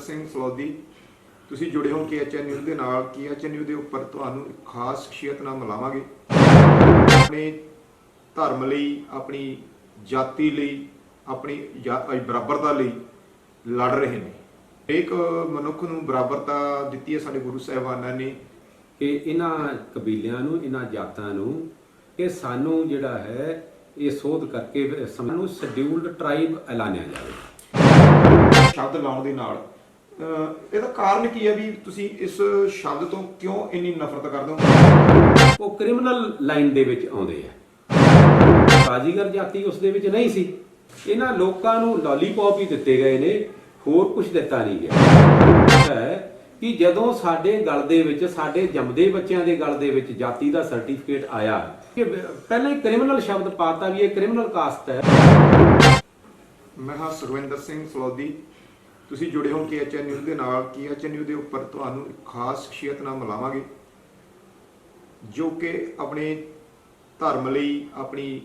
ਸਿੰਘ ਫਲੋਦੀ ਤੁਸੀਂ ਜੁੜੇ ਹੋ KHN ਨਿਊਜ਼ ਦੇ ਨਾਲ। KHN ਨਿਊਜ਼ ਦੇ ਉੱਪਰ ਤੁਹਾਨੂੰ ਇੱਕ ਖਾਸ ਸ਼ਖਸੀਅਤ ਨਾਲ ਮਿਲਾਵਾਂਗੇ। ਆਪਣੇ ਧਰਮ ਲਈ, ਆਪਣੀ ਜਾਤੀ ਲਈ, ਆਪਣੀ ਬਰਾਬਰਤਾ ਲਈ ਲੜ ਰਹੇ ਨੇ। ਇੱਕ ਮਨੁੱਖ ਨੂੰ ਬਰਾਬਰਤਾ ਦਿੱਤੀ ਹੈ ਸਾਡੇ ਗੁਰੂ ਸਾਹਿਬਾਨਾਂ ਨੇ ਕਿ ਇਹਨਾਂ ਕਬੀਲਿਆਂ ਨੂੰ, ਇਹਨਾਂ ਜਾਤਾਂ ਨੂੰ ਕਿ ਸਾਨੂੰ ਜਿਹੜਾ ਹੈ ਇਹ ਸੋਧ ਕਰਕੇ ਸਾਨੂੰ ਸ਼ਡਿਊਲਡ ਟ੍ਰਾਈਬ ਐਲਾਨਿਆ ਜਾਵੇ। ਸ਼ਬਦ ਲਾਉਣ ਦੇ ਨਾਲ ਇਹਦਾ ਕਾਰਨ ਕੀ ਹੈ ਵੀ ਤੁਸੀਂ ਇਸ ਸ਼ਬਦ ਤੋਂ ਕਿਉਂ ਇੰਨੀ ਨਫ਼ਰਤ ਕਰਦੇ ਹੋ? ਉਹ ਕ੍ਰਿਮੀਨਲ ਲਾਈਨ ਦੇ ਵਿੱਚ ਆਉਂਦੇ ਆ। ਬਾਜੀਗਰ ਜਾਤੀ ਉਸ ਦੇ ਵਿੱਚ ਨਹੀਂ ਸੀ। ਇਹਨਾਂ ਲੋਕਾਂ ਨੂੰ ਲਾਲੀਪੌਪ ਹੀ ਦਿੱਤੇ ਗਏ ਨੇ, ਹੋਰ ਕੁਝ ਦਿੱਤਾ ਨਹੀਂ ਗਿਆ ਹੈ ਕਿ ਜਦੋਂ ਸਾਡੇ ਗਲ ਦੇ ਵਿੱਚ, ਸਾਡੇ ਜੰਮਦੇ ਬੱਚਿਆਂ ਦੇ ਗਲ ਦੇ ਵਿੱਚ ਜਾਤੀ ਦਾ ਸਰਟੀਫਿਕੇਟ ਆਇਆ ਕਿ ਪਹਿਲਾਂ ਹੀ ਕ੍ਰਿਮੀਨਲ ਸ਼ਬਦ ਪਾਤਾ ਵੀ ਇਹ ਕ੍ਰਿਮੀਨਲ ਕਾਸਟ ਹੈ। ਮੈਂ ਹਾਂ ਸੁਖਵਿੰਦਰ ਸਿੰਘ ਫਲੋਦੀ, ਤੁਸੀਂ ਜੁੜੇ ਹੋ KHN ਨਿਊਜ਼ ਦੇ ਨਾਲ। KHN ਨਿਊਜ਼ ਦੇ ਉੱਪਰ ਤੁਹਾਨੂੰ ਇੱਕ ਖਾਸ ਸ਼ਖਸੀਅਤ ਨਾਲ ਮਿਲਾਵਾਂਗੇ ਜੋ ਕਿ ਆਪਣੇ ਧਰਮ ਲਈ, ਆਪਣੀ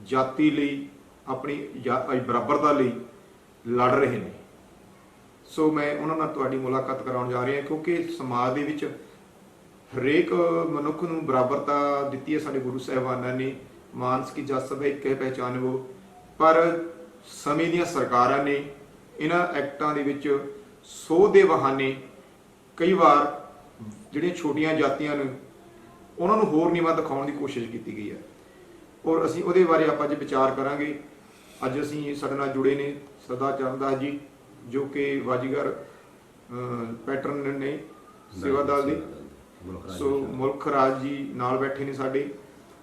ਜਾਤੀ ਲਈ, ਆਪਣੀ ਬਰਾਬਰਤਾ ਲਈ ਲੜ ਰਹੇ ਨੇ। ਸੋ ਮੈਂ ਉਹਨਾਂ ਨਾਲ ਤੁਹਾਡੀ ਮੁਲਾਕਾਤ ਕਰਾਉਣ ਜਾ ਰਿਹਾ ਕਿਉਂਕਿ ਸਮਾਜ ਦੇ ਵਿੱਚ ਹਰੇਕ ਮਨੁੱਖ ਨੂੰ ਬਰਾਬਰਤਾ ਦਿੱਤੀ ਹੈ ਸਾਡੇ ਗੁਰੂ ਸਾਹਿਬਾਨਾਂ ਨੇ। ਮਾਨਸ ਕੀ ਜਸ ਸਭ ਇੱਕ ਹੈ ਪਹਿਚਾਨਵੋ। ਪਰ ਸਮੇਂ ਦੀਆਂ ਸਰਕਾਰਾਂ ਨੇ ਇਹਨਾਂ ਐਕਟਾਂ ਦੇ ਵਿੱਚ ਸੋਧ ਦੇ ਬਹਾਨੇ ਕਈ ਵਾਰ ਜਿਹੜੀਆਂ ਛੋਟੀਆਂ ਜਾਤੀਆਂ ਨੇ ਉਹਨਾਂ ਨੂੰ ਹੋਰ ਨੀਵਾਂ ਦਿਖਾਉਣ ਦੀ ਕੋਸ਼ਿਸ਼ ਕੀਤੀ ਗਈ ਹੈ ਔਰ ਅਸੀਂ ਉਹਦੇ ਬਾਰੇ ਆਪਾਂ ਅੱਜ ਵਿਚਾਰ ਕਰਾਂਗੇ। ਅੱਜ ਅਸੀਂ ਸਾਡੇ ਨਾਲ ਜੁੜੇ ਨੇ ਸਰਦਾਰ ਚਰਨਦਾਸ ਜੀ ਜੋ ਕਿ ਬਾਜੀਗਰ ਪੈਟਰਨ ਨੇ ਸੇਵਾਦਾਰ ਦੀ। ਸੋ ਮੁਲਖ ਰਾਜ ਜੀ ਨਾਲ ਬੈਠੇ ਨੇ ਸਾਡੇ,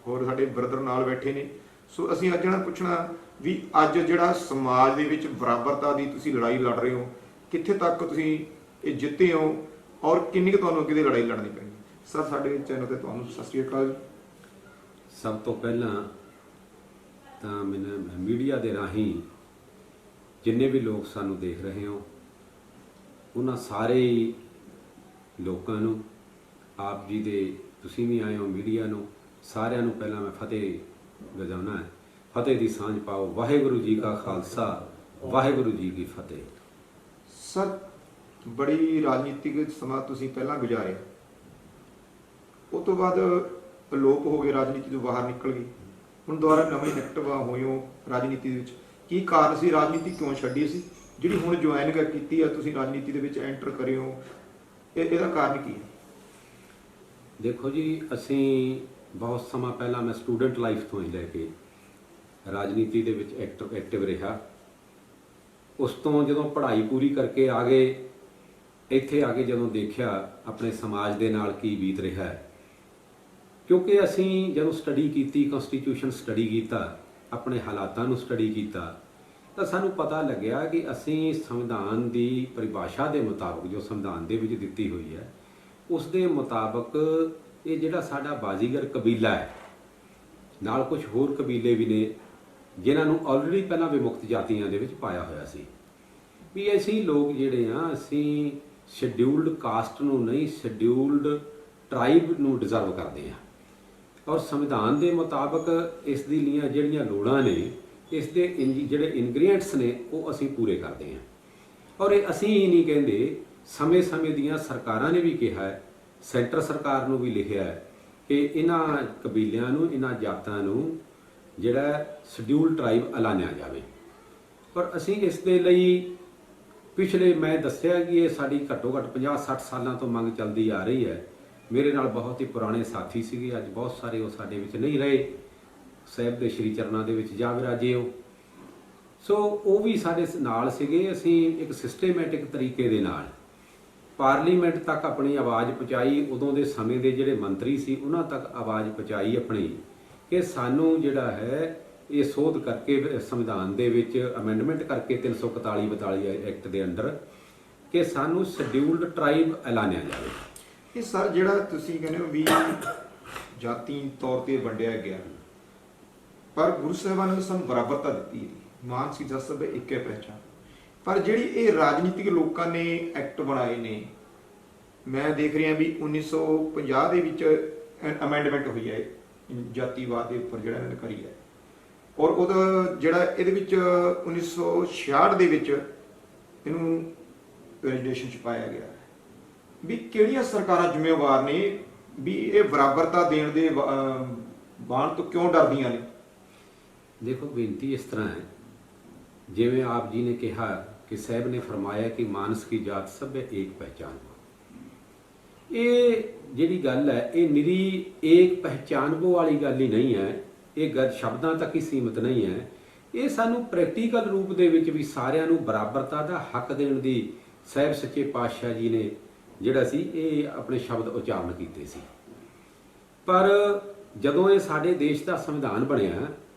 ਹੋਰ ਸਾਡੇ ਬ੍ਰਦਰ ਨਾਲ ਬੈਠੇ ਨੇ। ਸੋ ਅਸੀਂ ਅੱਜ ਨਾਲ ਪੁੱਛਣਾ ਵੀ ਅੱਜ ਜਿਹੜਾ ਸਮਾਜ ਦੇ ਵਿੱਚ ਬਰਾਬਰਤਾ ਦੀ ਤੁਸੀਂ ਲੜਾਈ ਲੜ ਰਹੇ ਹੋ, ਕਿੱਥੇ ਤੱਕ ਤੁਸੀਂ ਇਹ ਜਿੱਤੇ ਹੋ ਔਰ ਕਿੰਨੀ ਕੁ ਤੁਹਾਨੂੰ ਅੱਗੇ ਦੀ ਲੜਾਈ ਲੜਨੀ ਪੈਣੀ। ਸਰ ਸਾਡੇ ਚੈਨਲ ਤੇ ਤੁਹਾਨੂੰ ਸਤਿ ਸ਼੍ਰੀ ਅਕਾਲ। ਸਭ ਤੋਂ ਪਹਿਲਾਂ ਤਾਂ ਮੈਨੂੰ ਮੀਡੀਆ ਦੇ ਰਾਹੀਂ ਜਿੰਨੇ ਵੀ ਲੋਕ ਸਾਨੂੰ ਦੇਖ ਰਹੇ ਹੋ ਉਹਨਾਂ ਸਾਰੇ ਲੋਕਾਂ ਨੂੰ, ਆਪ ਜੀ ਦੇ ਤੁਸੀਂ ਵੀ ਆਏ ਹੋ ਮੀਡੀਆ ਨੂੰ, ਸਾਰਿਆਂ ਨੂੰ ਪਹਿਲਾਂ ਮੈਂ ਫਤਿਹ ਗਜਾਉਣਾ ਹੈ। ਫਤਿਹ ਦੀ ਸਾਂਝ ਪਾਓ। ਵਾਹਿਗੁਰੂ ਜੀ ਕਾ ਖਾਲਸਾ, ਵਾਹਿਗੁਰੂ ਜੀ ਕੀ ਫਤਿਹ। ਸਰ ਬੜੀ ਰਾਜਨੀਤਿਕ ਸਮਾਂ ਤੁਸੀਂ ਪਹਿਲਾਂ ਗੁਜ਼ਾਰਿਆ, ਉਸ ਤੋਂ ਬਾਅਦ ਅਲੋਪ ਹੋ ਗਏ, ਰਾਜਨੀਤੀ ਤੋਂ ਬਾਹਰ ਨਿਕਲ ਗਏ, ਹੁਣ ਦੁਬਾਰਾ ਨਵੇਂ ਐਕਟਿਵ ਹੋਏ ਹੋ ਰਾਜਨੀਤੀ ਦੇ ਵਿੱਚ। ਕੀ ਕਾਰਨ ਸੀ? ਰਾਜਨੀਤੀ ਕਿਉਂ ਛੱਡੀ ਸੀ ਜਿਹੜੀ ਹੁਣ ਜੁਆਇਨ ਕੀਤੀ ਆ ਤੁਸੀਂ ਰਾਜਨੀਤੀ ਦੇ ਵਿੱਚ ਐਂਟਰ ਕਰੇ ਹੋ? ਇਹਦਾ ਕਾਰਨ ਕੀ ਹੈ? ਦੇਖੋ ਜੀ, ਅਸੀਂ ਬਹੁਤ ਸਮਾਂ ਪਹਿਲਾਂ ਮੈਂ ਸਟੂਡੈਂਟ ਲਾਈਫ ਤੋਂ ਹੀ ਲੈ ਕੇ ਰਾਜਨੀਤੀ ਦੇ ਵਿੱਚ ਐਕਟਿਵ ਰਿਹਾ। ਉਸ ਤੋਂ ਜਦੋਂ ਪੜ੍ਹਾਈ ਪੂਰੀ ਕਰਕੇ ਆ ਗਏ, ਇੱਥੇ ਆ ਕੇ ਜਦੋਂ ਦੇਖਿਆ ਆਪਣੇ ਸਮਾਜ ਦੇ ਨਾਲ ਕੀ ਬੀਤ ਰਿਹਾ ਹੈ, ਕਿਉਂਕਿ ਅਸੀਂ ਜਦੋਂ ਸਟੱਡੀ ਕੀਤੀ, ਕਨਸਟੀਟਿਊਸ਼ਨ ਸਟੱਡੀ ਕੀਤਾ, ਆਪਣੇ ਹਾਲਾਤਾਂ ਨੂੰ ਸਟੱਡੀ ਕੀਤਾ, ਤਾਂ ਸਾਨੂੰ ਪਤਾ ਲੱਗਿਆ ਕਿ ਅਸੀਂ ਸੰਵਿਧਾਨ ਦੀ ਪਰਿਭਾਸ਼ਾ ਦੇ ਮੁਤਾਬਕ, ਜੋ ਸੰਵਿਧਾਨ ਦੇ ਵਿੱਚ ਦਿੱਤੀ ਹੋਈ ਹੈ, ਉਸ ਦੇ ਮੁਤਾਬਕ ਇਹ ਜਿਹੜਾ ਸਾਡਾ ਬਾਜੀਗਰ ਕਬੀਲਾ ਹੈ, ਨਾਲ ਕੁਝ ਹੋਰ ਕਬੀਲੇ ਵੀ ਨੇ ਜਿਨ੍ਹਾਂ ਨੂੰ ਆਲਰੇਡੀ ਪਹਿਲਾਂ ਵਿਮੁਕਤ ਜਾਤੀਆਂ ਦੇ ਵਿੱਚ ਪਾਇਆ ਹੋਇਆ ਸੀ, ਵੀ ਅਸੀਂ ਲੋਕ ਜਿਹੜੇ ਆ ਅਸੀਂ ਸ਼ਡਿਊਲਡ ਕਾਸਟ ਨੂੰ ਨਹੀਂ, ਸ਼ਡਿਊਲਡ ਟ੍ਰਾਈਬ ਨੂੰ ਡਿਜ਼ਰਵ ਕਰਦੇ ਆ। ਔਰ ਸੰਵਿਧਾਨ ਦੇ ਮੁਤਾਬਕ ਇਸ ਦੀ ਲੀਆਂ ਜਿਹੜੀਆਂ ਲੋੜਾਂ ਨੇ, ਇਸ ਦੇ ਜਿਹੜੇ ਇਨਗਰੀਡੀਐਂਟਸ ਨੇ, ਉਹ ਅਸੀਂ ਪੂਰੇ ਕਰਦੇ ਹਾਂ। ਔਰ ਇਹ ਅਸੀਂ ਹੀ ਨਹੀਂ ਕਹਿੰਦੇ, ਸਮੇਂ-ਸਮੇਂ ਦੀਆਂ ਸਰਕਾਰਾਂ ਨੇ ਵੀ ਕਿਹਾ ਹੈ, ਸੈਂਟਰ ਸਰਕਾਰ ਨੂੰ ਵੀ ਲਿਖਿਆ ਹੈ ਕਿ ਇਹਨਾਂ ਕਬੀਲਿਆਂ ਨੂੰ, ਇਹਨਾਂ ਜਾਤਾਂ ਨੂੰ ਜਿਹੜਾ ਸ਼ਡਿਊਲ ਟ੍ਰਾਈਬ ਐਲਾਨਿਆ ਜਾਵੇ। ਪਰ ਅਸੀਂ ਇਸ ਦੇ ਲਈ ਪਿਛਲੇ, ਮੈਂ ਦੱਸਿਆ ਕਿ ਇਹ ਸਾਡੀ ਘੱਟੋ ਘੱਟ 50-60 ਸਾਲਾਂ ਤੋਂ ਮੰਗ ਚੱਲਦੀ ਆ ਰਹੀ ਹੈ। ਮੇਰੇ ਨਾਲ ਬਹੁਤ ਹੀ ਪੁਰਾਣੇ ਸਾਥੀ ਸੀਗੇ, ਅੱਜ ਬਹੁਤ ਸਾਰੇ ਉਹ ਸਾਡੇ ਵਿੱਚ ਨਹੀਂ ਰਹੇ, ਸਾਹਿਬ ਦੇ ਸ਼੍ਰੀ ਚਰਨਾਂ ਦੇ ਵਿੱਚ ਜਾ ਵਿਰਾਜੇ ਹੋ। ਸੋ ਉਹ ਵੀ ਸਾਡੇ ਨਾਲ ਸੀਗੇ। ਅਸੀਂ ਇੱਕ ਸਿਸਟੇਮੈਟਿਕ ਤਰੀਕੇ ਦੇ ਨਾਲ ਪਾਰਲੀਮੈਂਟ ਤੱਕ ਆਪਣੀ ਆਵਾਜ਼ ਪਹੁੰਚਾਈ। ਉਦੋਂ ਦੇ ਸਮੇਂ ਦੇ ਜਿਹੜੇ ਮੰਤਰੀ ਸੀ ਉਹਨਾਂ ਤੱਕ ਆਵਾਜ਼ ਪਹੁੰਚਾਈ ਆਪਣੀ ਕਿ ਸਾਨੂੰ ਜਿਹੜਾ ਹੈ ਇਹ ਸੋਧ ਕਰਕੇ ਸੰਵਿਧਾਨ ਦੇ ਵਿੱਚ ਅਮੈਂਡਮੈਂਟ ਕਰਕੇ 341-42 ਐਕਟ ਦੇ ਅੰਡਰ ਕਿ ਸਾਨੂੰ ਸ਼ਡਿਊਲਡ ਟ੍ਰਾਈਬ ਐਲਾਨਿਆ ਜਾਵੇ। ਇਹ ਸਰ ਜਿਹੜਾ ਤੁਸੀਂ ਕਹਿੰਦੇ ਹੋ ਵੀ ਜਾਤੀ ਤੌਰ ਤੇ ਵੰਡਿਆ ਗਿਆ, ਪਰ ਗੁਰੂ ਸਾਹਿਬਾਨ ਨੇ ਸਾਨੂੰ ਬਰਾਬਰਤਾ ਦਿੱਤੀ ਹੈ, ਮਾਨ ਸੀ ਜਸ ਸਭ ਇੱਕ ਹੈ ਪਹਿਚਾਨ। ਪਰ ਜਿਹੜੀ ਇਹ ਰਾਜਨੀਤਿਕ ਲੋਕਾਂ ਨੇ ਐਕਟ ਬਣਾਏ ਨੇ, ਮੈਂ ਦੇਖ ਰਿਹਾ ਵੀ 1950 ਦੇ ਵਿੱਚ ਅਮੈਂਡਮੈਂਟ ਹੋਈ ਹੈ ਜਾਤੀਵਾਦ ਦੇ ਉੱਪਰ ਜਿਹੜਾ ਇਹਨਾਂ ਨੇ ਕਰੀ ਹੈ, ਔਰ ਉਹਦਾ ਜਿਹੜਾ ਇਹਦੇ ਵਿੱਚ 1966 ਦੇ ਵਿੱਚ ਇਹਨੂੰ ਰੈਜੂਲੇਸ਼ਨ 'ਚ ਪਾਇਆ ਗਿਆ ਹੈ ਵੀ ਕਿਹੜੀਆਂ ਸਰਕਾਰਾਂ ਜ਼ਿੰਮੇਵਾਰ ਨੇ ਵੀ ਇਹ ਬਰਾਬਰਤਾ ਦੇਣ ਦੇ ਬਾਣ ਤੋਂ ਕਿਉਂ ਡਰਦੀਆਂ ਨੇ? ਦੇਖੋ ਬੇਨਤੀ ਇਸ ਤਰ੍ਹਾਂ ਹੈ, ਜਿਵੇਂ ਆਪ ਜੀ ਨੇ ਕਿਹਾ ਕਿ ਸਾਹਿਬ ਨੇ ਫਰਮਾਇਆ ਕਿ ਮਾਨਸ ਕੀ ਜਾਤ ਸਭ ਏਕ ਪਹਿਚਾਨ। ਇਹ ਜਿਹੜੀ ਗੱਲ ਹੈ ਇਹ ਨਿਰੀ ਏਕ ਪਹਿਚਾਨਬੋ ਵਾਲੀ ਗੱਲ ਹੀ ਨਹੀਂ ਹੈ, ਇਹ ਗੱਲ ਸ਼ਬਦਾਂ ਤੱਕ ਹੀ ਸੀਮਿਤ ਨਹੀਂ ਹੈ। ਇਹ ਸਾਨੂੰ ਪ੍ਰੈਕਟੀਕਲ ਰੂਪ ਦੇ ਵਿੱਚ ਵੀ ਸਾਰਿਆਂ ਨੂੰ ਬਰਾਬਰਤਾ ਦਾ ਹੱਕ ਦੇਣ ਦੀ ਸਾਹਿਬ ਸੱਚੇ ਪਾਤਸ਼ਾਹ ਜੀ ਨੇ ਜਿਹੜਾ ਸੀ ਇਹ ਆਪਣੇ ਸ਼ਬਦ ਉਚਾਰਨ ਕੀਤੇ ਸੀ। ਪਰ ਜਦੋਂ ਇਹ ਸਾਡੇ ਦੇਸ਼ ਦਾ ਸੰਵਿਧਾਨ ਬਣਿਆ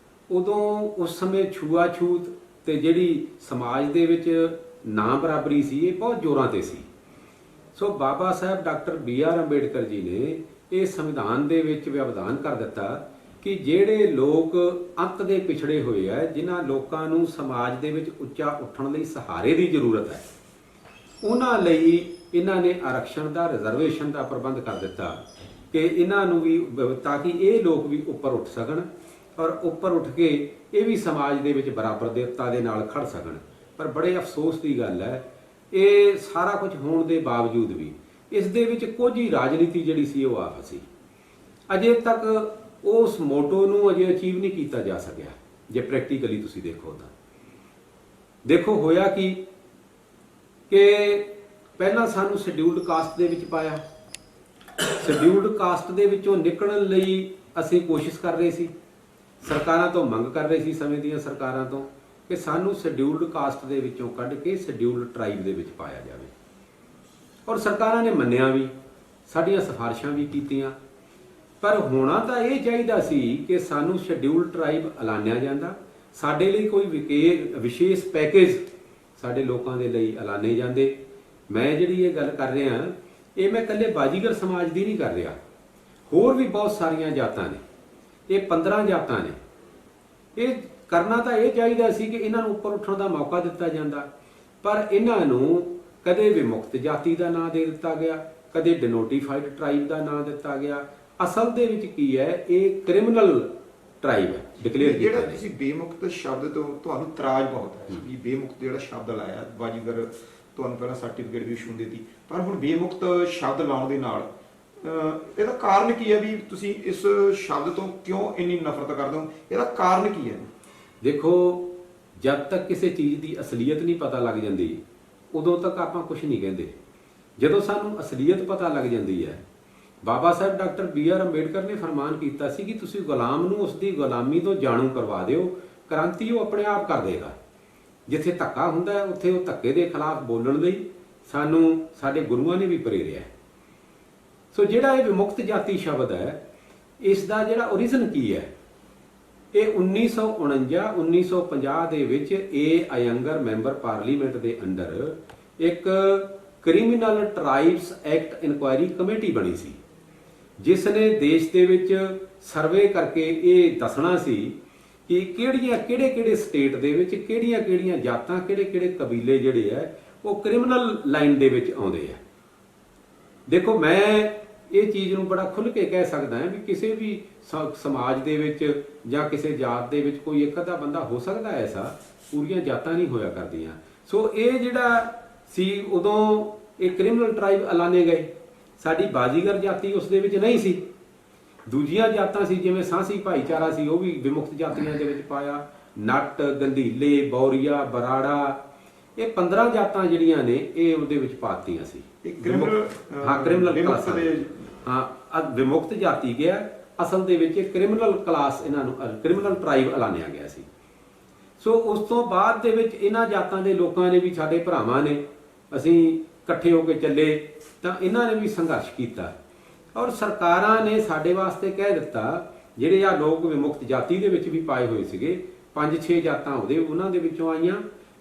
ਉਦੋਂ ਉਸ ਸਮੇਂ ਛੂਆ-ਛੂਤ ਤੇ ਜਿਹੜੀ ਸਮਾਜ ਦੇ ਵਿੱਚ ਨਾ ਬਰਾਬਰੀ ਸੀ ਇਹ ਬਹੁਤ ਜ਼ੋਰਾਂ ਤੇ ਸੀ। ਸੋ ਬਾਬਾ ਸਾਹਿਬ ਡਾਕਟਰ BR ਅੰਬੇਡਕਰ ਜੀ ਨੇ ਇਹ ਸੰਵਿਧਾਨ ਦੇ ਵਿੱਚ ਵਿਵਧਾਨ ਕਰ ਦਿੱਤਾ ਕਿ ਜਿਹੜੇ ਲੋਕ ਅੰਤ ਦੇ ਪਿਛੜੇ ਹੋਏ ਆ, ਜਿਨ੍ਹਾਂ ਲੋਕਾਂ ਨੂੰ ਸਮਾਜ ਦੇ ਵਿੱਚ ਉੱਚਾ ਉੱਠਣ ਲਈ ਸਹਾਰੇ ਦੀ ਜ਼ਰੂਰਤ ਹੈ, ਉਹਨਾਂ ਲਈ ਇਹਨਾਂ ਨੇ ਆਰਕਸ਼ਣ ਦਾ, ਰਿਜ਼ਰਵੇਸ਼ਨ ਦਾ ਪ੍ਰਬੰਧ ਕਰ ਦਿੱਤਾ ਕਿ ਇਹਨਾਂ ਨੂੰ ਵੀ, ਤਾਂ ਕਿ ਇਹ ਲੋਕ ਵੀ ਉੱਪਰ ਉੱਠ ਸਕਣ ਔਰ ਉੱਪਰ ਉੱਠ ਕੇ ਇਹ ਵੀ ਸਮਾਜ ਦੇ ਵਿੱਚ ਬਰਾਬਰਤਾ ਦੇ ਨਾਲ ਖੜ ਸਕਣ। ਪਰ ਬੜੇ ਅਫਸੋਸ ਦੀ ਗੱਲ ਹੈ, ਇਹ ਸਾਰਾ ਕੁਝ ਹੋਣ ਦੇ ਬਾਵਜੂਦ ਵੀ ਇਸ ਦੇ ਵਿੱਚ ਕੁਝ ਹੀ ਰਾਜਨੀਤੀ ਜਿਹੜੀ ਸੀ ਉਹ ਆ ਫਸੀ। ਅਜੇ ਤੱਕ ਉਸ ਮੋਟੋ ਨੂੰ ਅਜੇ ਅਚੀਵ ਨਹੀਂ ਕੀਤਾ ਜਾ ਸਕਿਆ। ਜੇ ਪ੍ਰੈਕਟੀਕਲੀ ਤੁਸੀਂ ਦੇਖੋ ਤਾਂ ਦੇਖੋ ਹੋਇਆ ਕਿ ਪਹਿਲਾਂ ਸਾਨੂੰ ਸ਼ਡਿਊਲਡ ਕਾਸਟ ਦੇ ਵਿੱਚ ਪਾਇਆ, ਸ਼ਡਿਊਲਡ ਕਾਸਟ ਦੇ ਵਿੱਚੋਂ ਨਿਕਲਣ ਲਈ ਅਸੀਂ ਕੋਸ਼ਿਸ਼ ਕਰ ਰਹੇ ਸੀ, ਸਰਕਾਰਾਂ ਤੋਂ ਮੰਗ ਕਰ ਰਹੇ ਸੀ, ਸਮੇਂ ਦੀਆਂ ਸਰਕਾਰਾਂ ਤੋਂ, ਕਿ ਸਾਨੂੰ ਸ਼ਡਿਊਲਡ ਕਾਸਟ ਦੇ ਵਿੱਚੋਂ ਕੱਢ ਕੇ ਸ਼ਡਿਊਲਡ ਟਰਾਈਬ ਦੇ ਵਿੱਚ ਪਾਇਆ ਜਾਵੇ। ਔਰ ਸਰਕਾਰਾਂ ਨੇ ਮੰਨਿਆ ਵੀ, ਸਾਡੀਆਂ ਸਿਫਾਰਿਸ਼ਾਂ ਵੀ ਕੀਤੀਆਂ। ਪਰ ਹੋਣਾ ਤਾਂ ਇਹ ਚਾਹੀਦਾ ਸੀ ਕਿ ਸਾਨੂੰ ਸ਼ਡਿਊਲਡ ਟਰਾਈਬ ਐਲਾਨਿਆ ਜਾਂਦਾ, ਸਾਡੇ ਲਈ ਕੋਈ ਵਿਸ਼ੇਸ਼ ਪੈਕੇਜ ਸਾਡੇ ਲੋਕਾਂ ਦੇ ਲਈ ਐਲਾਨੇ ਜਾਂਦੇ। ਮੈਂ ਜਿਹੜੀ ਇਹ ਗੱਲ ਕਰ ਰਿਹਾ ਇਹ ਮੈਂ ਇਕੱਲੇ ਬਾਜੀਗਰ ਸਮਾਜ ਦੀ ਨਹੀਂ ਕਰ ਰਿਹਾ, ਹੋਰ ਵੀ ਬਹੁਤ ਸਾਰੀਆਂ ਜਾਤਾਂ ਨੇ, ਇਹ 15 ਜਾਤਾਂ ਨੇ। ਇਹ ਕਰਨਾ ਤਾਂ ਇਹ ਚਾਹੀਦਾ ਸੀ ਕਿ ਇਹਨਾਂ ਨੂੰ ਉੱਪਰ ਉੱਠਣ ਦਾ ਮੌਕਾ ਦਿੱਤਾ ਜਾਂਦਾ, ਪਰ ਇਹਨਾਂ ਨੂੰ ਕਦੇ ਵਿਮੁਕਤ ਜਾਤੀ ਦਾ ਨਾਂ ਦੇ ਦਿੱਤਾ ਗਿਆ, ਕਦੇ ਡਿਨੋਟੀਫਾਈਡ ਟਰਾਈਬ ਦਾ ਨਾਂ ਦਿੱਤਾ ਗਿਆ। ਅਸਲ ਦੇ ਵਿੱਚ ਕੀ ਹੈ, ਇਹ ਕ੍ਰਿਮੀਨਲ ਟਰਾਈਬ ਹੈ ਡਿਕਲੇਅਰ ਕੀਤਾ। ਜਿਹੜਾ ਤੁਸੀਂ ਬੇਮੁਕਤ ਸ਼ਬਦ ਤੋਂ ਤੁਹਾਨੂੰ ਇਤਰਾਜ਼ ਬਹੁਤ ਹੈ ਵੀ ਬੇਮੁਕਤ ਜਿਹੜਾ ਸ਼ਬਦ ਲਾਇਆ, ਬਾਜੀਗਰ ਤੁਹਾਨੂੰ ਪਹਿਲਾਂ ਸਰਟੀਫਿਕੇਟ ਵੀ ਇਸ਼ੂ ਹੁੰਦੀ ਸੀ, ਪਰ ਹੁਣ ਬੇਮੁਕਤ ਸ਼ਬਦ ਲਾਉਣ ਦੇ ਨਾਲ ਇਹਦਾ ਕਾਰਨ ਕੀ ਹੈ ਵੀ ਤੁਸੀਂ ਇਸ ਸ਼ਬਦ ਤੋਂ ਕਿਉਂ ਇੰਨੀ ਨਫ਼ਰਤ ਕਰਦੇ ਹੋ? ਇਹਦਾ ਕਾਰਨ ਕੀ ਹੈ? ਦੇਖੋ, ਜਦ ਤੱਕ ਕਿਸੇ ਚੀਜ਼ ਦੀ ਅਸਲੀਅਤ ਨਹੀਂ ਪਤਾ ਲੱਗ ਜਾਂਦੀ ਉਦੋਂ ਤੱਕ ਆਪਾਂ ਕੁਝ ਨਹੀਂ ਕਹਿੰਦੇ। ਜਦੋਂ ਸਾਨੂੰ ਅਸਲੀਅਤ ਪਤਾ ਲੱਗ ਜਾਂਦੀ ਹੈ, ਬਾਬਾ ਸਾਹਿਬ ਡਾਕਟਰ BR ਅੰਬੇਡਕਰ ਨੇ ਫਰਮਾਨ ਕੀਤਾ ਸੀ ਕਿ ਤੁਸੀਂ ਗੁਲਾਮ ਨੂੰ ਉਸ ਦੀ ਗੁਲਾਮੀ ਤੋਂ ਜਾਣੂ ਕਰਵਾ ਦਿਓ, ਕ੍ਰਾਂਤੀ ਉਹ ਆਪਣੇ ਆਪ ਕਰ ਦੇਗਾ। ਜਿੱਥੇ ਧੱਕਾ ਹੁੰਦਾ ਹੈ ਉੱਥੇ ਉਹ ਧੱਕੇ ਦੇ ਖਿਲਾਫ ਬੋਲਣ ਲਈ ਸਾਨੂੰ ਸਾਡੇ ਗੁਰੂਆਂ ਨੇ ਵੀ ਪ੍ਰੇਰਿਆ। ਸੋ ਜਿਹੜਾ ਇਹ ਵਿਮੁਕਤ ਜਾਤੀ ਸ਼ਬਦ ਹੈ, ਇਸ ਦਾ ਜਿਹੜਾ ਓਰੀਜਨ ਕੀ ਹੈ, ਇਹ 1949 1950 ਦੇ ਵਿੱਚ ਇਹ ਅਯੰਗਰ ਮੈਂਬਰ ਪਾਰਲੀਮੈਂਟ ਦੇ ਅੰਡਰ ਇੱਕ ਕ੍ਰਿਮੀਨਲ ਟਰਾਈਬਸ ਐਕਟ ਇਨਕੁਆਇਰੀ ਕਮੇਟੀ ਬਣੀ ਸੀ, ਜਿਸ ਨੇ ਦੇਸ਼ ਦੇ ਵਿੱਚ ਸਰਵੇ ਕਰਕੇ ਇਹ ਦੱਸਣਾ ਸੀ ਕਿ ਕਿਹੜੇ ਸਟੇਟ ਦੇ ਵਿੱਚ ਕਿਹੜੀਆਂ ਜਾਤਾਂ, ਕਿਹੜੇ ਕਬੀਲੇ ਜਿਹੜੇ ਆ ਉਹ ਕ੍ਰਿਮੀਨਲ ਲਾਈਨ ਦੇ ਵਿੱਚ ਆਉਂਦੇ ਆ। ਦੇਖੋ, ਮੈਂ ਇਹ ਚੀਜ਼ ਨੂੰ ਬੜਾ ਖੁੱਲ੍ਹ ਕੇ ਕਹਿ ਸਕਦਾ ਹਾਂ ਵੀ ਕਿਸੇ ਵੀ ਸਮਾਜ ਦੇ ਵਿੱਚ ਜਾਂ ਕਿਸੇ ਜਾਤ ਦੇ ਵਿੱਚ ਕੋਈ ਇੱਕ ਅੱਧਾ ਬੰਦਾ ਹੋ ਸਕਦਾ ਐਸਾ, ਪੂਰੀਆਂ ਜਾਤਾਂ ਨਹੀਂ ਹੋਇਆ ਕਰਦੀਆਂ। ਸੋ ਇਹ ਜਿਹੜਾ ਸੀ ਉਦੋਂ ਇਹ ਕ੍ਰਿਮੀਨਲ ਟਰਾਈਬ ਐਲਾਨੇ ਗਏ। ਸਾਡੀ ਬਾਜੀਗਰ ਜਾਤੀ ਉਸ ਦੇ ਵਿੱਚ ਨਹੀਂ ਸੀ, ਦੂਜੀਆਂ ਜਾਤਾਂ ਸੀ, ਜਿਵੇਂ ਸਾਂਸੀ ਭਾਈਚਾਰਾ ਸੀ, ਉਹ ਵੀ ਵਿਮੁਕਤ ਜਾਤੀਆਂ ਦੇ ਵਿੱਚ ਪਾਇਆ। ਨੱਟ, ਗੰਧੀਲੇ, ਬੌਰੀਆ, ਬਰਾੜਾ, ਇਹ 15 ਜਾਤਾਂ ਜਿਹੜੀਆਂ ਨੇ ਇਹ ਉਹਦੇ ਵਿੱਚ ਪਾਤੀਆਂ ਸੀ। ਕ੍ਰਿਮੀਨਲ ਕਲਾਸ, ਵਿਮੁਕਤ ਜਾਤੀ ਗਿਆ, ਅਸਲ ਦੇ ਵਿੱਚ ਕ੍ਰਿਮੀਨਲ ਕਲਾਸ, ਇਹਨਾਂ ਨੂੰ ਕ੍ਰਿਮੀਨਲ ਟਰਾਈਬ ਐਲਾਨਿਆ ਗਿਆ ਸੀ। ਸੋ ਉਸ ਤੋਂ ਬਾਅਦ ਦੇ ਵਿੱਚ ਇਹਨਾਂ ਜਾਤਾਂ ਦੇ ਲੋਕਾਂ ਨੇ ਵੀ, ਸਾਡੇ ਭਰਾਵਾਂ ਨੇ, ਅਸੀਂ ਇਕੱਠੇ ਹੋ ਕੇ ਚੱਲੇ ਤਾਂ ਇਹਨਾਂ ਨੇ ਵੀ ਸੰਘਰਸ਼ ਕੀਤਾ ਔਰ ਸਰਕਾਰਾਂ ਨੇ ਸਾਡੇ ਵਾਸਤੇ ਕਹਿ ਦਿੱਤਾ, ਜਿਹੜੇ ਆ ਲੋਕ ਵਿਮੁਕਤ ਜਾਤੀ ਦੇ ਵਿੱਚ ਵੀ ਪਾਏ ਹੋਏ ਸੀਗੇ, 5-6 ਜਾਤਾਂ ਉਹਨਾਂ ਦੇ ਵਿੱਚੋਂ ਆਈਆਂ,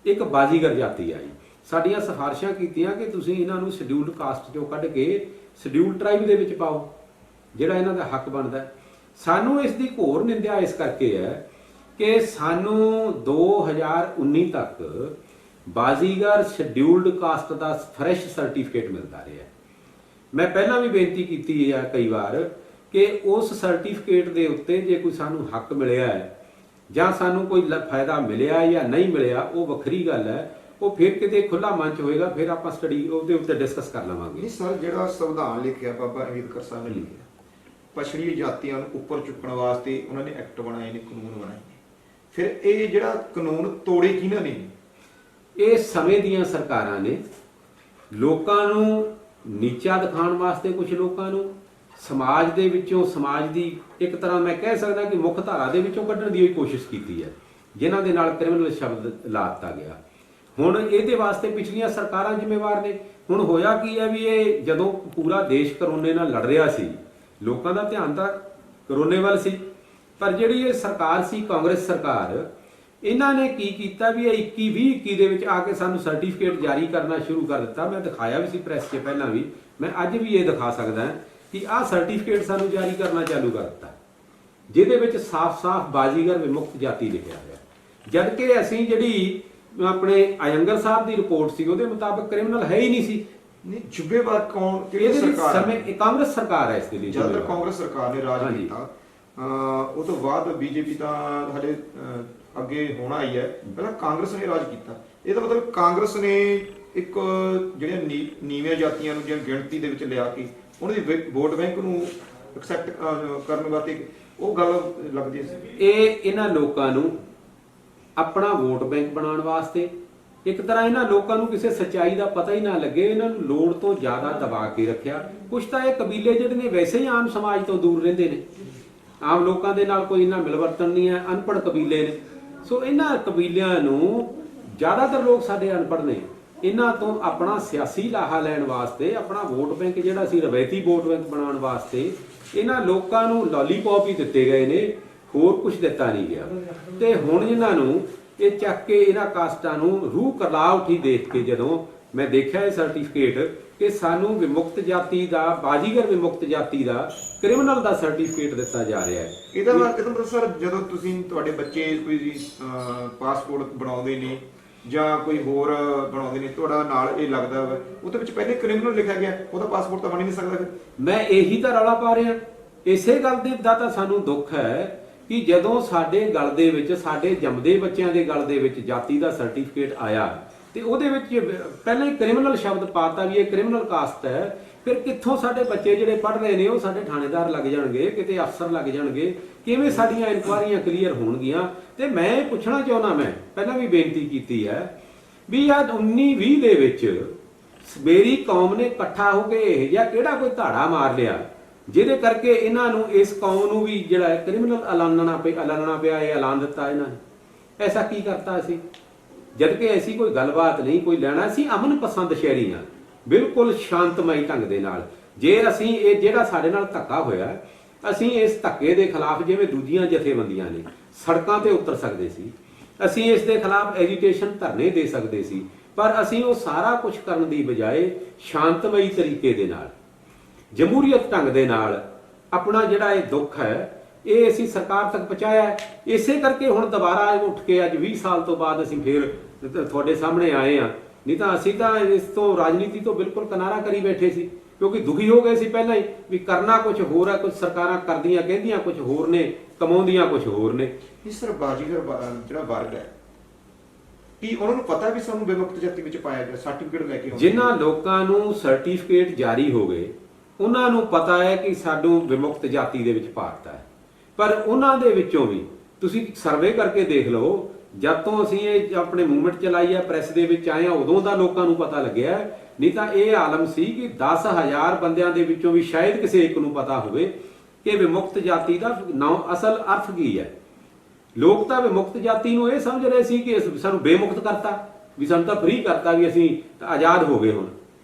ਇੱਕ ਬਾਜੀਗਰ ਜਾਤੀ ਆਈ। ਸਾਡੀਆਂ ਸਿਫਾਰਿਸ਼ਾਂ ਕੀਤੀਆਂ ਕਿ ਤੁਸੀਂ ਇਹਨਾਂ ਨੂੰ ਸ਼ਡਿਊਲਡ ਕਾਸਟ ਚੋਂ ਕੱਢ ਕੇ ਸ਼ਡਿਊਲਡ ਟਰਾਈਬ ਦੇ ਵਿੱਚ ਪਾਓ, ਜਿਹੜਾ ਇਹਨਾਂ ਦਾ ਹੱਕ ਬਣਦਾ। ਸਾਨੂੰ ਇਸ ਦੀ ਘੋਰ ਨਿੰਦਿਆ ਇਸ ਕਰਕੇ ਹੈ ਕਿ ਸਾਨੂੰ 2019 ਤੱਕ ਬਾਜ਼ੀਗਰ ਸ਼ਡਿਊਲਡ ਕਾਸਟ ਦਾ ਫਰੈਸ਼ ਸਰਟੀਫਿਕੇਟ ਮਿਲਦਾ ਰਿਹਾ। ਮੈਂ ਪਹਿਲਾਂ ਵੀ ਬੇਨਤੀ ਕੀਤੀ ਹੈ ਕਈ ਵਾਰ ਕਿ ਉਸ ਸਰਟੀਫਿਕੇਟ ਦੇ ਉੱਤੇ ਜੇ ਕੋਈ ਸਾਨੂੰ ਹੱਕ ਮਿਲਿਆ ਹੈ ਜਾਂ ਸਾਨੂੰ ਕੋਈ ਫਾਇਦਾ ਮਿਲਿਆ ਜਾਂ ਨਹੀਂ ਮਿਲਿਆ ਉਹ ਵੱਖਰੀ ਗੱਲ ਹੈ, ਉਹ ਫਿਰ ਕਿਤੇ ਖੁੱਲਾ ਮੰਚ ਹੋਏਗਾ, ਫਿਰ ਆਪਾਂ ਸਟੱਡੀ ਉਹਦੇ ਉੱਤੇ ਡਿਸਕਸ ਕਰ ਲਵਾਂਗੇ। ਨਹੀਂ ਸਰ, ਜਿਹੜਾ ਸੰਵਿਧਾਨ ਲਿਖਿਆ ਬਾਬਾ ਅੰਬੇਦਕਰ ਸਾਹਿਬ ਨੇ ਲਿਖਿਆ, ਪਛੜੀ ਜਾਤੀਆਂ ਨੂੰ ਉੱਪਰ ਚੁੱਕਣ ਵਾਸਤੇ ਉਹਨਾਂ ਨੇ ਐਕਟ ਬਣਾਏ ਨੇ, ਕਾਨੂੰਨ ਬਣਾਏ ਨੇ, ਫਿਰ ਇਹ ਜਿਹੜਾ ਕਾਨੂੰਨ ਤੋੜੇ ਕਿਹਨਾਂ ਨੇ? ਇਹ ਸਮੇਂ ਦੀਆਂ ਸਰਕਾਰਾਂ ਨੇ, ਲੋਕਾਂ ਨੂੰ ਨੀਚਾ ਦਿਖਾਉਣ ਵਾਸਤੇ, ਕੁਝ ਲੋਕਾਂ ਨੂੰ ਸਮਾਜ ਦੇ ਵਿੱਚੋਂ, ਸਮਾਜ ਦੀ ਇੱਕ ਤਰ੍ਹਾਂ ਮੈਂ ਕਹਿ ਸਕਦਾ ਕਿ ਮੁੱਖ ਧਾਰਾ ਦੇ ਵਿੱਚੋਂ ਕੱਢਣ ਦੀ ਕੋਸ਼ਿਸ਼ ਕੀਤੀ ਹੈ, ਜਿਨ੍ਹਾਂ ਦੇ ਨਾਲ ਕ੍ਰਿਮੀਨਲ ਸ਼ਬਦ ਲਾ ਦਿੱਤਾ ਗਿਆ। ਹੁਣ ਇਹਦੇ ਵਾਸਤੇ ਪਿਛਲੀਆਂ ਸਰਕਾਰਾਂ ਜ਼ਿੰਮੇਵਾਰ ਨੇ। ਹੁਣ ਹੋਇਆ ਕੀ ਹੈ ਵੀ ਇਹ ਜਦੋਂ ਪੂਰਾ ਦੇਸ਼ ਕਰੋਨੇ ਨਾਲ ਲੜ ਰਿਹਾ ਸੀ, ਲੋਕਾਂ ਦਾ ਧਿਆਨ ਤਾਂ ਕਰੋਨੇ ਵੱਲ ਸੀ, ਪਰ ਜਿਹੜੀ ਇਹ ਸਰਕਾਰ ਸੀ ਕਾਂਗਰਸ ਸਰਕਾਰ, ਇਹਨਾਂ ਨੇ ਕੀ ਕੀਤਾ ਵੀ ਇਹ 21 ਦੇ ਵਿੱਚ ਆ ਕੇ ਸਾਨੂੰ ਸਰਟੀਫਿਕੇਟ ਜਾਰੀ ਕਰਨਾ ਸ਼ੁਰੂ ਕਰ ਦਿੱਤਾ। ਮੈਂ ਦਿਖਾਇਆ ਵੀ ਸੀ ਪ੍ਰੈਸ 'ਚ ਪਹਿਲਾਂ ਵੀ, ਮੈਂ ਅੱਜ ਵੀ ਇਹ ਦਿਖਾ ਸਕਦਾ ਕਿ ਆਹ ਸਰਟੀਫਿਕੇਟ ਸਾਨੂੰ ਜਾਰੀ ਕਰਨਾ ਚਾਲੂ ਕਰ ਦਿੱਤਾ, ਜਿਹਦੇ ਵਿੱਚ ਸਾਫ਼-ਸਾਫ਼ ਬਾਜ਼ੀਗਰ ਵਿਮੁਕਤ ਜਾਤੀ ਲਿਖਿਆ ਹੋਇਆ, ਜਦ ਕਿ ਅਸੀਂ ਜਿਹੜੀ ਆਪਣੇ ਅਯੰਗਰ ਸਾਹਿਬ ਦੀ ਰਿਪੋਰਟ ਸੀ ਉਹਦੇ ਮੁਤਾਬਕ ਕ੍ਰਿਮੀਨਲ ਹੈ ਹੀ ਨਹੀਂ ਸੀ। ਨਹੀਂ, ਜ਼ਿੰਮੇਵਾਰ ਕੌਣ, ਕਿਹੜੀ ਇਹਦੇ ਵਿੱਚ ਸਰਕਾਰ? ਸਮੇਂ ਕਾਂਗਰਸ ਸਰਕਾਰ ਹੈ ਇਸ ਦੇ ਲਈ। ਜਦ ਤੱਕ ਕਾਂਗਰਸ ਸਰਕਾਰ ਨੇ ਰਾਜ ਹਾਂਜੀ। ਕੀਤਾ, ਉਹ ਤੋਂ ਬਾਅਦ ਬੀਜੇਪੀ ਤਾਂ ਸਾਡੇ ਅੱਗੇ ਹੋਣਾ ਹੀ ਹੈ, ਪਹਿਲਾਂ ਕਾਂਗਰਸ ਨੇ ਰਾਜ ਕੀਤਾ। ਇਹਦਾ ਮਤਲਬ ਕਾਂਗਰਸ ਨੇ ਇੱਕ ਜਿਹੜੀਆਂ ਨੀਵੀਆਂ ਜਾਤੀਆਂ ਨੂੰ ਜਾਂ ਗਿਣਤੀ ਦੇ ਵਿੱਚ ਲਿਆ ਕੇ ਉਹਨਾਂ ਦੀ ਵੋਟ ਬੈਂਕ ਨੂੰ ਐਕਸੈਪਟ ਕਰਨ ਵਾਸਤੇ ਉਹ ਗੱਲ ਲੱਗਦੀ ਸੀ। ਇਹ ਇਹਨਾਂ ਲੋਕਾਂ ਨੂੰ ਆਪਣਾ ਵੋਟ ਬੈਂਕ ਬਣਾਉਣ ਵਾਸਤੇ, ਇੱਕ ਤਰ੍ਹਾਂ ਇਹਨਾਂ ਲੋਕਾਂ ਨੂੰ ਕਿਸੇ ਸੱਚਾਈ ਦਾ ਪਤਾ ਹੀ ਨਾ ਲੱਗੇ, ਇਹਨਾਂ ਨੂੰ ਲੋੜ ਤੋਂ ਜ਼ਿਆਦਾ ਦਬਾ ਕੇ ਰੱਖਿਆ। ਕੁਛ ਤਾਂ ਇਹ ਕਬੀਲੇ ਜਿਹੜੇ ਨੇ ਵੈਸੇ ਹੀ ਆਮ ਸਮਾਜ ਤੋਂ ਦੂਰ ਰਹਿੰਦੇ ਨੇ, ਆਮ ਲੋਕਾਂ ਦੇ ਨਾਲ ਕੋਈ ਇਹਨਾਂ ਮਿਲਵਰਤਨ ਨਹੀਂ ਹੈ, ਅਨਪੜ੍ਹ ਕਬੀਲੇ ਨੇ। ਸੋ ਇਹਨਾਂ ਕਬੀਲਿਆਂ ਨੂੰ, ਜ਼ਿਆਦਾਤਰ ਲੋਕ ਸਾਡੇ ਅਨਪੜ੍ਹ ਨੇ, ਇਹਨਾਂ ਤੋਂ ਆਪਣਾ ਸਿਆਸੀ ਲਾਹਾ ਲੈਣ ਵਾਸਤੇ, ਆਪਣਾ ਵੋਟ ਬੈਂਕ ਜਿਹੜਾ ਸੀ ਰਵਾਇਤੀ ਵੋਟ ਬੈਂਕ ਬਣਾਉਣ ਵਾਸਤੇ ਇਹਨਾਂ ਲੋਕਾਂ ਨੂੰ ਲਾਲੀਪੌਪ ਹੀ ਦਿੱਤੇ ਗਏ ਨੇ, ਹੋਰ ਕੁਝ ਦਿੱਤਾ ਨਹੀਂ ਗਿਆ। ਤੇ ਹੁਣ ਇਹਨਾਂ ਨੂੰ ਇਹ ਚੱਕ ਕੇ ਇਹਨਾਂ ਕਾਸਟਾਂ ਨੂੰ ਰੂਹ ਕਰਲਾ ਉੱਠੀ ਦੇਖ ਕੇ, ਜਦੋਂ ਮੈਂ ਦੇਖਿਆ ਇਹ ਸਰਟੀਫਿਕੇਟ ਕਿ ਸਾਨੂੰ ਵਿਮੁਕਤ ਜਾਤੀ ਦਾ, ਬਾਜੀਗਰ ਵਿਮੁਕਤ ਜਾਤੀ ਦਾ, ਕ੍ਰਿਮੀਨਲ ਦਾ ਸਰਟੀਫਿਕੇਟ ਦਿੱਤਾ ਜਾ ਰਿਹਾ ਹੈ। ਇਹਦਾ ਮਤਲਬ ਸਰ, ਜਦੋਂ ਤੁਸੀਂ ਤੁਹਾਡੇ ਬੱਚੇ ਕੋਈ ਪਾਸਪੋਰਟ ਬਣਾਉਂਦੇ ਨੇ ਜਾਂ ਕੋਈ ਹੋਰ ਬਣਾਉਂਦੇ ਨੇ, ਤੁਹਾਡਾ ਨਾਲ ਇਹ ਲੱਗਦਾ ਵਾ ਉਹਦੇ ਵਿੱਚ ਪਹਿਲੇ ਕ੍ਰਿਮੀਨਲ ਲਿਖਿਆ ਗਿਆ, ਉਹਦਾ ਪਾਸਪੋਰਟ ਤਾਂ ਬਣ ਹੀ ਨਹੀਂ ਸਕਦਾ ਫਿਰ। ਮੈਂ ਇਹੀ ਤਾਂ ਰੌਲਾ ਪਾ ਰਿਹਾ। ਇਸੇ ਗੱਲ ਦਾ ਤਾਂ ਸਾਨੂੰ ਦੁੱਖ ਹੈ ਕਿ ਜਦੋਂ ਸਾਡੇ ਗਲ ਦੇ ਵਿੱਚ, ਸਾਡੇ ਜੰਮਦੇ ਬੱਚਿਆਂ ਦੇ ਗਲ ਦੇ ਵਿੱਚ ਜਾਤੀ ਦਾ ਸਰਟੀਫਿਕੇਟ ਆਇਆ ਤੇ ਉਹਦੇ ਵਿੱਚ ਪਹਿਲਾਂ ਹੀ ਕ੍ਰਿਮੀਨਲ ਸ਼ਬਦ ਪਾਤਾ ਵੀ ਇਹ ਕ੍ਰਿਮੀਨਲ ਕਾਸਟ ਹੈ, ਫਿਰ ਕਿੱਥੋਂ ਸਾਡੇ ਬੱਚੇ ਜਿਹੜੇ ਪੜ੍ਹ ਰਹੇ ਨੇ ਉਹ ਸਾਡੇ ਥਾਣੇਦਾਰ ਲੱਗ ਜਾਣਗੇ, ਕਿਤੇ ਅਫਸਰ ਲੱਗ ਜਾਣਗੇ, ਕਿਵੇਂ ਸਾਡੀਆਂ ਇਨਕੁਆਰੀਆਂ ਕਲੀਅਰ ਹੋਣਗੀਆਂ? ਤੇ ਮੈਂ ਇਹ ਪੁੱਛਣਾ ਚਾਹੁੰਦਾ, ਮੈਂ ਪਹਿਲਾਂ ਵੀ ਬੇਨਤੀ ਕੀਤੀ ਹੈ ਵੀ ਆ 1920 ਦੇ ਵਿੱਚ ਮੇਰੀ ਕੌਮ ਨੇ ਇਕੱਠਾ ਹੋ ਕੇ ਇਹ ਜਿਹਾ ਕਿਹੜਾ ਕੋਈ ਧਾੜਾ ਮਾਰ ਲਿਆ ਜਿਹਦੇ ਕਰਕੇ ਇਹਨਾਂ ਨੂੰ, ਇਸ ਕੌਮ ਨੂੰ ਵੀ ਜਿਹੜਾ ਕ੍ਰਿਮੀਨਲ ਐਲਾਨਣਾ ਪਿਆ, ਇਹ ਐਲਾਨ ਦਿੱਤਾ ਇਹਨਾਂ ਨੇ। ਐਸਾ ਕੀ ਕਰਤਾ ਅਸੀਂ? ਜਦ ਕਿ ਐਸੀ ਕੋਈ ਗੱਲਬਾਤ ਨਹੀਂ, ਕੋਈ ਲੈਣਾ। ਅਸੀਂ ਅਮਨ ਪਸੰਦ ਸ਼ਹਿਰੀ ਹਾਂ, ਬਿਲਕੁਲ ਸ਼ਾਂਤਮਈ ਢੰਗ ਦੇ ਨਾਲ। ਜੇ ਅਸੀਂ ਇਹ ਜਿਹੜਾ ਸਾਡੇ ਨਾਲ ਧੱਕਾ ਹੋਇਆ, ਅਸੀਂ ਇਸ ਧੱਕੇ ਦੇ ਖਿਲਾਫ, ਜਿਵੇਂ ਦੂਜੀਆਂ ਜਥੇਬੰਦੀਆਂ ਨੇ, ਸੜਕਾਂ ਤੇ ਉਤਰ ਸਕਦੇ ਸੀ, ਅਸੀਂ ਇਸ ਦੇ ਖਿਲਾਫ ਐਜੀਟੇਸ਼ਨ, ਧਰਨੇ ਦੇ ਸਕਦੇ ਸੀ, ਪਰ ਅਸੀਂ ਉਹ ਸਾਰਾ ਕੁਝ ਕਰਨ ਦੀ ਬਜਾਏ ਸ਼ਾਂਤਮਈ ਤਰੀਕੇ ਦੇ ਨਾਲ, ਜਮਹੂਰੀਅਤ ਢੰਗ ਦੇ ਨਾਲ ਆਪਣਾ ਜਿਹੜਾ ਇਹ ਦੁੱਖ ਹੈ ਇਹ ਅਸੀਂ ਸਰਕਾਰ ਤੱਕ ਪਹੁੰਚਾਇਆ। ਇਸੇ ਕਰਕੇ ਹੁਣ ਦੁਬਾਰਾ ਉੱਠ ਕੇ ਅੱਜ 20 ਸਾਲ ਤੋਂ ਬਾਅਦ ਅਸੀਂ ਫਿਰ ਤੁਹਾਡੇ ਸਾਹਮਣੇ ਆਏ ਆ। ਨਹੀਂ ਤਾਂ ਅਸੀਂ ਤਾਂ ਇਸ ਤੋਂ, ਰਾਜਨੀਤੀ ਤੋਂ ਬਿਲਕੁਲ ਕਿਨਾਰਾ ਕਰੀ ਬੈਠੇ ਸੀ, ਕਿਉਂਕਿ ਦੁਖੀ ਹੋ ਗਏ ਸੀ ਪਹਿਲਾਂ ਹੀ ਵੀ ਕਰਨਾ ਕੁਝ ਹੋਰ ਹੈ, ਕੁਝ ਸਰਕਾਰਾਂ ਕਰਦੀਆਂ ਕਹਿੰਦੀਆਂ ਕੁਝ ਹੋਰ ਨੇ, ਕਮਾਉਂਦੀਆਂ ਕੁਝ ਹੋਰ ਨੇ। ਇਸ ਤਰ੍ਹਾਂ ਬਾਜੀਗਰ ਜਿਹੜਾ ਵਰਗ ਹੈ, ਕੀ ਉਹਨਾਂ ਨੂੰ ਪਤਾ ਵੀ ਸਾਨੂੰ ਵਿਮੁਕਤ ਜਾਤੀ ਵਿੱਚ ਪਾਇਆ ਗਿਆ, ਸਰਟੀਫਿਕੇਟ ਲੈ ਕੇ ਆਉਂਦੇ? ਜਿਨ੍ਹਾਂ ਲੋਕਾਂ ਨੂੰ ਸਰਟੀਫਿਕੇਟ ਜਾਰੀ ਹੋ ਗਏ ਉਹਨਾਂ ਨੂੰ ਪਤਾ ਹੈ ਕਿ ਸਾਨੂੰ ਵਿਮੁਕਤ ਜਾਤੀ ਦੇ ਵਿੱਚ ਪਾਤਾ ਹੈ, ਪਰ ਉਹਨਾਂ ਦੇ ਵਿੱਚੋਂ ਵੀ ਤੁਸੀਂ ਸਰਵੇ ਕਰਕੇ ਦੇਖ ਲਓ, ਜਦ ਤੋਂ ਅਸੀਂ ਇਹ ਆਪਣੇ ਮੂਵਮੈਂਟ ਚਲਾਈ ਹੈ, ਪ੍ਰੈਸ ਦੇ ਵਿੱਚ ਆਏ ਆ, ਉਦੋਂ ਦਾ ਲੋਕਾਂ ਨੂੰ ਪਤਾ ਲੱਗਿਆ। ਨਹੀਂ ਤਾਂ ਇਹ ਆਲਮ ਸੀ ਕਿ 10,000 ਬੰਦਿਆਂ ਦੇ ਵਿੱਚੋਂ ਵੀ ਸ਼ਾਇਦ ਕਿਸੇ ਇੱਕ ਨੂੰ ਪਤਾ ਹੋਵੇ ਕਿ ਵਿਮੁਕਤ ਜਾਤੀ ਦਾ ਅਸਲ ਅਰਥ ਕੀ ਹੈ। ਲੋਕ ਤਾਂ ਵਿਮੁਕਤ ਜਾਤੀ ਨੂੰ ਇਹ ਸਮਝ ਰਹੇ ਸੀ ਕਿ ਸਾਨੂੰ ਬੇਮੁਕਤ ਕਰਤਾ, ਵੀ ਸਾਨੂੰ ਤਾਂ ਫ੍ਰੀ ਕਰਤਾ, ਵੀ ਅਸੀਂ ਤਾਂ ਆਜ਼ਾਦ ਹੋ ਗਏ। ਹੁਣ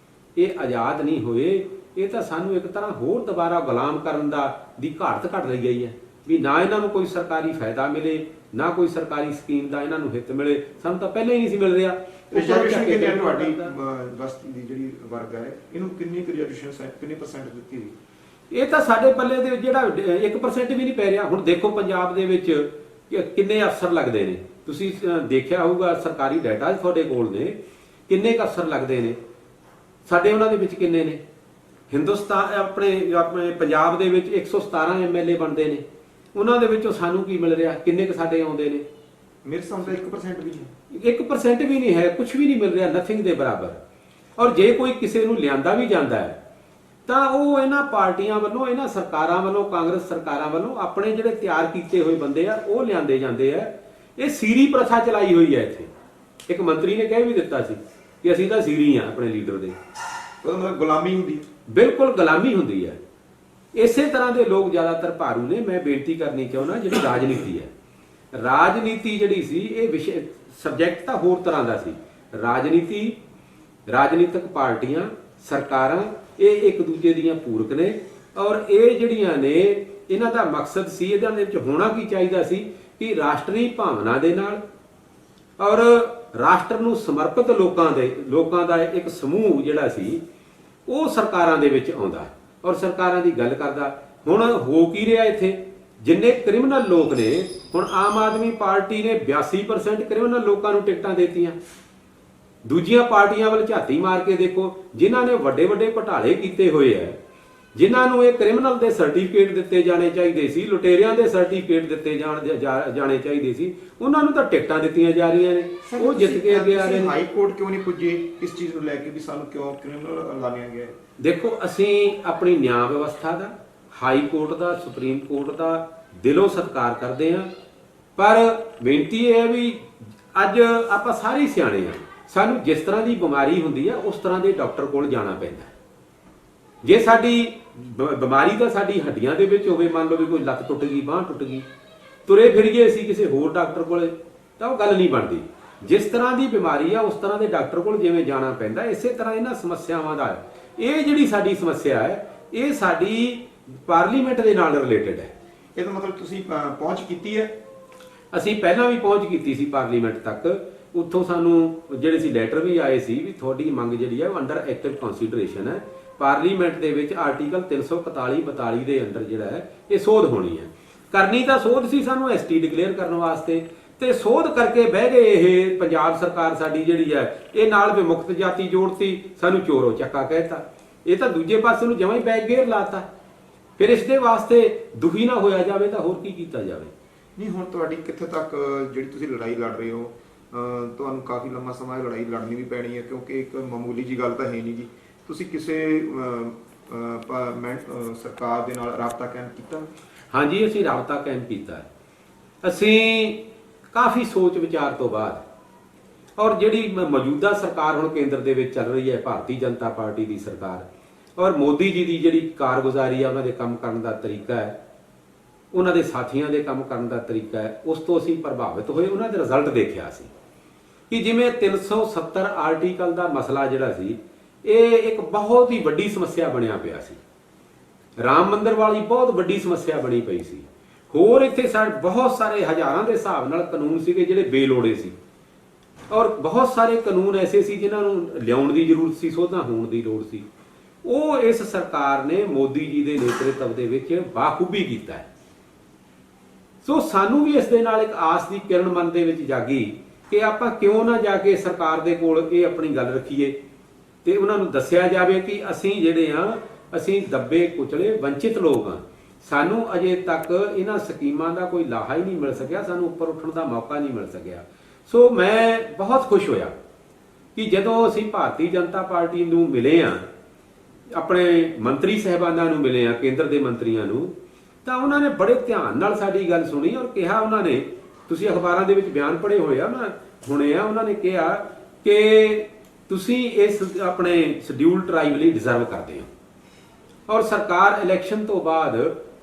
ਇਹ ਆਜ਼ਾਦ ਨਹੀਂ ਹੋਏ, ਇਹ ਤਾਂ ਸਾਨੂੰ ਇੱਕ ਤਰ੍ਹਾਂ ਹੋਰ ਦੁਬਾਰਾ ਗੁਲਾਮ ਕਰਨ ਦੀ ਘਾਟ ਘਟ ਰਹੀ ਗਈ ਹੈ, ਵੀ ਨਾ ਇਹਨਾਂ ਨੂੰ ਕੋਈ ਸਰਕਾਰੀ ਫਾਇਦਾ ਮਿਲੇ, ਨਾ ਕੋਈ ਸਰਕਾਰੀ ਸਕੀਮ ਦਾ ਇਹਨਾਂ ਨੂੰ ਹਿੱਤ ਮਿਲੇ। ਸਾਨੂੰ ਤਾਂ ਪਹਿਲਾਂ ਹੀ ਨਹੀਂ ਸੀ ਮਿਲ ਰਿਹਾ। ਰਿਜ਼ਰਵੇਸ਼ਨ ਕਿੰਨੀ ਹੈ ਤੁਹਾਡੀ ਬਸਤੀ ਦੀ ਜਿਹੜੀ ਵਰਗ ਹੈ, ਇਹਨੂੰ ਕਿੰਨੀ ਰਿਜ਼ਰਵੇਸ਼ਨ, ਕਿੰਨੇ ਪਰਸੈਂਟ ਦਿੱਤੀ ਹੋਈ? ਇਹ ਤਾਂ ਸਾਡੇ ਪੱਲੇ ਦੇ ਜਿਹੜਾ 1% ਵੀ ਨਹੀਂ ਪੈ ਰਿਹਾ। ਹੁਣ ਦੇਖੋ ਪੰਜਾਬ ਦੇ ਵਿੱਚ ਕਿੰਨੇ ਅਫਸਰ ਲੱਗਦੇ ਨੇ, ਤੁਸੀਂ ਦੇਖਿਆ ਹੋਊਗਾ, ਸਰਕਾਰੀ ਡਾਟਾ ਤੁਹਾਡੇ ਕੋਲ ਨੇ, ਕਿੰਨੇ ਕੁ ਅਫਸਰ ਲੱਗਦੇ ਨੇ ਸਾਡੇ, ਉਹਨਾਂ ਦੇ ਵਿੱਚ ਕਿੰਨੇ ਨੇ? ਹਿੰਦੁਸਤਾਨ ਆਪਣੇ ਪੰਜਾਬ ਦੇ ਵਿੱਚ 117 MLA ਬਣਦੇ ਨੇ, ਉਹਨਾਂ ਦੇ ਵਿੱਚੋਂ ਸਾਨੂੰ ਕੀ ਮਿਲ ਰਿਹਾ, ਕਿੰਨੇ ਕੁ ਸਾਡੇ ਆਉਂਦੇ ਨੇ? ਮੇਰੇ ਸਾਹਮਣੇ 1% ਵੀ ਨਹੀਂ। 1% ਵੀ ਨਹੀਂ ਹੈ, ਕੁਝ ਵੀ ਨਹੀਂ ਮਿਲ ਰਿਹਾ, ਨਥਿੰਗ ਦੇ ਬਰਾਬਰ। ਔਰ ਜੇ ਕੋਈ ਕਿਸੇ ਨੂੰ ਲਿਆਂਦਾ ਵੀ ਜਾਂਦਾ ਹੈ ਤਾਂ ਉਹ ਇਹਨਾਂ ਪਾਰਟੀਆਂ ਵੱਲੋਂ, ਇਹਨਾਂ ਸਰਕਾਰਾਂ ਵੱਲੋਂ, ਕਾਂਗਰਸ ਸਰਕਾਰਾਂ ਵੱਲੋਂ ਆਪਣੇ ਜਿਹੜੇ ਤਿਆਰ ਕੀਤੇ ਹੋਏ ਬੰਦੇ ਆ ਉਹ ਲਿਆਂਦੇ ਜਾਂਦੇ ਆ। ਇਹ ਸੀਰੀ ਪ੍ਰਥਾ ਚਲਾਈ ਹੋਈ ਹੈ ਇੱਥੇ। ਇੱਕ ਮੰਤਰੀ ਨੇ ਕਹਿ ਵੀ ਦਿੱਤਾ ਸੀ ਕਿ ਅਸੀਂ ਤਾਂ ਸੀਰੀ ਆ ਆਪਣੇ ਲੀਡਰ ਦੇ। ਉਹਦਾ ਮਤਲਬ ਗੁਲਾਮੀ ਹੁੰਦੀ ਹੈ। ਬਿਲਕੁਲ ਗੁਲਾਮੀ ਹੁੰਦੀ ਹੈ। ਇਸੇ ਤਰ੍ਹਾਂ ਦੇ ਲੋਕ ਜ਼ਿਆਦਾਤਰ ਭਾਰੂ ਨੇ। ਮੈਂ ਬੇਨਤੀ ਕਰਨੀ ਚਾਹੁੰਦਾ, ਜਿਹੜੀ ਰਾਜਨੀਤੀ ਹੈ, ਰਾਜਨੀਤੀ ਜਿਹੜੀ ਸੀ ਇਹ ਵਿਸ਼ੇ ਸਬਜੈਕਟ ਤਾਂ ਹੋਰ ਤਰ੍ਹਾਂ ਦਾ ਸੀ। ਰਾਜਨੀਤੀ, ਰਾਜਨੀਤਿਕ ਪਾਰਟੀਆਂ, ਸਰਕਾਰਾਂ, ਇਹ ਇੱਕ ਦੂਜੇ ਦੀਆਂ ਪੂਰਕ ਨੇ। ਔਰ ਇਹ ਜਿਹੜੀਆਂ ਨੇ, ਇਹਨਾਂ ਦਾ ਮਕਸਦ ਸੀ, ਇਹਦੇ ਵਿੱਚ ਹੋਣਾ ਕੀ ਚਾਹੀਦਾ ਸੀ ਕਿ ਰਾਸ਼ਟਰੀ ਭਾਵਨਾ ਦੇ ਨਾਲ ਔਰ ਰਾਸ਼ਟਰ ਨੂੰ ਸਮਰਪਿਤ ਲੋਕਾਂ ਦਾ ਇੱਕ ਸਮੂਹ ਜਿਹੜਾ ਸੀ ਉਹ ਸਰਕਾਰਾਂ ਦੇ ਵਿੱਚ ਆਉਂਦਾ ਔਰ ਸਰਕਾਰਾਂ ਦੀ ਗੱਲ ਕਰਦਾ। ਹੁਣ ਹੋ ਕੀ ਰਿਹਾ ਇੱਥੇ? ਜਿੰਨੇ ਕ੍ਰਿਮੀਨਲ ਲੋਕ ਨੇ, ਹੁਣ ਆਮ ਆਦਮੀ ਪਾਰਟੀ ਨੇ 82% ਕ੍ਰਿਮੀਨਲ ਲੋਕਾਂ ਨੂੰ ਟਿਕਟਾਂ ਦਿੱਤੀਆਂ। ਦੂਜੀਆਂ ਪਾਰਟੀਆਂ ਵੱਲ ਝਾਤੀ ਮਾਰ ਕੇ ਦੇਖੋ, ਜਿਨ੍ਹਾਂ ਨੇ ਵੱਡੇ ਵੱਡੇ ਘੁਟਾਲੇ ਕੀਤੇ ਹੋਏ ਹੈ, ਜਿਨ੍ਹਾਂ ਨੂੰ ਇਹ ਕ੍ਰਿਮੀਨਲ ਦੇ ਸਰਟੀਫਿਕੇਟ ਦਿੱਤੇ ਜਾਣੇ ਚਾਹੀਦੇ ਸੀ, ਲੁਟੇਰਿਆਂ ਦੇ ਸਰਟੀਫਿਕੇਟ ਦਿੱਤੇ ਜਾਣੇ ਚਾਹੀਦੇ ਸੀ, ਉਹਨਾਂ ਨੂੰ ਤਾਂ ਟਿਕਟਾਂ ਦਿੱਤੀਆਂ ਜਾ ਰਹੀਆਂ ਨੇ, ਉਹ ਜਿੱਤ ਕੇ ਅੱਗੇ ਆ ਰਹੇ ਨੇ। ਹਾਈ ਕੋਰਟ ਕਿਉਂ ਨਹੀਂ ਪੁੱਜੇ ਇਸ ਚੀਜ਼ ਨੂੰ ਲੈ ਕੇ ਵੀ ਸਾਨੂੰ ਕਿਉਂ ਕ੍ਰਿਮੀਨਲ ਐਲਾਨਿਆ ਗਿਆ ਹੈ? ਦੇਖੋ, ਅਸੀਂ ਆਪਣੀ ਨਿਆਂ ਵਿਵਸਥਾ ਦਾ, ਹਾਈ ਕੋਰਟ ਦਾ, ਸੁਪਰੀਮ ਕੋਰਟ ਦਾ ਦਿਲੋਂ ਸਤਿਕਾਰ ਕਰਦੇ ਹਾਂ। ਪਰ ਬੇਨਤੀ ਇਹ ਹੈ ਵੀ ਅੱਜ ਆਪਾਂ ਸਾਰੇ ਸਿਆਣੇ ਆ, ਸਾਨੂੰ ਜਿਸ ਤਰ੍ਹਾਂ ਦੀ ਬਿਮਾਰੀ ਹੁੰਦੀ ਹੈ ਉਸ ਤਰ੍ਹਾਂ ਦੇ ਡਾਕਟਰ ਕੋਲ ਜਾਣਾ ਪੈਂਦਾ। ਜੇ ਸਾਡੀ ਬਿਮਾਰੀ ਤਾਂ ਸਾਡੀ ਹੱਡੀਆਂ ਦੇ ਵਿੱਚ ਹੋਵੇ, ਮੰਨ ਲਓ ਵੀ ਕੋਈ ਲੱਤ ਟੁੱਟ ਗਈ, ਬਾਂਹ ਟੁੱਟ ਗਈ, ਤੁਰੇ ਫਿਰੀਏ ਅਸੀਂ ਕਿਸੇ ਹੋਰ ਡਾਕਟਰ ਕੋਲੇ, ਤਾਂ ਉਹ ਗੱਲ ਨਹੀਂ ਬਣਦੀ। ਜਿਸ ਤਰ੍ਹਾਂ ਦੀ ਬਿਮਾਰੀ ਆ ਉਸ ਤਰ੍ਹਾਂ ਦੇ ਡਾਕਟਰ ਕੋਲ ਜਿਵੇਂ ਜਾਣਾ ਪੈਂਦਾ, ਇਸੇ ਤਰ੍ਹਾਂ ਇਹਨਾਂ ਸਮੱਸਿਆਵਾਂ ਦਾ ਇਹ ਜਿਹੜੀ ਸਾਡੀ ਸਮੱਸਿਆ ਹੈ, ਇਹ ਸਾਡੀ ਪਾਰਲੀਮੈਂਟ ਦੇ ਨਾਲ ਰਿਲੇਟਡ ਹੈ। ਇਹਦਾ ਮਤਲਬ ਤੁਸੀਂ ਪਹੁੰਚ ਕੀਤੀ ਹੈ? ਅਸੀਂ ਪਹਿਲਾਂ ਵੀ ਪਹੁੰਚ ਕੀਤੀ ਸੀ ਪਾਰਲੀਮੈਂਟ ਤੱਕ। ਉੱਥੋਂ ਸਾਨੂੰ ਜਿਹੜੇ ਸੀ ਲੈਟਰ ਵੀ ਆਏ ਸੀ ਵੀ ਤੁਹਾਡੀ ਮੰਗ ਜਿਹੜੀ ਹੈ ਉਹ ਅੰਡਰ ਐਕਟਿਵ ਕੰਸੀਡਰੇਸ਼ਨ ਹੈ। ਪਾਰਲੀਮੈਂਟ ਦੇ ਵਿੱਚ ਆਰਟੀਕਲ 341-42 ਦੇ ਅੰਡਰ ਜਿਹੜਾ ਹੈ ਇਹ ਸੋਧ ਹੋਣੀ ਹੈ। ਕਰਨੀ ਤਾਂ ਸੋਧ ਸੀ ਸਾਨੂੰ ਐਸਟੀ ਡਿਕਲੇਅਰ ਕਰਨ ਵਾਸਤੇ, ਤੇ ਸੋਧ ਕਰਕੇ ਬਹਿ ਗਏ ਇਹ ਪੰਜਾਬ ਸਰਕਾਰ ਸਾਡੀ ਜਿਹੜੀ ਹੈ, ਇਹ ਨਾਲ ਵਿਮੁਕਤ ਜਾਤੀ ਜੋੜਤੀ, ਸਾਨੂੰ ਚੋਰੋ ਚੱਕਾ ਕਹਿਤਾ। ਇਹ ਤਾਂ ਦੂਜੇ ਪਾਸੇ ਨੂੰ ਜਮਾਂ ਹੀ ਬੈਕ ਗੇਅਰ ਲਾਤਾ। ਫਿਰ ਇਸ ਦੇ ਵਾਸਤੇ ਦੁਖੀ ਨਾ ਹੋਇਆ ਜਾਵੇ ਤਾਂ ਹੋਰ ਕੀ ਕੀਤਾ ਜਾਵੇ? ਨਹੀਂ, ਹੁਣ ਤੁਹਾਡੀ ਕਿੱਥੇ ਤੱਕ ਜਿਹੜੀ ਤੁਸੀਂ ਲੜਾਈ ਲੜ ਰਹੇ ਹੋ, ਤੁਹਾਨੂੰ ਕਾਫੀ ਲੰਮਾ ਸਮਾਂ ਇਹ ਲੜਾਈ ਲੜਨੀ ਵੀ ਪੈਣੀ ਹੈ, ਕਿਉਂਕਿ ਇੱਕ ਮਾਮੂਲੀ ਜੀ ਗੱਲ ਤਾਂ ਹੈ ਨਹੀਂ ਜੀ। ਤੁਸੀਂ ਕਿਸੇ ਸਰਕਾਰ ਦੇ ਨਾਲ ਰਾਬਤਾ ਕਾਇਮ ਕੀਤਾ? ਹਾਂਜੀ, ਅਸੀਂ ਰਾਬਤਾ ਕਾਇਮ ਕੀਤਾ ਹੈ। ਅਸੀਂ ਕਾਫੀ ਸੋਚ ਵਿਚਾਰ ਤੋਂ ਬਾਅਦ, ਔਰ ਜਿਹੜੀ ਮੌਜੂਦਾ ਸਰਕਾਰ ਹੁਣ ਕੇਂਦਰ ਦੇ ਵਿੱਚ ਚੱਲ ਰਹੀ ਹੈ, ਭਾਰਤੀ ਜਨਤਾ ਪਾਰਟੀ ਦੀ ਸਰਕਾਰ, ਔਰ ਮੋਦੀ ਜੀ ਦੀ ਜਿਹੜੀ ਕਾਰਗੁਜ਼ਾਰੀ ਹੈ, ਉਹਨਾਂ ਦੇ ਕੰਮ ਕਰਨ ਦਾ ਤਰੀਕਾ ਹੈ, ਉਹਨਾਂ ਦੇ ਸਾਥੀਆਂ ਦੇ ਕੰਮ ਕਰਨ ਦਾ ਤਰੀਕਾ ਹੈ, ਉਸ ਤੋਂ ਅਸੀਂ ਪ੍ਰਭਾਵਿਤ ਹੋਏ। ਉਹਨਾਂ ਦੇ ਰਿਜ਼ਲਟ ਦੇਖਿਆ ਸੀ ਕਿ ਜਿਵੇਂ 370 ਆਰਟੀਕਲ ਦਾ ਮਸਲਾ ਜਿਹੜਾ ਸੀ, ਇਹ ਇੱਕ ਬਹੁਤ ਹੀ ਵੱਡੀ ਸਮੱਸਿਆ ਬਣਿਆ ਪਿਆ ਸੀ। ਰਾਮ ਮੰਦਿਰ ਵਾਲੀ ਬਹੁਤ ਵੱਡੀ ਸਮੱਸਿਆ ਬਣੀ ਪਈ ਸੀ। ਹੋਰ ਇੱਥੇ ਬਹੁਤ ਸਾਰੇ ਹਜ਼ਾਰਾਂ ਦੇ ਹਿਸਾਬ ਨਾਲ ਕਾਨੂੰਨ ਸੀਗੇ ਜਿਹੜੇ ਬੇਲੋੜੇ ਸੀ, ਔਰ ਬਹੁਤ ਸਾਰੇ ਕਾਨੂੰਨ ਐਸੇ ਸੀ ਜਿਨ੍ਹਾਂ ਨੂੰ ਲਿਆਉਣ ਦੀ ਜ਼ਰੂਰਤ ਸੀ, ਸੋਧਾਂ ਹੋਣ ਦੀ ਲੋੜ ਸੀ। ਉਹ ਇਸ ਸਰਕਾਰ ਨੇ ਮੋਦੀ ਜੀ ਦੇ ਨੇਤਰਤਵ ਦੇ ਵਿੱਚ ਬਾਖੂਬੀ ਕੀਤਾ ਹੈ। ਸੋ ਸਾਨੂੰ ਵੀ ਇਸ ਦੇ ਨਾਲ ਇੱਕ ਆਸ ਦੀ ਕਿਰਨ ਮਨ ਦੇ ਵਿੱਚ ਜਾਗੀ ਕਿ ਆਪਾਂ ਕਿਉਂ ਨਾ ਜਾ ਕੇ ਸਰਕਾਰ ਦੇ ਕੋਲ ਇਹ ਆਪਣੀ ਗੱਲ ਰੱਖੀਏ ਤੇ ਉਹਨਾਂ ਨੂੰ ਦੱਸਿਆ ਜਾਵੇ ਕਿ ਅਸੀਂ ਜਿਹੜੇ ਆ, ਅਸੀਂ ਦੱਬੇ ਕੁਚਲੇ ਵੰਚਿਤ ਲੋਕ ਆ, ਸਾਨੂੰ ਅਜੇ ਤੱਕ ਇਹਨਾਂ ਸਕੀਮਾਂ ਦਾ ਕੋਈ ਲਾਹਾ ਹੀ ਨਹੀਂ ਮਿਲ ਸਕਿਆ, ਸਾਨੂੰ ਉੱਪਰ ਉੱਠਣ ਦਾ ਮੌਕਾ ਨਹੀਂ ਮਿਲ ਸਕਿਆ। ਸੋ ਮੈਂ ਬਹੁਤ ਖੁਸ਼ ਹੋਇਆ ਕਿ ਜਦੋਂ ਅਸੀਂ ਭਾਰਤੀ ਜਨਤਾ ਪਾਰਟੀ ਨੂੰ ਮਿਲੇ ਆ, ਆਪਣੇ ਮੰਤਰੀ ਸਾਹਿਬਾਨਾਂ ਨੂੰ ਮਿਲੇ ਆ, ਕੇਂਦਰ ਦੇ ਮੰਤਰੀਆਂ ਨੂੰ, ਤਾਂ ਉਹਨਾਂ ਨੇ ਬੜੇ ਧਿਆਨ ਨਾਲ ਸਾਡੀ ਗੱਲ ਸੁਣੀ ਔਰ ਕਿਹਾ, ਉਹਨਾਂ ਨੇ, ਤੁਸੀਂ ਅਖਬਾਰਾਂ ਦੇ ਵਿੱਚ ਬਿਆਨ ਪੜ੍ਹੇ ਹੋਏ ਆ ਨਾ, ਹੁਣੇ ਆ, ਉਹਨਾਂ ਨੇ ਕਿਹਾ ਕਿ ਤੁਸੀਂ ਇਸ ਆਪਣੇ ਸ਼ਡਿਊਲ ਟਰਾਈਬ ਲਈ ਡਿਜ਼ਰਵ ਕਰਦੇ ਹੋ ਔਰ ਸਰਕਾਰ ਇਲੈਕਸ਼ਨ ਤੋਂ ਬਾਅਦ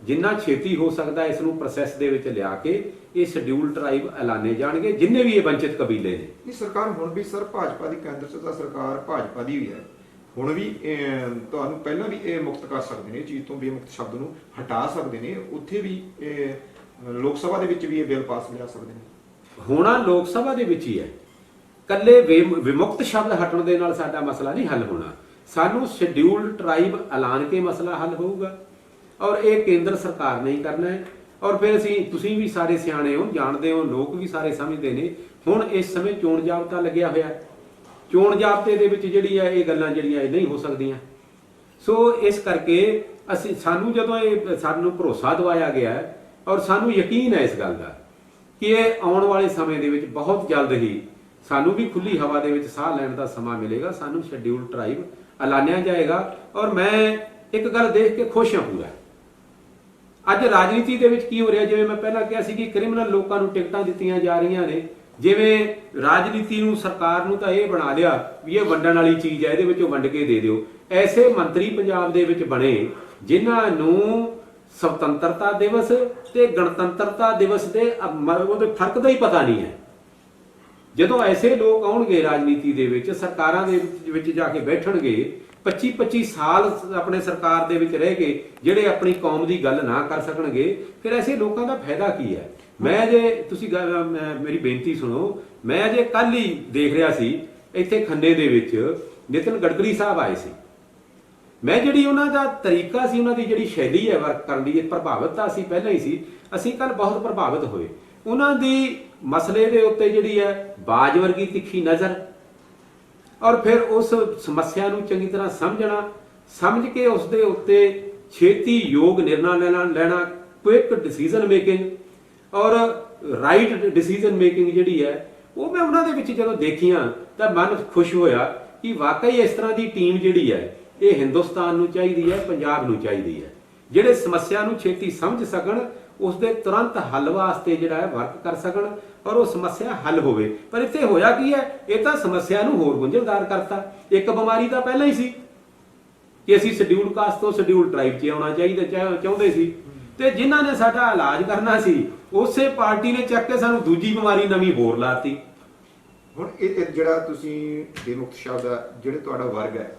ਜਿੰਨਾ ਛੇਤੀ ਹੋ ਸਕਦਾ ਇਸ ਨੂੰ ਪ੍ਰੋਸੈਸ ਦੇ ਵਿੱਚ ਲਿਆ ਕੇ ਇਹ ਸ਼ਡਿਊਲ ਟਰਾਈਬ ਐਲਾਨੇ ਜਾਣਗੇ, ਜਿੰਨੇ ਵੀ ਇਹ ਵੰਚਿਤ ਕਬੀਲੇ ਨੇ। ਇਹ ਸਰਕਾਰ ਹੁਣ ਵੀ ਸਰ ਭਾਜਪਾ ਦੀ, ਕੇਂਦਰ 'ਚ ਤਾਂ ਸਰਕਾਰ ਭਾਜਪਾ ਦੀ ਵੀ ਹੈ, ਹੁਣ ਵੀ ਤੁਹਾਨੂੰ ਪਹਿਲਾਂ ਵੀ ਇਹ ਮੁਕਤ ਕਰ ਸਕਦੇ ਨੇ, ਚੀਜ਼ ਤੋਂ ਬੇਮੁਕਤ ਸ਼ਬਦ ਨੂੰ ਹਟਾ ਸਕਦੇ ਨੇ, ਉੱਥੇ ਵੀ ਲੋਕ ਸਭਾ ਦੇ ਵਿੱਚ ਵੀ ਇਹ ਬਿੱਲ ਪਾਸ ਲਿਆ ਸਕਦੇ ਨੇ। ਹੋਣਾ ਲੋਕ ਸਭਾ ਦੇ ਵਿੱਚ ਹੀ ਹੈ। ਕੱਲੇ ਵਿਮੁਕਤ ਸ਼ਬਦ ਹਟਣ ਦੇ ਨਾਲ ਸਾਡਾ ਮਸਲਾ ਨਹੀਂ ਹੱਲ ਹੋਣਾ, ਸਾਨੂੰ ਸ਼ਡਿਊਲ ਟਰਾਈਬ ਐਲਾਨ ਕੇ ਮਸਲਾ ਹੱਲ ਹੋਊਗਾ ਔਰ ਇਹ ਕੇਂਦਰ ਸਰਕਾਰ ਨੇ ਹੀ ਕਰਨਾ ਹੈ। ਔਰ ਫਿਰ ਤੁਸੀਂ ਵੀ ਸਾਰੇ ਸਿਆਣੇ ਹੋ, ਜਾਣਦੇ ਹੋ, ਲੋਕ ਵੀ ਸਾਰੇ ਸਮਝਦੇ ਨੇ, ਹੁਣ ਇਸ ਸਮੇਂ ਚੋਣ ਜਾਬਤਾ ਲੱਗਿਆ ਹੋਇਆ, ਚੋਣ ਜਾਬਤੇ ਦੇ ਵਿੱਚ ਜਿਹੜੀ ਹੈ ਇਹ ਗੱਲਾਂ ਜਿਹੜੀਆਂ ਇਹ ਨਹੀਂ ਹੋ ਸਕਦੀਆਂ। ਸੋ ਇਸ ਕਰਕੇ ਸਾਨੂੰ ਜਦੋਂ ਇਹ ਸਾਨੂੰ ਭਰੋਸਾ ਦਿਵਾਇਆ ਗਿਆ ਹੈ ਔਰ ਸਾਨੂੰ ਯਕੀਨ ਹੈ ਇਸ ਗੱਲ ਦਾ ਕਿ ਇਹ ਆਉਣ ਵਾਲੇ ਸਮੇਂ ਦੇ ਵਿੱਚ ਬਹੁਤ ਜਲਦ ਹੀ ਸਾਨੂੰ ਵੀ ਖੁੱਲੀ ਹਵਾ ਦੇ ਵਿੱਚ ਸਾਹ ਲੈਣ ਦਾ ਸਮਾਂ ਮਿਲੇਗਾ। ਸਾਨੂੰ ਸ਼ੈਡਿਊਲ ਟ੍ਰਾਈਬ ਐਲਾਨਿਆ ਜਾਏਗਾ ਔਰ ਮੈਂ ਇੱਕ ਗੱਲ ਦੇਖ ਕੇ ਖੁਸ਼ ਹਾਂ ਪੂਰਾ। ਅੱਜ ਰਾਜਨੀਤੀ ਦੇ ਵਿੱਚ ਕੀ ਹੋ ਰਿਹਾ, ਜਿਵੇਂ ਮੈਂ ਪਹਿਲਾਂ ਕਿਹਾ ਸੀ ਕਿ ਕ੍ਰਿਮੀਨਲ ਲੋਕਾਂ ਨੂੰ ਟਿਕਟਾਂ ਦਿੱਤੀਆਂ ਜਾ ਰਹੀਆਂ ਨੇ। ਜਿਵੇਂ ਰਾਜਨੀਤੀ ਨੂੰ, ਸਰਕਾਰ ਨੂੰ ਤਾਂ ਇਹ ਬਣਾ ਲਿਆ ਵੀ ਇਹ ਵੰਡਣ ਵਾਲੀ ਚੀਜ਼ ਹੈ, ਇਹਦੇ ਵਿੱਚੋਂ ਵੰਡ ਕੇ ਦੇ ਦਿਓ। ਐਸੇ ਮੰਤਰੀ ਪੰਜਾਬ ਦੇ ਵਿੱਚ ਬਣੇ ਜਿਨ੍ਹਾਂ ਨੂੰ ਸੁਤੰਤਰਤਾ ਦਿਵਸ ਤੇ ਗਣਤੰਤਰਤਾ ਦਿਵਸ ਦੇ ਉਹਦੇ ਫਰਕ ਦਾ ਹੀ ਪਤਾ ਨਹੀਂ ਹੈ। ਜਦੋਂ ਐਸੇ ਲੋਕ ਆਉਣਗੇ ਰਾਜਨੀਤੀ ਦੇ ਵਿੱਚ, ਸਰਕਾਰਾਂ ਦੇ ਵਿੱਚ ਜਾ ਕੇ ਬੈਠਣਗੇ, 25-25 ਸਾਲ ਆਪਣੇ ਸਰਕਾਰ ਦੇ ਵਿੱਚ ਰਹਿ ਕੇ ਜਿਹੜੇ ਆਪਣੀ ਕੌਮ ਦੀ ਗੱਲ ਨਾ ਕਰ ਸਕਣਗੇ, ਫਿਰ ਐਸੇ ਲੋਕਾਂ ਦਾ ਫਾਇਦਾ ਕੀ ਹੈ? ਮੈਂ ਜੇ ਤੁਸੀਂ ਮੇਰੀ ਬੇਨਤੀ ਸੁਣੋ, ਮੈਂ ਜੇ ਕੱਲ ਹੀ ਦੇਖ ਰਿਹਾ ਸੀ ਇੱਥੇ ਖੰਨੇ ਦੇ ਵਿੱਚ ਨਿਤਿਨ ਗਡਕਰੀ ਸਾਹਿਬ ਆਏ ਸੀ। ਮੈਂ ਜਿਹੜੀ ਉਹਨਾਂ ਦਾ ਤਰੀਕਾ ਸੀ, ਉਹਨਾਂ ਦੀ ਜਿਹੜੀ ਸ਼ੈਲੀ ਹੈ ਵਰਕ ਕਰਨ ਦੀ, ਪ੍ਰਭਾਵਿਤ ਤਾਂ ਅਸੀਂ ਪਹਿਲਾਂ ਹੀ ਸੀ, ਅਸੀਂ ਕੱਲ ਬਹੁਤ ਪ੍ਰਭਾਵਿਤ ਹੋਏ। ਉਹਨਾਂ ਦੀ ਮਸਲੇ ਦੇ ਉੱਤੇ ਜਿਹੜੀ ਹੈ ਬਾਜ ਵਰਗੀ ਤਿੱਖੀ ਨਜ਼ਰ, ਔਰ ਫਿਰ ਉਸ ਸਮੱਸਿਆ ਨੂੰ ਚੰਗੀ ਤਰ੍ਹਾਂ ਸਮਝਣਾ, ਸਮਝ ਕੇ ਉਸ ਦੇ ਉੱਤੇ ਛੇਤੀ ਯੋਗ ਨਿਰਣਾ ਲੈਣਾ, ਕੁਇਕ ਡਿਸੀਜਨ ਮੇਕਿੰਗ ਔਰ ਰਾਈਟ ਡਿਸੀਜਨ ਮੇਕਿੰਗ ਜਿਹੜੀ ਹੈ, ਉਹ ਮੈਂ ਉਹਨਾਂ ਦੇ ਵਿੱਚ ਜਦੋਂ ਦੇਖੀਆਂ ਤਾਂ ਮਨ ਖੁਸ਼ ਹੋਇਆ ਕਿ ਵਾਕਈ ਇਸ ਤਰ੍ਹਾਂ ਦੀ ਟੀਮ ਜਿਹੜੀ ਹੈ ਇਹ ਹਿੰਦੁਸਤਾਨ ਨੂੰ ਚਾਹੀਦੀ ਹੈ, ਪੰਜਾਬ ਨੂੰ ਚਾਹੀਦੀ ਹੈ, ਜਿਹੜੇ ਸਮੱਸਿਆ ਨੂੰ ਛੇਤੀ ਸਮਝ ਸਕਣ, ਉਸ ਦੇ ਤੁਰੰਤ ਹੱਲ ਵਾਸਤੇ ਜਿਹੜਾ ਹੈ ਵਰਕ ਕਰ ਸਕਣ ਔਰ ਉਹ ਸਮੱਸਿਆ ਹੱਲ ਹੋਵੇ। ਪਰ ਇੱਥੇ ਹੋਇਆ ਕੀ ਹੈ, ਇਹ ਤਾਂ ਸਮੱਸਿਆ ਨੂੰ ਹੋਰ ਗੁੰਝਲਦਾਰ ਕਰਤਾ। ਇੱਕ ਬਿਮਾਰੀ ਤਾਂ ਪਹਿਲਾਂ ਹੀ ਸੀ ਕਿ ਅਸੀਂ ਸ਼ਡਿਊਲ ਕਾਸਟ ਤੋਂ ਸ਼ਡਿਊਲ ਟ੍ਰਾਈਬ 'ਚ ਆਉਣਾ ਚਾਹੁੰਦੇ ਸੀ, ਤੇ ਜਿਨ੍ਹਾਂ ਨੇ ਸਾਡਾ ਇਲਾਜ ਕਰਨਾ ਸੀ ਉਸੇ ਪਾਰਟੀ ਨੇ ਚੱਕ ਕੇ ਸਾਨੂੰ ਦੂਜੀ ਬਿਮਾਰੀ ਨਵੀਂ ਹੋਰ ਲਾਤੀ। ਹੁਣ ਇਹ ਜਿਹੜਾ ਤੁਸੀਂ ਬੇਮੁਕਤ ਸ਼ਬਦ ਆ, ਜਿਹੜੇ ਤੁਹਾਡਾ ਵਰਗ ਹੈ,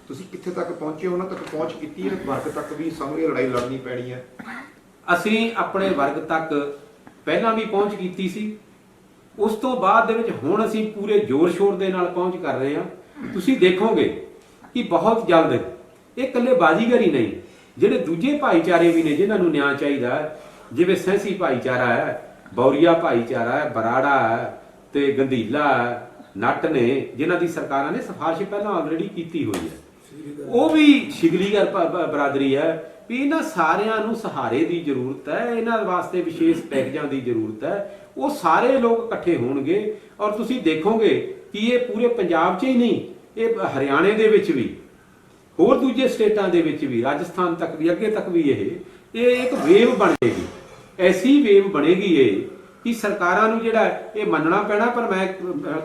ਤੁਸੀਂ ਕਿੱਥੇ ਤੱਕ ਪਹੁੰਚੇ, ਉਹਨਾਂ ਤੱਕ ਪਹੁੰਚ ਕੀਤੀ ਹੈ? ਵਰਗ ਤੱਕ ਵੀ ਸਾਨੂੰ ਇਹ ਲੜਾਈ ਲੜਨੀ ਪੈਣੀ ਹੈ। ਅਸੀਂ ਆਪਣੇ ਵਰਗ ਤੱਕ ਪਹਿਲਾਂ ਵੀ ਪਹੁੰਚ ਕੀਤੀ ਸੀ, ਉਸ ਤੋਂ ਬਾਅਦ ਦੇ ਵਿੱਚ ਹੁਣ ਅਸੀਂ ਪੂਰੇ ਜ਼ੋਰ ਸ਼ੋਰ ਦੇ ਨਾਲ ਪਹੁੰਚ ਕਰ ਰਹੇ ਹਾਂ। ਤੁਸੀਂ ਦੇਖੋਗੇ ਕਿ ਬਹੁਤ ਜਲਦ ਇਹ ਇਕੱਲੇ ਬਾਜ਼ੀਗਰ ਹੀ ਨਹੀਂ, ਜਿਹੜੇ ਦੂਜੇ ਭਾਈਚਾਰੇ ਵੀ ਨੇ ਜਿਨ੍ਹਾਂ ਨੂੰ ਨਿਆਂ ਚਾਹੀਦਾ ਹੈ, ਜਿਵੇਂ ਸੈਂਸੀ ਭਾਈਚਾਰਾ ਹੈ, ਬੌਰੀਆ ਭਾਈਚਾਰਾ ਹੈ, ਬਰਾੜਾ ਹੈ ਤੇ ਗੰਧੀਲਾ ਹੈ, ਨੱਟ ਨੇ, ਜਿਨ੍ਹਾਂ ਦੀ ਸਰਕਾਰਾਂ ਨੇ ਸਿਫਾਰਿਸ਼ ਪਹਿਲਾਂ ਆਲਰੇਡੀ ਕੀਤੀ ਹੋਈ ਹੈ। ਉਹ ਵੀ ਸ਼ਿਗਲੀਗਰ ਬਰਾਦਰੀ ਹੈ ਵੀ ਇਹਨਾਂ ਸਾਰਿਆਂ ਨੂੰ ਸਹਾਰੇ ਦੀ ਜ਼ਰੂਰਤ ਹੈ, ਇਹਨਾਂ ਵਾਸਤੇ ਵਿਸ਼ੇਸ਼ ਪੈਕੇਜਾਂ ਦੀ ਜ਼ਰੂਰਤ ਹੈ। ਉਹ ਸਾਰੇ ਲੋਕ ਇਕੱਠੇ ਹੋਣਗੇ ਔਰ ਤੁਸੀਂ ਦੇਖੋਗੇ ਕਿ ਇਹ ਪੂਰੇ ਪੰਜਾਬ 'ਚ ਹੀ ਨਹੀਂ, ਇਹ ਹਰਿਆਣੇ ਦੇ ਵਿੱਚ ਵੀ, ਹੋਰ ਦੂਜੇ ਸਟੇਟਾਂ ਦੇ ਵਿੱਚ ਵੀ, ਰਾਜਸਥਾਨ ਤੱਕ ਵੀ, ਅੱਗੇ ਤੱਕ ਵੀ ਇਹ ਇੱਕ ਵੇਵ ਬਣੇਗੀ। ਐਸੀ ਵੇਵ ਬਣੇਗੀ ਇਹ ਕਿ ਸਰਕਾਰਾਂ ਨੂੰ ਜਿਹੜਾ ਇਹ ਮੰਨਣਾ ਪੈਣਾ। ਪਰ ਮੈਂ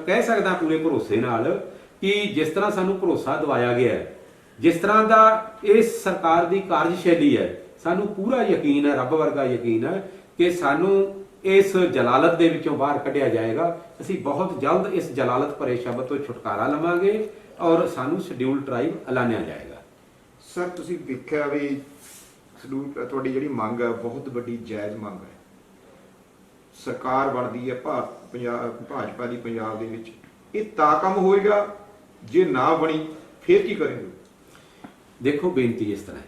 ਕਹਿ ਸਕਦਾ ਪੂਰੇ ਭਰੋਸੇ ਨਾਲ ਕਿ ਜਿਸ ਤਰ੍ਹਾਂ ਸਾਨੂੰ ਭਰੋਸਾ ਦਿਵਾਇਆ ਗਿਆ ਹੈ, ਜਿਸ ਤਰ੍ਹਾਂ ਦਾ ਇਸ ਸਰਕਾਰ ਦੀ ਕਾਰਜਸ਼ੈਲੀ ਹੈ, ਸਾਨੂੰ ਪੂਰਾ ਯਕੀਨ ਹੈ, ਰੱਬ ਵਰਗਾ ਯਕੀਨ ਹੈ ਕਿ ਸਾਨੂੰ ਇਸ ਜਲਾਲਤ ਦੇ ਵਿੱਚੋਂ ਬਾਹਰ ਕੱਢਿਆ ਜਾਏਗਾ। ਅਸੀਂ ਬਹੁਤ ਜਲਦ ਇਸ ਜਲਾਲਤ ਭਰੇ ਸ਼ਬਦ ਤੋਂ ਛੁਟਕਾਰਾ ਲਵਾਂਗੇ ਔਰ ਸਾਨੂੰ ਸ਼ਡਿਊਲ ਟ੍ਰਾਈਬ ਐਲਾਨਿਆ ਜਾਏਗਾ। ਸਰ, ਤੁਸੀਂ ਵੇਖਿਆ ਵੀ ਸ਼ਡਿਊਲ, ਤੁਹਾਡੀ ਜਿਹੜੀ ਮੰਗ ਹੈ ਬਹੁਤ ਵੱਡੀ ਜਾਇਜ਼ ਮੰਗ ਹੈ। ਸਰਕਾਰ ਬਣਦੀ ਹੈ ਭਾਜਪਾ ਦੀ ਪੰਜਾਬ ਦੇ ਵਿੱਚ, ਇਹ ਤਾਂ ਕੰਮ ਹੋਏਗਾ, ਜੇ ਨਾ ਬਣੀ ਫਿਰ ਕੀ ਕਰੇਂਗੇ? ਦੇਖੋ, ਬੇਨਤੀ ਇਸ ਤਰ੍ਹਾਂ ਹੈ,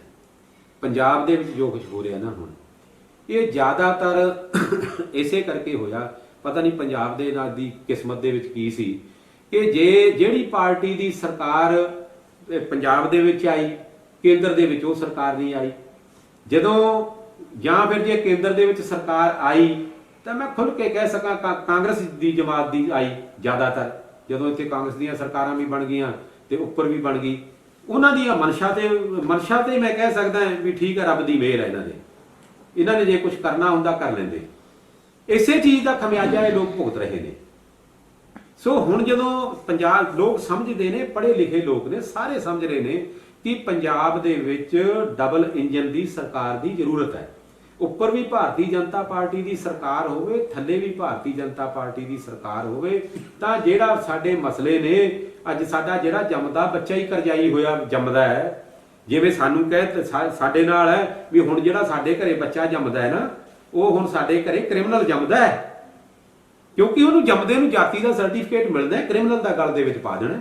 ਪੰਜਾਬ ਦੇ ਵਿੱਚ ਜੋ ਕੁਝ ਹੋ ਰਿਹਾ ਨਾ ਹੁਣ, ਇਹ ਜ਼ਿਆਦਾਤਰ ਇਸੇ ਕਰਕੇ ਹੋਇਆ, ਪਤਾ ਨਹੀਂ ਪੰਜਾਬ ਦੇ ਨਾਲ ਦੀ ਕਿਸਮਤ ਦੇ ਵਿੱਚ ਕੀ ਸੀ ਕਿ ਜਿਹੜੀ ਪਾਰਟੀ ਦੀ ਸਰਕਾਰ ਪੰਜਾਬ ਦੇ ਵਿੱਚ ਆਈ, ਕੇਂਦਰ ਦੇ ਵਿੱਚ ਉਹ ਸਰਕਾਰ ਨਹੀਂ ਆਈ। ਜਦੋਂ ਜਾਂ ਫਿਰ ਜੇ ਕੇਂਦਰ ਦੇ ਵਿੱਚ ਸਰਕਾਰ ਆਈ ਤਾਂ ਮੈਂ ਖੁੱਲ੍ਹ ਕੇ ਕਹਿ ਸਕਾਂ ਕਾਂਗਰਸ ਦੀ ਜਮਾਤ ਦੀ ਆਈ ਜ਼ਿਆਦਾਤਰ। ਜਦੋਂ ਇੱਥੇ ਕਾਂਗਰਸ ਦੀਆਂ ਸਰਕਾਰਾਂ ਵੀ ਬਣ ਗਈਆਂ ਤੇ ਉੱਪਰ ਵੀ ਬਣ ਗਈ, ਉਹਨਾਂ ਦੀਆਂ ਮਨਸ਼ਾ ਤੇ ਮੈਂ ਕਹਿ ਸਕਦਾ ਵੀ ਠੀਕ ਹੈ, ਰੱਬ ਦੀ ਮਿਹਰ ਹੈ ਇਹਨਾਂ ਨੇ ਜੇ ਕੁਝ ਕਰਨਾ ਹੁੰਦਾ ਕਰ ਲੈਂਦੇ। ਇਸੇ ਚੀਜ਼ ਦਾ ਖਮਿਆਜਾ ਇਹ ਲੋਕ ਭੁਗਤ ਰਹੇ ਨੇ। ਸੋ ਹੁਣ ਜਦੋਂ ਪੰਜਾਬ ਲੋਕ ਸਮਝਦੇ ਨੇ, ਪੜ੍ਹੇ ਲਿਖੇ ਲੋਕ ਨੇ, ਸਾਰੇ ਸਮਝ ਰਹੇ ਨੇ ਕਿ ਪੰਜਾਬ ਦੇ ਵਿੱਚ ਡਬਲ ਇੰਜਨ ਦੀ ਸਰਕਾਰ ਦੀ ਜ਼ਰੂਰਤ ਹੈ। ਉੱਪਰ ਵੀ ਭਾਰਤੀ ਜਨਤਾ ਪਾਰਟੀ ਦੀ ਸਰਕਾਰ ਹੋਵੇ, ਥੱਲੇ ਵੀ ਭਾਰਤੀ ਜਨਤਾ ਪਾਰਟੀ ਦੀ ਸਰਕਾਰ ਹੋਵੇ, ਤਾਂ ਜਿਹੜਾ ਸਾਡੇ ਮਸਲੇ ਨੇ, ਅੱਜ ਸਾਡਾ ਜਿਹੜਾ ਜੰਮਦਾ ਬੱਚਾ ਹੀ ਕਰਜ਼ਾਈ ਹੋਇਆ ਜੰਮਦਾ ਹੈ। ਜਿਵੇਂ ਸਾਨੂੰ ਸਾਡੇ ਨਾਲ ਹੈ ਵੀ ਹੁਣ ਜਿਹੜਾ ਸਾਡੇ ਘਰੇ ਬੱਚਾ ਜੰਮਦਾ ਹੈ ਨਾ, ਉਹ ਹੁਣ ਸਾਡੇ ਘਰੇ ਕ੍ਰਿਮੀਨਲ ਜੰਮਦਾ ਹੈ, ਕਿਉਂਕਿ ਉਹਨੂੰ ਜੰਮਦੇ ਨੂੰ ਜਾਤੀ ਦਾ ਸਰਟੀਫਿਕੇਟ ਮਿਲਦਾ ਹੈ, ਕ੍ਰਿਮੀਨਲ ਦਾ ਗਲ ਦੇ ਵਿੱਚ ਪਾ ਦੇਣਾ।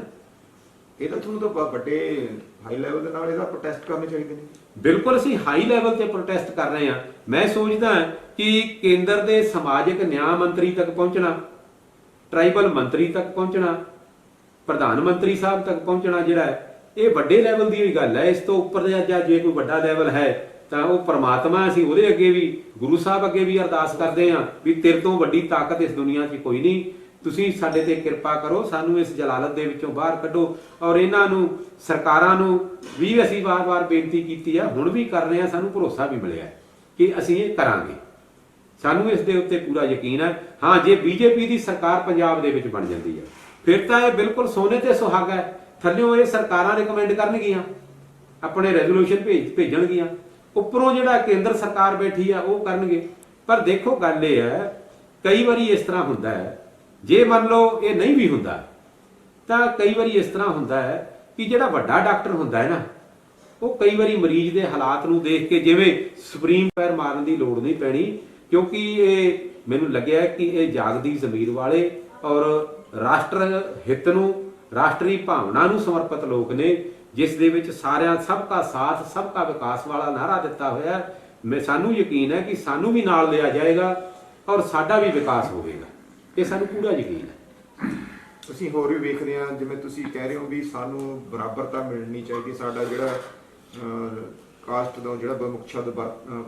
ਇਹ ਤਾਂ ਤੁਹਾਨੂੰ ਤਾਂ ਵੱਡੇ ਹਾਈ ਲੈਵਲ ਦੇ ਨਾਲ ਇਹਦਾ ਪ੍ਰੋਟੈਸਟ ਕਰਨੇ ਚਾਹੀਦੇ ਨੇ। ਬਿਲਕੁਲ, ਅਸੀਂ ਹਾਈ ਲੈਵਲ ਤੇ ਪ੍ਰੋਟੈਸਟ ਕਰ ਰਹੇ ਹਾਂ। ਮੈਂ ਸੋਚਦਾ ਕਿ ਕੇਂਦਰ ਦੇ ਸਮਾਜਿਕ ਨਿਆਂ ਮੰਤਰੀ ਤੱਕ ਪਹੁੰਚਣਾ, ਟ੍ਰਾਈਬਲ ਮੰਤਰੀ ਤੱਕ ਪਹੁੰਚਣਾ, ਪ੍ਰਧਾਨ ਮੰਤਰੀ ਸਾਹਿਬ ਤੱਕ ਪਹੁੰਚਣਾ, ਜਿਹੜਾ ਇਹ ਵੱਡੇ ਲੈਵਲ ਦੀ ਗੱਲ ਹੈ। ਇਸ ਤੋਂ ਉੱਪਰ ਜਾਂ ਜੇ ਕੋਈ ਵੱਡਾ ਲੈਵਲ ਹੈ ਤਾਂ ਉਹ ਪਰਮਾਤਮਾ, ਅਸੀਂ ਉਹਦੇ ਅੱਗੇ ਵੀ, ਗੁਰੂ ਸਾਹਿਬ ਅੱਗੇ ਵੀ ਅਰਦਾਸ ਕਰਦੇ ਹਾਂ ਵੀ ਤੇਰੇ ਤੋਂ ਵੱਡੀ ਤਾਕਤ ਇਸ ਦੁਨੀਆ 'ਚ ਕੋਈ ਨਹੀਂ, ਤੁਸੀਂ ਸਾਡੇ ਤੇ ਕਿਰਪਾ ਕਰੋ, ਸਾਨੂੰ ਇਸ ਜਲਾਲਤ ਦੇ ਵਿੱਚੋਂ ਬਾਹਰ ਕੱਢੋ। ਔਰ ਇਹਨਾਂ ਨੂੰ, ਸਰਕਾਰਾਂ ਨੂੰ ਵੀ ਅਸੀਂ ਵਾਰ-ਵਾਰ ਬੇਨਤੀ ਕੀਤੀ ਆ, ਹੁਣ ਵੀ ਕਰ ਰਹੇ ਹਾਂ, ਸਾਨੂੰ ਭਰੋਸਾ ਵੀ ਮਿਲਿਆ ਕਿ ਅਸੀਂ ਇਹ ਕਰਾਂਗੇ, ਸਾਨੂੰ ਇਸ ਦੇ ਉੱਤੇ ਪੂਰਾ ਯਕੀਨ ਹੈ। ਹਾਂ, ਜੇ ਬੀਜੇਪੀ ਦੀ ਸਰਕਾਰ ਪੰਜਾਬ ਦੇ ਵਿੱਚ ਬਣ ਜਾਂਦੀ ਹੈ ਫਿਰ ਤਾਂ ਇਹ ਬਿਲਕੁਲ ਸੋਨੇ ਤੇ ਸੁਹਾਗਾ ਹੈ। ਥੱਲਿਓਂ ਇਹ ਸਰਕਾਰਾਂ ਰਿਕਮੈਂਡ ਕਰਨਗੀਆਂ, ਆਪਣੇ ਰੈਜ਼ੋਲੂਸ਼ਨ ਭੇਜਣਗੀਆਂ, ਉੱਪਰੋਂ ਜਿਹੜਾ ਕੇਂਦਰ ਸਰਕਾਰ ਬੈਠੀ ਆ ਉਹ ਕਰਨਗੇ। ਪਰ ਦੇਖੋ ਗੱਲ ਇਹ ਹੈ, ਕਈ ਵਾਰੀ ਇਸ ਤਰ੍ਹਾਂ ਹੁੰਦਾ ਹੈ, ਜੇ ਮੰਨ ਲਓ ਇਹ ਨਹੀਂ ਵੀ ਹੁੰਦਾ ਤਾਂ ਕਈ ਵਾਰੀ ਇਸ ਤਰ੍ਹਾਂ ਹੁੰਦਾ ਹੈ ਕਿ ਜਿਹੜਾ ਵੱਡਾ ਡਾਕਟਰ ਹੁੰਦਾ ਹੈ ਨਾ, ਉਹ ਕਈ ਵਾਰੀ ਮਰੀਜ਼ ਦੇ ਹਾਲਾਤ ਨੂੰ ਦੇਖ ਕੇ, ਜਿਵੇਂ ਸੁਪਰੀਮ ਪੈਰ ਮਾਰਨ ਦੀ ਲੋੜ ਨਹੀਂ ਪੈਣੀ, ਕਿਉਂਕਿ ਇਹ ਮੈਨੂੰ ਲੱਗਿਆ ਕਿ ਇਹ ਜਾਗਦੀ ਜ਼ਮੀਰ ਵਾਲੇ ਔਰ ਰਾਸ਼ਟਰ ਹਿੱਤ ਨੂੰ, ਰਾਸ਼ਟਰੀ ਭਾਵਨਾ ਨੂੰ ਸਮਰਪਿਤ ਲੋਕ ਨੇ, ਜਿਸ ਦੇ ਵਿੱਚ ਸਾਰਿਆਂ ਸਭ ਕਾ ਸਾਥ ਸਭ ਕਾ ਵਿਕਾਸ ਵਾਲਾ ਨਾਅਰਾ ਦਿੱਤਾ ਹੋਇਆ। ਸਾਨੂੰ ਯਕੀਨ ਹੈ ਕਿ ਸਾਨੂੰ ਵੀ ਨਾਲ ਲਿਆ ਜਾਏਗਾ ਔਰ ਸਾਡਾ ਵੀ ਵਿਕਾਸ ਹੋਵੇਗਾ, ਇਹ ਸਾਨੂੰ ਪੂਰਾ ਯਕੀਨ ਹੈ। ਅਸੀਂ ਹੋਰ ਵੀ ਵੇਖਦੇ ਹਾਂ, ਜਿਵੇਂ ਤੁਸੀਂ ਕਹਿ ਰਹੇ ਹੋ ਵੀ ਸਾਨੂੰ ਬਰਾਬਰਤਾ ਮਿਲਣੀ ਚਾਹੀਦੀ, ਸਾਡਾ ਜਿਹੜਾ ਕਾਸਟ ਦਾ ਜਿਹੜਾ ਵਿਮੁਕਤ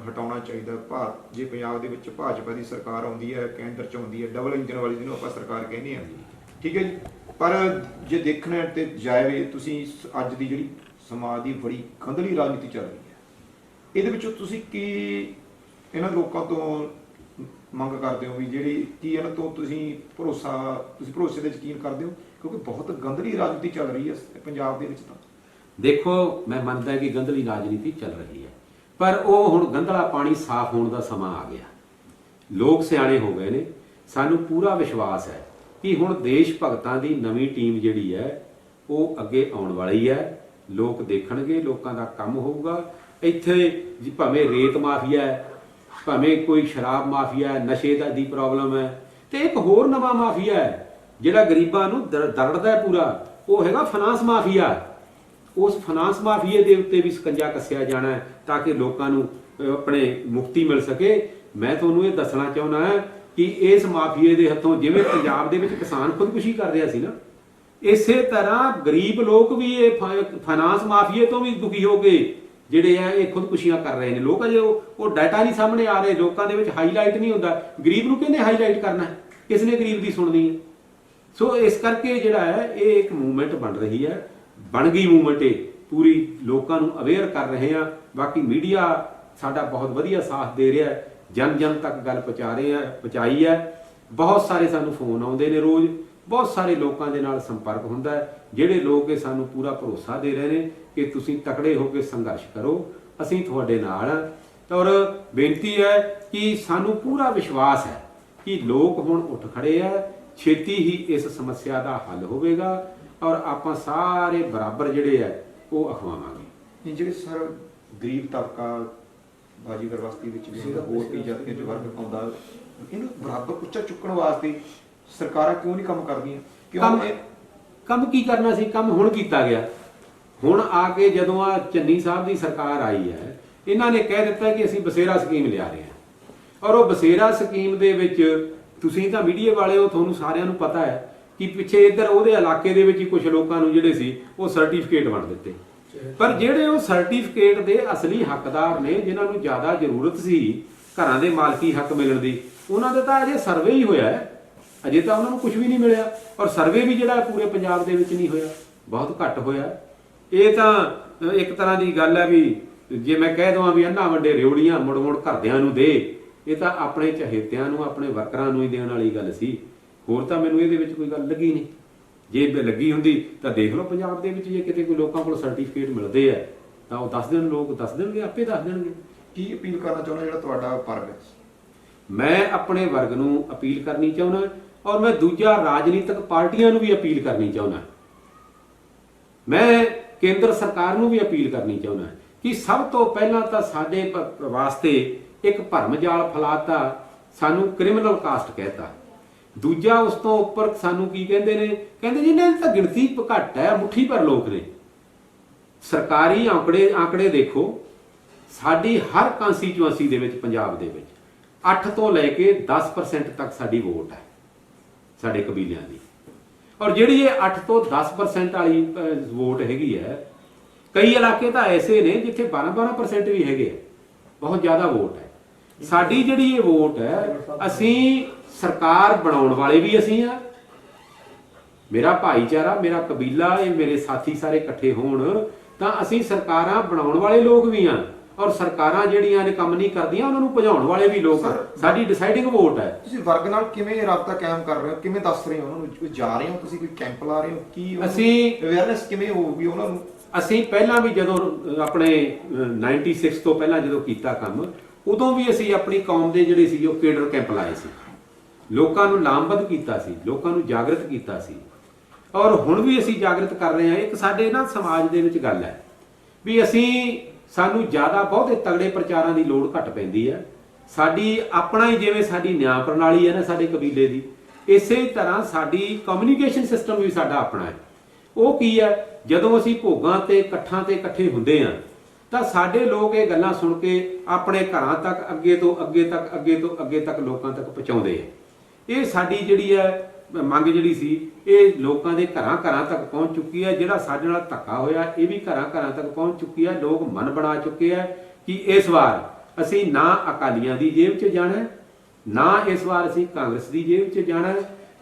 ਹਟਾਉਣਾ ਚਾਹੀਦਾ। ਜੇ ਪੰਜਾਬ ਦੇ ਵਿੱਚ ਭਾਜਪਾ ਦੀ ਸਰਕਾਰ ਆਉਂਦੀ ਹੈ, ਕੇਂਦਰ 'ਚ ਆਉਂਦੀ ਹੈ, ਡਬਲ ਇੰਜਨ ਵਾਲੀ ਜਿਹਨੂੰ ਆਪਾਂ ਸਰਕਾਰ ਕਹਿੰਦੇ ਹਾਂ, ਠੀਕ ਹੈ ਜੀ, ਪਰ ਜੇ ਦੇਖਣਾ ਤੇ ਜਾਏ, ਤੁਸੀਂ ਅੱਜ ਦੀ ਜਿਹੜੀ ਸਮਾਜ ਦੀ ਬੜੀ ਗੰਧਲੀ ਰਾਜਨੀਤੀ ਚੱਲ ਰਹੀ ਹੈ, ਇਹਦੇ ਵਿੱਚੋਂ ਤੁਸੀਂ ਕੀ ਇਹਨਾਂ ਲੋਕਾਂ ਤੋਂ ਮੰਗ ਕਰਦੇ ਹੋ ਵੀ ਜਿਹੜੀ ਕੀ ਇਹਨਾਂ ਤੋਂ ਤੁਸੀਂ ਭਰੋਸੇ ਦੇ ਯਕੀਨ ਕਰਦੇ ਹੋ, ਕਿਉਂਕਿ ਬਹੁਤ ਗੰਧਲੀ ਰਾਜਨੀਤੀ ਚੱਲ ਰਹੀ ਹੈ ਪੰਜਾਬ ਦੇ ਵਿੱਚ। ਤਾਂ ਦੇਖੋ, ਮੈਂ ਮੰਨਦਾ ਕਿ ਗੰਧਲੀ ਰਾਜਨੀਤੀ ਚੱਲ ਰਹੀ ਹੈ, ਪਰ ਉਹ ਹੁਣ ਗੰਧਲਾ ਪਾਣੀ ਸਾਫ਼ ਹੋਣ ਦਾ ਸਮਾਂ ਆ ਗਿਆ। ਲੋਕ ਸਿਆਣੇ ਹੋ ਗਏ ਨੇ, ਸਾਨੂੰ ਪੂਰਾ ਵਿਸ਼ਵਾਸ ਹੈ ਕਿ ਹੁਣ ਦੇਸ਼ ਭਗਤਾਂ ਦੀ ਨਵੀਂ ਟੀਮ ਜਿਹੜੀ ਹੈ ਉਹ ਅੱਗੇ ਆਉਣ ਵਾਲੀ ਹੈ। ਲੋਕ ਦੇਖਣਗੇ, ਲੋਕਾਂ ਦਾ ਕੰਮ ਹੋਊਗਾ। ਇੱਥੇ ਭਾਵੇਂ ਰੇਤ ਮਾਫੀਆ ਹੈ, ਭਾਵੇਂ ਕੋਈ ਸ਼ਰਾਬ ਮਾਫੀਆ ਹੈ, ਨਸ਼ੇ ਦੀ ਪ੍ਰੋਬਲਮ ਹੈ, ਤੇ ਇੱਕ ਹੋਰ ਨਵਾਂ ਮਾਫੀਆ ਹੈ ਜਿਹੜਾ ਗਰੀਬਾਂ ਨੂੰ ਦਰੜਦਾ ਹੈ ਪੂਰਾ, ਉਹ ਹੈਗਾ ਫਾਈਨਾਂਸ ਮਾਫੀਆ। ਉਸ ਫਾਈਨਾਂਸ ਮਾਫੀਏ ਦੇ ਉੱਤੇ ਵੀ ਸਕੰਜਾ ਕੱਸਿਆ ਜਾਣਾ ਹੈ ਤਾਂ ਕਿ ਲੋਕਾਂ ਨੂੰ ਆਪਣੇ ਮੁਕਤੀ ਮਿਲ ਸਕੇ। ਮੈਂ ਤੁਹਾਨੂੰ ਇਹ ਦੱਸਣਾ ਚਾਹੁੰਦਾ ਹਾਂ ਕਿ ਇਸ ਮਾਫੀਏ ਦੇ ਹੱਥੋਂ, ਜਿਵੇਂ ਪੰਜਾਬ ਦੇ ਵਿੱਚ ਕਿਸਾਨ ਖੁਦਕੁਸ਼ੀ ਕਰ ਰਿਹਾ ਸੀ ਨਾ, ਇਸੇ ਤਰ੍ਹਾਂ ਗਰੀਬ ਲੋਕ ਵੀ ਇਹ ਫਾਈਨਾਂਸ ਮਾਫੀਏ ਤੋਂ ਵੀ ਦੁਖੀ ਹੋ ਕੇ ਜਿਹੜੇ ਆ ਇਹ ਖੁਦਕੁਸ਼ੀਆਂ ਕਰ ਰਹੇ ਨੇ। ਲੋਕ ਅਜੇ ਉਹ ਡਾਟਾ ਨਹੀਂ ਸਾਹਮਣੇ ਆ ਰਹੇ, ਲੋਕਾਂ ਦੇ ਵਿੱਚ ਹਾਈਲਾਈਟ ਨਹੀਂ ਹੁੰਦਾ। ਗਰੀਬ ਨੂੰ ਕਿਹਨੇ ਹਾਈਲਾਈਟ ਕਰਨਾ ਹੈ, ਕਿਸ ਨੇ ਗਰੀਬ ਦੀ ਸੁਣਨੀ ਹੈ? ਸੋ ਇਸ ਕਰਕੇ ਜਿਹੜਾ ਹੈ ਇਹ ਇੱਕ ਮੂਵਮੈਂਟ ਬਣ ਰਹੀ ਹੈ, ਬਣ ਗਈ ਮੂਵਮੈਂਟ, ਇਹ ਪੂਰੀ ਲੋਕਾਂ ਨੂੰ ਅਵੇਅਰ ਕਰ ਰਹੇ ਆ। ਬਾਕੀ ਮੀਡੀਆ ਸਾਡਾ ਬਹੁਤ ਵਧੀਆ ਸਾਥ ਦੇ ਰਿਹਾ, ਜਨ ਜਨ ਤੱਕ ਗੱਲ ਪਹੁੰਚਾਈ ਹੈ। ਬਹੁਤ ਸਾਰੇ ਸਾਨੂੰ ਫੋਨ ਆਉਂਦੇ ਨੇ ਰੋਜ਼, ਬਹੁਤ ਸਾਰੇ ਲੋਕਾਂ ਦੇ ਨਾਲ ਸੰਪਰਕ ਹੁੰਦਾ ਹੈ, ਜਿਹੜੇ ਲੋਕ ਇਹ ਸਾਨੂੰ ਪੂਰਾ ਭਰੋਸਾ ਦੇ ਰਹੇ ਨੇ ਕਿ ਤੁਸੀਂ ਤਕੜੇ ਹੋ ਕੇ ਸੰਘਰਸ਼ ਕਰੋ, ਅਸੀਂ ਤੁਹਾਡੇ ਨਾਲ ਹਾਂ। ਔਰ ਬੇਨਤੀ ਹੈ ਕਿ ਸਾਨੂੰ ਪੂਰਾ ਵਿਸ਼ਵਾਸ ਹੈ ਕਿ ਲੋਕ ਹੁਣ ਉੱਠ ਖੜੇ ਆ, ਛੇਤੀ ਹੀ ਇਸ ਸਮੱਸਿਆ ਦਾ ਹੱਲ ਹੋਵੇਗਾ ਔਰ ਆਪਾਂ ਸਾਰੇ ਬਰਾਬਰ ਜਿਹੜੇ ਆ ਉਹ ਅਖਵਾਵਾਂਗੇ। ਜਿਹੜੇ ਸਰ ਗਰੀਬ ਤਬਕਾ ਬਾਜੀਗਰ ਬਸਤੀ ਵਿੱਚ ਵੀ ਹੋਰ ਕਈ ਜਾਤੀਆਂ 'ਚ ਵਰਗ ਆਉਂਦਾ, ਇਹਨੂੰ ਬਰਾਬਰ ਉੱਚਾ ਚੁੱਕਣ ਵਾਸਤੇ ਸਰਕਾਰਾਂ ਕਿਉਂ ਨਹੀਂ ਕੰਮ ਕਰਦੀਆਂ? ਕੰਮ ਕੀ ਕਰਨਾ ਸੀ, ਕੰਮ ਹੁਣ ਕੀਤਾ ਗਿਆ। ਹੁਣ ਆ ਕੇ ਜਦੋਂ ਆ ਚੰਨੀ ਸਾਹਿਬ ਦੀ ਸਰਕਾਰ ਆਈ ਹੈ, ਇਹਨਾਂ ਨੇ ਕਹਿ ਦਿੱਤਾ ਕਿ ਅਸੀਂ ਬਸੇਰਾ ਸਕੀਮ ਲਿਆ ਰਹੇ ਹਾਂ। ਔਰ ਉਹ ਬਸੇਰਾ ਸਕੀਮ ਦੇ ਵਿੱਚ ਤੁਸੀਂ ਤਾਂ ਮੀਡੀਆ ਵਾਲੇ ਹੋ, ਤੁਹਾਨੂੰ ਸਾਰਿਆਂ ਨੂੰ ਪਤਾ ਹੈ ਕਿ ਪਿੱਛੇ ਇੱਧਰ ਉਹਦੇ ਇਲਾਕੇ ਦੇ ਵਿੱਚ ਹੀ ਕੁਝ ਲੋਕਾਂ ਨੂੰ ਜਿਹੜੇ ਸੀ ਉਹ ਸਰਟੀਫਿਕੇਟ ਵੰਡ ਦਿੱਤੇ। ਪਰ ਜਿਹੜੇ ਉਹ ਸਰਟੀਫਿਕੇਟ ਦੇ ਅਸਲੀ ਹੱਕਦਾਰ ਨੇ, ਜਿਨ੍ਹਾਂ ਨੂੰ ਜ਼ਿਆਦਾ ਜ਼ਰੂਰਤ ਸੀ ਘਰਾਂ ਦੇ ਮਾਲਕੀ ਹੱਕ ਮਿਲਣ ਦੀ, ਉਹਨਾਂ ਦੇ ਤਾਂ ਅਜੇ ਸਰਵੇ ਹੀ ਹੋਇਆ ਹੈ, ਅਜੇ ਤਾਂ ਉਹਨਾਂ ਨੂੰ ਕੁਝ ਵੀ ਨਹੀਂ ਮਿਲਿਆ। ਔਰ ਸਰਵੇ ਵੀ ਜਿਹੜਾ ਪੂਰੇ ਪੰਜਾਬ ਦੇ ਵਿੱਚ ਨਹੀਂ ਹੋਇਆ, ਬਹੁਤ ਘੱਟ ਹੋਇਆ। ਇਹ ਤਾਂ ਇੱਕ ਤਰ੍ਹਾਂ ਦੀ ਗੱਲ ਹੈ ਵੀ ਜੇ ਮੈਂ ਕਹਿ ਦਵਾਂ ਵੀ ਅੰਨਾ ਵੱਡੇ ਰਿਉੜੀਆਂ ਮੁੜ ਮੁੜ ਘਰਦਿਆਂ ਨੂੰ ਦੇ, ਇਹ ਤਾਂ ਆਪਣੇ ਚਹੇਤਿਆਂ ਨੂੰ, ਆਪਣੇ ਵਰਕਰਾਂ ਨੂੰ ਹੀ ਦੇਣ ਵਾਲੀ ਗੱਲ ਸੀ। ਹੋਰ ਤਾਂ ਮੈਨੂੰ ਇਹਦੇ ਵਿੱਚ ਕੋਈ ਗੱਲ ਲੱਗੀ ਨਹੀਂ। ਜੇ ਲੱਗੀ ਹੁੰਦੀ ਤਾਂ ਦੇਖ ਲਓ ਪੰਜਾਬ ਦੇ ਵਿੱਚ ਜੇ ਕਿਤੇ ਕੋਈ ਲੋਕਾਂ ਕੋਲ ਸਰਟੀਫਿਕੇਟ ਮਿਲਦੇ ਆ ਤਾਂ ਉਹ ਦੱਸ ਦੇਣ, ਲੋਕ ਦੱਸ ਦੇਣਗੇ, ਆਪੇ ਦੱਸ ਦੇਣਗੇ। ਕੀ ਅਪੀਲ ਕਰਨਾ ਚਾਹੁੰਦਾ ਜਿਹੜਾ ਤੁਹਾਡਾ ਵਰਗ ਹੈ? ਮੈਂ ਆਪਣੇ ਵਰਗ ਨੂੰ ਅਪੀਲ ਕਰਨੀ ਚਾਹੁੰਦਾ ਔਰ ਮੈਂ ਦੂਜਾ ਰਾਜਨੀਤਿਕ ਪਾਰਟੀਆਂ ਨੂੰ ਵੀ ਅਪੀਲ ਕਰਨੀ ਚਾਹੁੰਦਾ। ਮੈਂ ਕੇਂਦਰ ਸਰਕਾਰ ਨੂੰ ਵੀ ਅਪੀਲ ਕਰਨੀ ਚਾਹੁੰਦਾ ਕਿ ਸਭ ਤੋਂ ਪਹਿਲਾਂ ਤਾਂ ਸਾਡੇ ਵਾਸਤੇ ਇੱਕ ਭਰਮ ਜਾਲ ਫੈਲਾਤਾ, ਸਾਨੂੰ ਕ੍ਰਿਮੀਨਲ ਕਾਸਟ ਕਹਿਤਾ। ਦੂਜਾ ਉਸ ਤੋਂ ਉੱਪਰ ਸਾਨੂੰ ਕੀ ਕਹਿੰਦੇ ਨੇ, ਕਹਿੰਦੇ ਜੀ ਇਹਨਾਂ ਦੀ ਤਾਂ ਗਿਣਤੀ ਘੱਟ ਹੈ, ਮੁੱਠੀ ਭਰ ਲੋਕ ਨੇ। ਸਰਕਾਰੀ ਆંકੜੇ ਦੇਖੋ, ਸਾਡੀ ਹਰ ਕੰਸਟੀਚੁਐਂਸੀ ਦੇ ਵਿੱਚ ਪੰਜਾਬ ਦੇ ਵਿੱਚ 8 ਤੋਂ ਲੈ ਕੇ 10% ਤੱਕ ਸਾਡੀ ਵੋਟ ਹੈ ਸਾਡੇ ਕਬੀਲਿਆਂ ਦੀ। ਔਰ ਜਿਹੜੀ ਇਹ 8 ਤੋਂ 10% ਵਾਲੀ ਵੋਟ ਹੈਗੀ ਹੈ, ਕਈ ਇਲਾਕੇ ਤਾਂ ਐਸੇ ਨੇ ਜਿੱਥੇ 12% ਵੀ ਹੈਗੇ ਆ। ਬਹੁਤ ਜ਼ਿਆਦਾ ਵੋਟ ਹੈ ਸਾਡੀ। ਜਿਹੜੀ ਇਹ ਵੋਟ ਹੈ, ਅਸੀਂ ਸਰਕਾਰ ਬਣਾਉਣ ਵਾਲੇ ਵੀ ਅਸੀਂ ਆ, ਮੇਰਾ ਭਾਈਚਾਰਾ, ਮੇਰਾ ਕਬੀਲਾ, ਇਹ ਮੇਰੇ ਸਾਥੀ ਸਾਰੇ ਇਕੱਠੇ ਹੋਣ ਤਾਂ ਅਸੀਂ ਸਰਕਾਰਾਂ ਬਣਾਉਣ ਵਾਲੇ ਲੋਕ ਵੀ ਆ, ਔਰ ਸਰਕਾਰਾਂ ਜਿਹੜੀਆਂ ਨੇ ਕੰਮ ਨਹੀਂ ਕਰਦੀਆਂ ਉਹਨਾਂ ਨੂੰ ਭਜਾਉਣ ਵਾਲੇ ਵੀ ਲੋਕ। ਸਾਡੀ ਡਿਸਾਈਡਿੰਗ ਵੋਟ ਹੈ। ਤੁਸੀਂ ਵਰਗ ਨਾਲ ਕਿਵੇਂ ਰਾਬਤਾ ਕਾਇਮ ਕਰ ਰਹੇ ਹੋ, ਕਿਵੇਂ ਦੱਸ ਰਹੇ ਹੋ ਉਹਨਾਂ ਨੂੰ, ਕੋਈ ਜਾ ਰਹੇ ਹੋ ਤੁਸੀਂ, ਕੋਈ ਕੈਂਪ ਲਾ ਰਹੇ ਹੋ, ਕੀ ਅਸੀਂ ਅਵੇਅਰਨੈਸ ਕਿਵੇਂ ਹੋਊਗੀ ਉਹਨਾਂ ਨੂੰ? ਅਸੀਂ ਪਹਿਲਾਂ ਵੀ ਜਦੋਂ ਆਪਣੇ 96 ਤੋਂ ਪਹਿਲਾਂ ਜਦੋਂ ਕੀਤਾ ਕੰਮ, ਉਦੋਂ ਵੀ ਅਸੀਂ ਆਪਣੀ ਕੌਮ ਦੇ ਜਿਹੜੇ ਸੀ ਉਹ ਕੇਡਰ ਕੈਂਪ ਲਾਏ ਸੀ, ਲੋਕਾਂ ਨੂੰ ਲਾਮਬੱਧ ਕੀਤਾ ਸੀ, ਲੋਕਾਂ ਨੂੰ ਜਾਗਰਤ ਕੀਤਾ ਸੀ, ਔਰ ਹੁਣ ਵੀ ਅਸੀਂ ਜਾਗਰਤ ਕਰ ਰਹੇ ਹਾਂ। ਇੱਕ ਸਾਡੇ ਨਾ ਸਮਾਜ ਦੇ ਵਿੱਚ ਗੱਲ ਹੈ ਵੀ ਸਾਨੂੰ ਜ਼ਿਆਦਾ ਬਹੁਤੇ ਤਗੜੇ ਪ੍ਰਚਾਰਾਂ ਦੀ ਲੋੜ ਘੱਟ ਪੈਂਦੀ ਹੈ। ਸਾਡੀ ਆਪਣਾ ਹੀ, ਜਿਵੇਂ ਸਾਡੀ ਨਿਆਂ ਪ੍ਰਣਾਲੀ ਹੈ ਨਾ ਸਾਡੇ ਕਬੀਲੇ ਦੀ, ਇਸੇ ਤਰ੍ਹਾਂ ਸਾਡੀ ਕਮਿਊਨੀਕੇਸ਼ਨ ਸਿਸਟਮ ਵੀ ਸਾਡਾ ਆਪਣਾ ਹੈ। ਉਹ ਕੀ ਹੈ, ਜਦੋਂ ਅਸੀਂ ਭੋਗਾਂ ਤੇ ਇਕੱਠਾਂ ਤੇ ਇਕੱਠੇ ਹੁੰਦੇ ਹਾਂ ਤਾਂ ਸਾਡੇ ਲੋਕ ਇਹ ਗੱਲਾਂ ਸੁਣ ਕੇ ਆਪਣੇ ਘਰਾਂ ਤੱਕ ਅੱਗੇ ਤੋਂ ਅੱਗੇ ਤੱਕ, ਅੱਗੇ ਤੋਂ ਅੱਗੇ ਤੱਕ ਲੋਕਾਂ ਤੱਕ ਪਹੁੰਚਾਉਂਦੇ ਆ। ਇਹ ਸਾਡੀ ਜਿਹੜੀ ਹੈ ਮੰਗ ਜਿਹੜੀ ਸੀ ਇਹ ਲੋਕਾਂ ਦੇ ਘਰਾਂ ਘਰਾਂ ਤੱਕ ਪਹੁੰਚ ਚੁੱਕੀ ਹੈ। ਜਿਹੜਾ ਸਾਡੇ ਨਾਲ ਧੱਕਾ ਹੋਇਆ ਇਹ ਵੀ ਘਰਾਂ ਘਰਾਂ ਤੱਕ ਪਹੁੰਚ ਚੁੱਕੀ ਹੈ। ਲੋਕ ਮਨ ਬਣਾ ਚੁੱਕੇ ਹੈ ਕਿ ਇਸ ਵਾਰ ਅਸੀਂ ਨਾ ਅਕਾਲੀਆਂ ਦੀ ਜੇਬ 'ਚ ਜਾਣਾ, ਨਾ ਇਸ ਵਾਰ ਅਸੀਂ ਕਾਂਗਰਸ ਦੀ ਜੇਬ 'ਚ ਜਾਣਾ,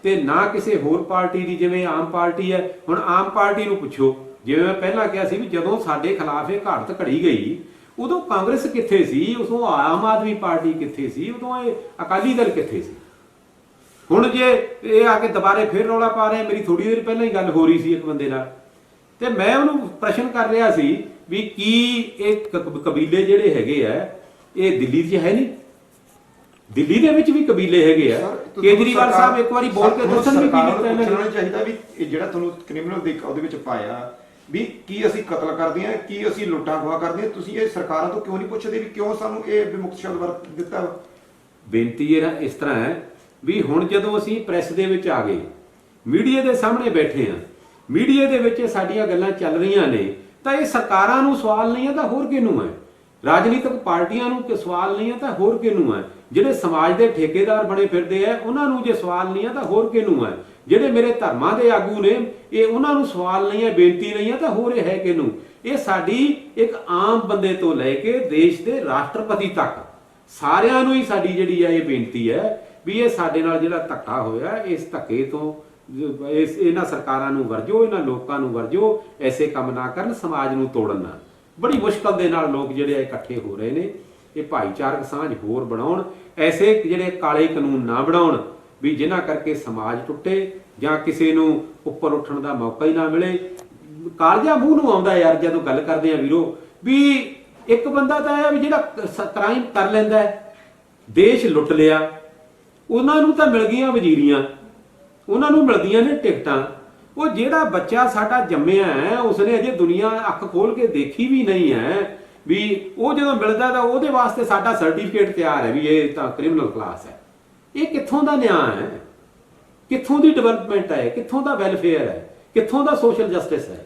ਤੇ ਨਾ ਕਿਸੇ ਹੋਰ ਪਾਰਟੀ ਦੀ। ਜਿਵੇਂ ਆਮ ਪਾਰਟੀ ਹੈ, ਹੁਣ ਆਮ ਪਾਰਟੀ ਨੂੰ ਪੁੱਛੋ, ਜਿਵੇਂ ਮੈਂ ਪਹਿਲਾਂ ਕਿਹਾ ਸੀ ਵੀ ਜਦੋਂ ਸਾਡੇ ਖਿਲਾਫ ਇਹ ਘਾੜਤ ਘੜੀ ਗਈ ਉਦੋਂ ਕਾਂਗਰਸ ਕਿੱਥੇ ਸੀ, ਉਦੋਂ ਆਮ ਆਦਮੀ ਪਾਰਟੀ ਕਿੱਥੇ ਸੀ, ਉਦੋਂ ਇਹ ਅਕਾਲੀ ਦਲ ਕਿੱਥੇ ਸੀ। ਹੁਣ ਜੇ ਇਹ ਆ ਕੇ ਦੁਬਾਰੇ ਫਿਰ ਰੌਲਾ ਪਾ ਰਹੇ, ਮੇਰੀ ਥੋੜੀ ਦੇਰ ਪਹਿਲਾਂ ਹੀ ਗੱਲ ਹੋ ਰਹੀ ਸੀ ਇੱਕ ਬੰਦੇ ਨਾਲ, ਤੇ ਮੈਂ ਉਹਨੂੰ ਪ੍ਰਸ਼ਨ ਕਰ ਰਿਹਾ ਸੀ ਵੀ ਕੀ ਇਹ ਕਬੀਲੇ ਜਿਹੜੇ ਹੈਗੇ ਆ ਇਹ ਦਿੱਲੀ 'ਚ ਹੈ ਨਹੀਂ? ਦਿੱਲੀ ਦੇ ਵਿੱਚ ਵੀ ਕਬੀਲੇ ਹੈਗੇ ਆ। ਕੇਜਰੀਵਾਲ ਸਾਹਿਬ ਇੱਕ ਵਾਰੀ ਬੋਲ ਕੇ ਦੱਸਣ ਵੀ ਕੀ ਕੀਤਾ ਇਹਨਾਂ ਨੇ। ਚਾਹੀਦਾ ਵੀ ਇਹ ਜਿਹੜਾ ਤੁਹਾਨੂੰ ਕ੍ਰਿਮੀਨਲ ਦੇ ਉਹਦੇ ਵਿੱਚ ਪਾਇਆ ਵੀ ਕੀ ਅਸੀਂ ਕਤਲ ਕਰਦੇ ਹਾਂ, ਕੀ ਅਸੀਂ ਲੁੱਟਾਂ ਖੋਹਾਂ ਕਰਦੇ ਹਾਂ, ਤੁਸੀਂ ਇਹ ਸਰਕਾਰਾਂ ਤੋਂ ਕਿਉਂ ਨਹੀਂ ਪੁੱਛਦੇ ਵੀ ਕਿਉਂ ਸਾਨੂੰ ਇਹ ਵਿਮੁਕਤ ਸ਼ਬਦ ਵਰਤ ਦਿੱਤਾ? ਬੇਨਤੀ ਇਹ ਇਸ ਤਰ੍ਹਾਂ ਹੈ ਵੀ ਹੁਣ ਜਦੋਂ ਅਸੀਂ ਪ੍ਰੈਸ ਦੇ ਵਿੱਚ ਆ ਗਏ, ਮੀਡੀਆ ਦੇ ਸਾਹਮਣੇ ਬੈਠੇ ਹਾਂ, ਮੀਡੀਆ ਦੇ ਵਿੱਚ ਸਾਡੀਆਂ ਗੱਲਾਂ ਚੱਲ ਰਹੀਆਂ ਨੇ, ਤਾਂ ਇਹ ਸਰਕਾਰਾਂ ਨੂੰ ਸਵਾਲ ਨਹੀਂ ਹੈ ਤਾਂ ਹੋਰ ਕਿਹਨੂੰ ਹੈ? ਰਾਜਨੀਤਿਕ ਪਾਰਟੀਆਂ ਨੂੰ ਸਵਾਲ ਨਹੀਂ ਹੈ ਤਾਂ ਹੋਰ ਕਿਹਨੂੰ ਹੈ? ਜਿਹੜੇ ਸਮਾਜ ਦੇ ਠੇਕੇਦਾਰ ਬਣੇ ਫਿਰਦੇ ਆ ਉਹਨਾਂ ਨੂੰ ਜੇ ਸਵਾਲ ਨਹੀਂ ਹੈ ਤਾਂ ਹੋਰ ਕਿਹਨੂੰ ਹੈ? ਜਿਹੜੇ ਮੇਰੇ ਧਰਮਾਂ ਦੇ ਆਗੂ ਨੇ ਇਹ ਉਹਨਾਂ ਨੂੰ ਸਵਾਲ ਨਹੀਂ ਹੈ, ਬੇਨਤੀ ਨਹੀਂ ਹੈ ਤਾਂ ਹੋਰ ਇਹ ਹੈ ਕਿਹਨੂੰ? ਇਹ ਸਾਡੀ ਇੱਕ ਆਮ ਬੰਦੇ ਤੋਂ ਲੈ ਕੇ ਦੇਸ਼ ਦੇ ਰਾਸ਼ਟਰਪਤੀ ਤੱਕ ਸਾਰਿਆਂ ਨੂੰ ਹੀ ਸਾਡੀ ਜਿਹੜੀ ਹੈ ਇਹ ਬੇਨਤੀ ਹੈ ਵੀ ਇਹ ਸਾਡੇ ਨਾਲ ਜਿਹੜਾ ਧੱਕਾ ਹੋਇਆ ਇਸ ਧੱਕੇ ਤੋਂ ਇਹਨਾਂ ਸਰਕਾਰਾਂ ਨੂੰ ਵਰਜੋ, ਇਹਨਾਂ ਲੋਕਾਂ ਨੂੰ ਵਰਜੋ, ਐਸੇ ਕੰਮ ਨਾ ਕਰਨ, ਸਮਾਜ ਨੂੰ ਤੋੜਨ ਨਾ। ਬੜੀ ਮੁਸ਼ਕਲ ਦੇ ਨਾਲ ਲੋਕ ਜਿਹੜੇ ਇਕੱਠੇ ਹੋ ਰਹੇ ਨੇ, ਇਹ ਭਾਈਚਾਰਕ ਸਾਂਝ ਹੋਰ ਬਣਾਉਣ, ਐਸੇ ਜਿਹੜੇ ਕਾਲੇ ਕਾਨੂੰਨ ਨਾ ਬਣਾਉਣ ਵੀ ਜਿਨ੍ਹਾਂ ਕਰਕੇ ਸਮਾਜ ਟੁੱਟੇ ਜਾਂ ਕਿਸੇ ਨੂੰ ਉੱਪਰ ਉੱਠਣ ਦਾ ਮੌਕਾ ਹੀ ਨਾ ਮਿਲੇ। ਕਾਲਜਾ ਮੂੰਹ ਨੂੰ ਆਉਂਦਾ ਯਾਰ ਜਦੋਂ ਗੱਲ ਕਰਦੇ ਆ ਵੀਰੋ ਵੀ ਇੱਕ ਬੰਦਾ ਤਾਂ ਹੈ ਵੀ ਜਿਹੜਾ ਕ੍ਰਾਈਮ ਕਰ ਲੈਂਦਾ ਹੈ, ਦੇਸ਼ ਲੁੱਟ ਲਿਆ, ਉਹਨਾਂ ਨੂੰ ਤਾਂ ਮਿਲ ਗਈਆਂ ਵਜ਼ੀਰੀਆਂ, ਉਹਨਾਂ ਨੂੰ ਮਿਲਦੀਆਂ ਨੇ ਟਿਕਟਾਂ। ਉਹ ਜਿਹੜਾ ਬੱਚਾ ਸਾਡਾ ਜੰਮਿਆ ਹੈ ਉਸਨੇ ਅਜੇ ਦੁਨੀਆ ਅੱਖ ਖੋਲ ਕੇ ਦੇਖੀ ਵੀ ਨਹੀਂ ਹੈ, ਵੀ ਉਹ ਜਦੋਂ ਮਿਲਦਾ ਤਾਂ ਉਹਦੇ ਵਾਸਤੇ ਸਾਡਾ ਸਰਟੀਫਿਕੇਟ ਤਿਆਰ ਹੈ ਵੀ ਇਹ ਤਾਂ ਕ੍ਰਿਮੀਨਲ ਕਲਾਸ ਹੈ। ਇਹ ਕਿੱਥੋਂ ਦਾ ਨਿਆਂ ਹੈ? ਕਿੱਥੋਂ ਦੀ ਡਿਵੈਲਪਮੈਂਟ ਹੈ? ਕਿੱਥੋਂ ਦਾ ਵੈਲਫੇਅਰ ਹੈ? ਕਿੱਥੋਂ ਦਾ ਸੋਸ਼ਲ ਜਸਟਿਸ ਹੈ?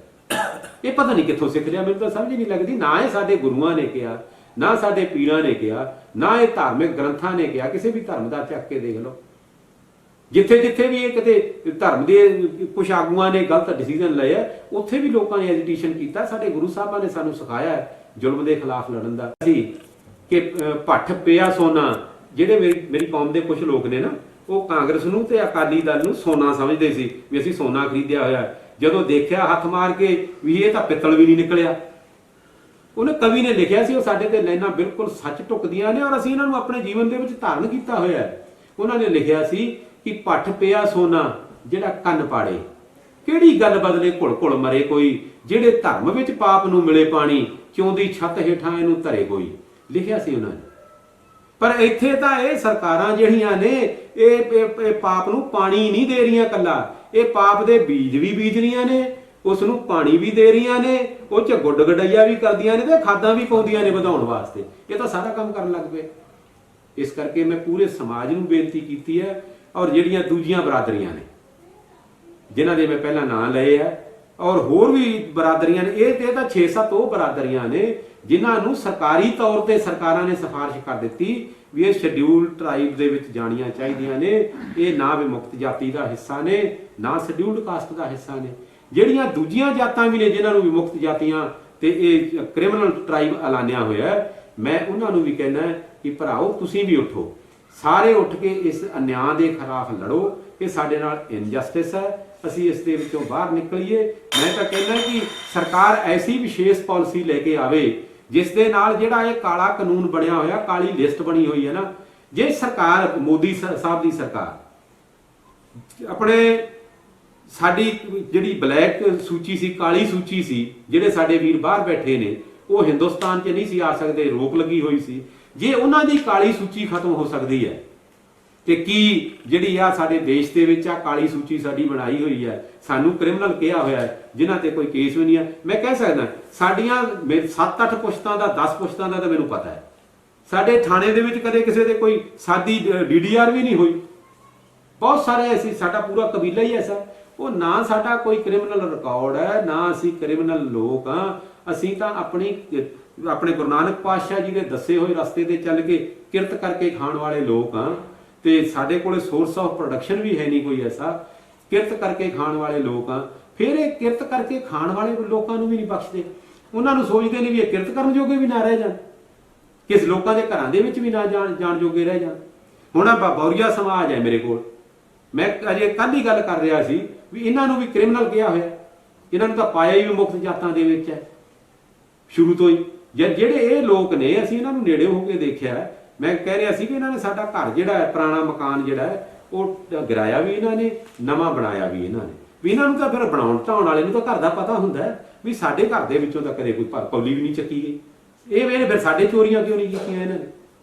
ਇਹ ਪਤਾ ਨਹੀਂ ਕਿੱਥੋਂ ਸਿੱਖ ਰਿਹਾ, ਮੈਨੂੰ ਤਾਂ ਸਮਝ ਨਹੀਂ ਲੱਗਦੀ। ਨਾ ਇਹ ਸਾਡੇ ਗੁਰੂਆਂ ਨੇ ਕਿਹਾ, ਨਾ ਸਾਡੇ ਪੀਰਾਂ ਨੇ ਕਿਹਾ, ਨਾ ਇਹ ਧਾਰਮਿਕ ਗ੍ਰੰਥਾਂ ਨੇ ਕਿਹਾ। ਕਿਸੇ ਵੀ ਧਰਮ ਦਾ ਚੱਕ ਕੇ ਦੇਖ ਲਓ, ਜਿੱਥੇ ਜਿੱਥੇ ਵੀ ਇਹ ਕਿਤੇ ਧਰਮ ਦੇ ਕੁਝ ਆਗੂਆਂ ਨੇ ਗਲਤ ਡਿਸੀਜਨ ਲਏ ਆ, ਉੱਥੇ ਵੀ ਲੋਕਾਂ ਨੇ ਐਜੀਟੇਸ਼ਨ ਕੀਤਾ। ਸਾਡੇ ਗੁਰੂ ਸਾਹਿਬਾਂ ਨੇ ਸਾਨੂੰ ਸਿਖਾਇਆ ਹੈ ਜ਼ੁਲਮ ਦੇ ਖਿਲਾਫ ਲੜਨ ਦਾ ਸੀ ਕਿ ਭੱਠ ਪਿਆ ਸੋਨਾ। ਜਿਹੜੇ ਮੇਰੀ ਕੌਮ ਦੇ ਕੁਝ ਲੋਕ ਨੇ ਨਾ, ਉਹ ਕਾਂਗਰਸ ਨੂੰ ਤੇ ਅਕਾਲੀ ਦਲ ਨੂੰ ਸੋਨਾ ਸਮਝਦੇ ਸੀ ਵੀ ਅਸੀਂ ਸੋਨਾ ਖਰੀਦਿਆ ਹੋਇਆ। ਜਦੋਂ ਦੇਖਿਆ ਹੱਥ ਮਾਰ ਕੇ ਵੀ ਇਹ ਤਾਂ ਪਿੱਤਲ ਵੀ ਨਹੀਂ ਨਿਕਲਿਆ। ਉਹਨੇ ਕਵੀ ਨੇ ਲਿਖਿਆ ਸੀ, ਉਹ ਸਾਡੇ ਤੇ ਲਾਈਨਾਂ ਬਿਲਕੁਲ ਸੱਚ ਢੁੱਕਦੀਆਂ ਨੇ ਔਰ ਅਸੀਂ ਇਹਨਾਂ ਨੂੰ ਆਪਣੇ ਜੀਵਨ ਦੇ ਵਿੱਚ ਧਾਰਨ ਕੀਤਾ ਹੋਇਆ ਹੈ। ਉਹਨਾਂ ਨੇ ਲਿਖਿਆ ਸੀ ਕਿ ਭੱਠ ਪਿਆ ਸੋਨਾ ਜਿਹੜਾ ਕੰਨ ਪਾੜੇ, ਕਿਹੜੀ ਗੱਲ ਬਦਲੇ ਘੁਲ ਘੁਲ ਮਰੇ ਕੋਈ, ਜਿਹੜੇ ਧਰਮ ਵਿੱਚ ਪਾਪ ਨੂੰ ਮਿਲੇ ਪਾਣੀ, ਚੌਂਦੀ ਛੱਤ ਹੇਠਾਂ ਇਹਨੂੰ ਧਰੇ ਕੋਈ, ਲਿਖਿਆ ਸੀ ਉਹਨਾਂ ਨੇ। ਪਰ ਇੱਥੇ ਤਾਂ ਇਹ ਸਰਕਾਰਾਂ ਜਿਹੜੀਆਂ ਨੇ ਇਹ ਪਾਪ ਨੂੰ ਪਾਣੀ ਨਹੀਂ ਦੇ ਰਹੀਆਂ ਕੱਲਾ, ਇਹ ਪਾਪ ਦੇ ਬੀਜ ਵੀ ਬੀਜ ਰਹੀਆਂ ਨੇ, ਉਸ ਨੂੰ ਪਾਣੀ ਵੀ ਦੇ ਰਹੀਆਂ ਨੇ, ਉਹ 'ਚ ਗੁੱਡ ਗਡਈਆ ਵੀ ਕਰਦੀਆਂ ਨੇ ਤੇ ਖਾਦਾਂ ਵੀ ਪਾਉਂਦੀਆਂ ਨੇ ਵਧਾਉਣ ਵਾਸਤੇ। ਇਹ ਤਾਂ ਸਾਰਾ ਕੰਮ ਕਰਨ ਲੱਗ ਪਏ। ਇਸ ਕਰਕੇ ਮੈਂ ਪੂਰੇ ਸਮਾਜ ਨੂੰ ਬੇਨਤੀ ਕੀਤੀ ਹੈ, ਔਰ ਜਿਹੜੀਆਂ ਦੂਜੀਆਂ ਬਰਾਦਰੀਆਂ ਨੇ ਜਿਨ੍ਹਾਂ ਦੇ ਮੈਂ ਪਹਿਲਾਂ ਨਾਂ ਲਏ ਆ, ਔਰ ਹੋਰ ਵੀ ਬਰਾਦਰੀਆਂ ਨੇ, ਇਹ ਤਾਂ 6-7 ਉਹ ਬਰਾਦਰੀਆਂ ਨੇ ਜਿਨ੍ਹਾਂ ਨੂੰ ਸਰਕਾਰੀ ਤੌਰ ਤੇ ਸਰਕਾਰਾਂ ਨੇ ਸਿਫਾਰਿਸ਼ ਕਰ ਦਿੱਤੀ ਵੀ ਇਹ ਸ਼ਡਿਊਲ ਟ੍ਰਾਈਬ ਦੇ ਵਿੱਚ ਜਾਣੀਆਂ ਚਾਹੀਦੀਆਂ ਨੇ। ਇਹ ਨਾ ਵਿਮੁਕਤ ਜਾਤੀ ਦਾ ਹਿੱਸਾ ਨੇ, ਨਾ ਸ਼ਡਿਊਲਡ ਕਾਸਟ ਦਾ ਹਿੱਸਾ ਨੇ। ਜਿਹੜੀਆਂ ਦੂਜੀਆਂ ਜਾਤਾਂ ਵੀ ਨੇ ਜਿਨ੍ਹਾਂ ਨੂੰ ਵਿਮੁਕਤ ਜਾਤੀਆਂ ਤੇ ਇਹ ਕ੍ਰਿਮੀਨਲ ਟ੍ਰਾਈਬ ਐਲਾਨਿਆ ਹੋਇਆ, ਮੈਂ ਉਹਨਾਂ ਨੂੰ ਵੀ ਕਹਿਣਾ ਕਿ ਭਰਾਓ ਤੁਸੀਂ ਵੀ ਉੱਠੋ, ਸਾਰੇ ਉੱਠ ਕੇ ਇਸ ਅਨਿਆਂ ਦੇ ਖਿਲਾਫ ਲੜੋ। ਇਹ ਸਾਡੇ ਨਾਲ ਇਨਜਸਟਿਸ ਹੈ, ਅਸੀਂ ਇਸ ਦੇ ਵਿੱਚੋਂ ਬਾਹਰ ਨਿਕਲੀਏ। ਮੈਂ ਤਾਂ ਕਹਿੰਦਾ ਕਿ ਸਰਕਾਰ ਐਸੀ ਵਿਸ਼ੇਸ਼ ਪਾਲਿਸੀ ਲੈ ਕੇ ਆਵੇ ਜਿਸ ਦੇ ਨਾਲ ਜਿਹੜਾ ਇਹ ਕਾਲਾ ਕਾਨੂੰਨ ਬਣਿਆ ਹੋਇਆ, ਕਾਲੀ ਲਿਸਟ ਬਣੀ ਹੋਈ ਹੈ ਨਾ, ਜੇ ਸਰਕਾਰ ਮੋਦੀ ਸਾਹਿਬ ਦੀ ਸਰਕਾਰ ਆਪਣੇ ਸਾਡੀ ਜਿਹੜੀ ਬਲੈਕ ਸੂਚੀ ਸੀ, ਕਾਲੀ ਸੂਚੀ ਸੀ, ਜਿਹੜੇ ਸਾਡੇ ਵੀਰ ਬਾਹਰ ਬੈਠੇ ਨੇ ਉਹ ਹਿੰਦੁਸਤਾਨ 'ਚ ਨਹੀਂ ਸੀ ਆ ਸਕਦੇ, ਰੋਕ ਲੱਗੀ ਹੋਈ ਸੀ। ਜੇ ਉਹਨਾਂ ਦੀ ਕਾਲੀ ਸੂਚੀ ਖਤਮ ਹੋ ਸਕਦੀ ਹੈ ਤੇ ਕੀ ਜਿਹੜੀ ਆ ਸਾਡੇ ਦੇਸ਼ ਦੇ ਵਿੱਚ ਆ ਕਾਲੀ ਸੂਚੀ ਸਾਡੀ ਬਣਾਈ ਹੋਈ ਹੈ, ਸਾਨੂੰ ਕ੍ਰਿਮੀਨਲ ਕਿਹਾ ਹੋਇਆ ਹੈ ਜਿਨ੍ਹਾਂ ਤੇ ਕੋਈ ਕੇਸ ਵੀ ਨਹੀਂ ਹੈ। ਮੈਂ ਕਹਿ ਸਕਦਾ ਸਾਡੀਆਂ 7-8 ਪੁਸ਼ਤਾਂ ਦਾ 10 ਪੁਸ਼ਤਾਂ ਦਾ ਤਾਂ ਮੈਨੂੰ ਪਤਾ ਹੈ, ਸਾਡੇ ਥਾਣੇ ਦੇ ਵਿੱਚ ਕਦੇ ਕਿਸੇ ਦੇ ਕੋਈ ਸਾਦੀ DDR ਵੀ ਨਹੀਂ ਹੋਈ। ਬਹੁਤ ਸਾਰੇ ਐਸੀ, ਸਾਡਾ ਪੂਰਾ ਕਬੀਲਾ ਹੀ ਐਸਾ, ਉਹ ਨਾ ਸਾਡਾ ਕੋਈ ਕ੍ਰਿਮੀਨਲ ਰਿਕਾਰਡ ਹੈ, ਨਾ ਅਸੀਂ ਕ੍ਰਿਮੀਨਲ ਲੋਕ ਹਾਂ। ਅਸੀਂ ਤਾਂ ਆਪਣੇ ਗੁਰੂ ਨਾਨਕ ਪਾਤਸ਼ਾਹ ਜੀ ਦੇ ਦੱਸੇ ਹੋਏ ਰਸਤੇ ਤੇ ਚੱਲ ਕੇ ਕਿਰਤ ਕਰਕੇ ਖਾਣ ਵਾਲੇ ਲੋਕ ਹਾਂ, ਤੇ ਸਾਡੇ ਕੋਲੇ ਸੋਰਸ ਆਫ ਪ੍ਰੋਡਕਸ਼ਨ ਵੀ ਹੈ ਨਹੀਂ ਕੋਈ ਐਸਾ, ਕਿਰਤ ਕਰਕੇ ਖਾਣ ਵਾਲੇ ਲੋਕ ਹਾਂ। ਫਿਰ ਇਹ ਕਿਰਤ ਕਰਕੇ ਖਾਣ ਵਾਲੇ ਲੋਕਾਂ ਨੂੰ ਵੀ ਨਹੀਂ ਬਖਸ਼ਦੇ, ਉਹਨਾਂ ਨੂੰ ਸੋਚਦੇ ਨੇ ਵੀ ਇਹ ਕਿਰਤ ਕਰਨ ਜੋਗੇ ਵੀ ਨਾ ਰਹਿ ਜਾਣ, ਕਿਸ ਲੋਕਾਂ ਦੇ ਘਰਾਂ ਦੇ ਵਿੱਚ ਵੀ ਨਾ ਜਾਣ ਜੋਗੇ ਰਹਿ ਜਾਣ। ਹੁਣ ਆ ਬੌਰੀਆ ਸਮਾਜ ਹੈ ਮੇਰੇ ਕੋਲ, ਮੈਂ ਅਜੇ ਕੱਲ੍ਹ ਹੀ ਗੱਲ ਕਰ ਰਿਹਾ ਸੀ ਵੀ ਇਹਨਾਂ ਨੂੰ ਵੀ ਕ੍ਰਿਮੀਨਲ ਕਿਹਾ ਹੋਇਆ, ਇਹਨਾਂ ਨੂੰ ਤਾਂ ਪਾਇਆ ਹੀ ਮੁਕਤ ਜਾਤਾਂ ਦੇ ਵਿੱਚ ਹੈ ਸ਼ੁਰੂ ਤੋਂ ਹੀ। ਜਿਹੜੇ ਇਹ ਲੋਕ ਨੇ, ਅਸੀਂ ਇਹਨਾਂ ਨੂੰ ਨੇੜੇ ਹੋ ਕੇ ਦੇਖਿਆ। ਮੈਂ ਕਹਿ ਰਿਹਾ ਸੀ ਕਿ ਇਹਨਾਂ ਨੇ ਸਾਡਾ ਘਰ ਜਿਹੜਾ ਹੈ, ਪੁਰਾਣਾ ਮਕਾਨ ਜਿਹੜਾ ਹੈ, ਉਹ ਗਿਰਾਇਆ ਵੀ ਇਹਨਾਂ ਨੇ, ਨਵਾਂ ਬਣਾਇਆ ਵੀ ਇਹਨਾਂ ਨੇ। ਵੀ ਇਹਨਾਂ ਨੂੰ ਤਾਂ ਫਿਰ ਬਣਾਉਣ ਢਾਉਣ ਵਾਲੇ ਨੂੰ ਤਾਂ ਘਰ ਦਾ ਪਤਾ ਹੁੰਦਾ ਹੈ ਵੀ ਸਾਡੇ ਘਰ ਦੇ ਵਿੱਚੋਂ ਤਾਂ ਕਦੇ ਕੋਈ ਕੌਲੀ ਵੀ ਨਹੀਂ ਚੱਕੀ ਗਈ। ਇਹ ਫਿਰ ਸਾਡੇ ਚੋਰੀਆਂ ਕਿਉਂ ਨਹੀਂ ਕੀਤੀਆਂ ਇਹਨਾਂ ਨੇ?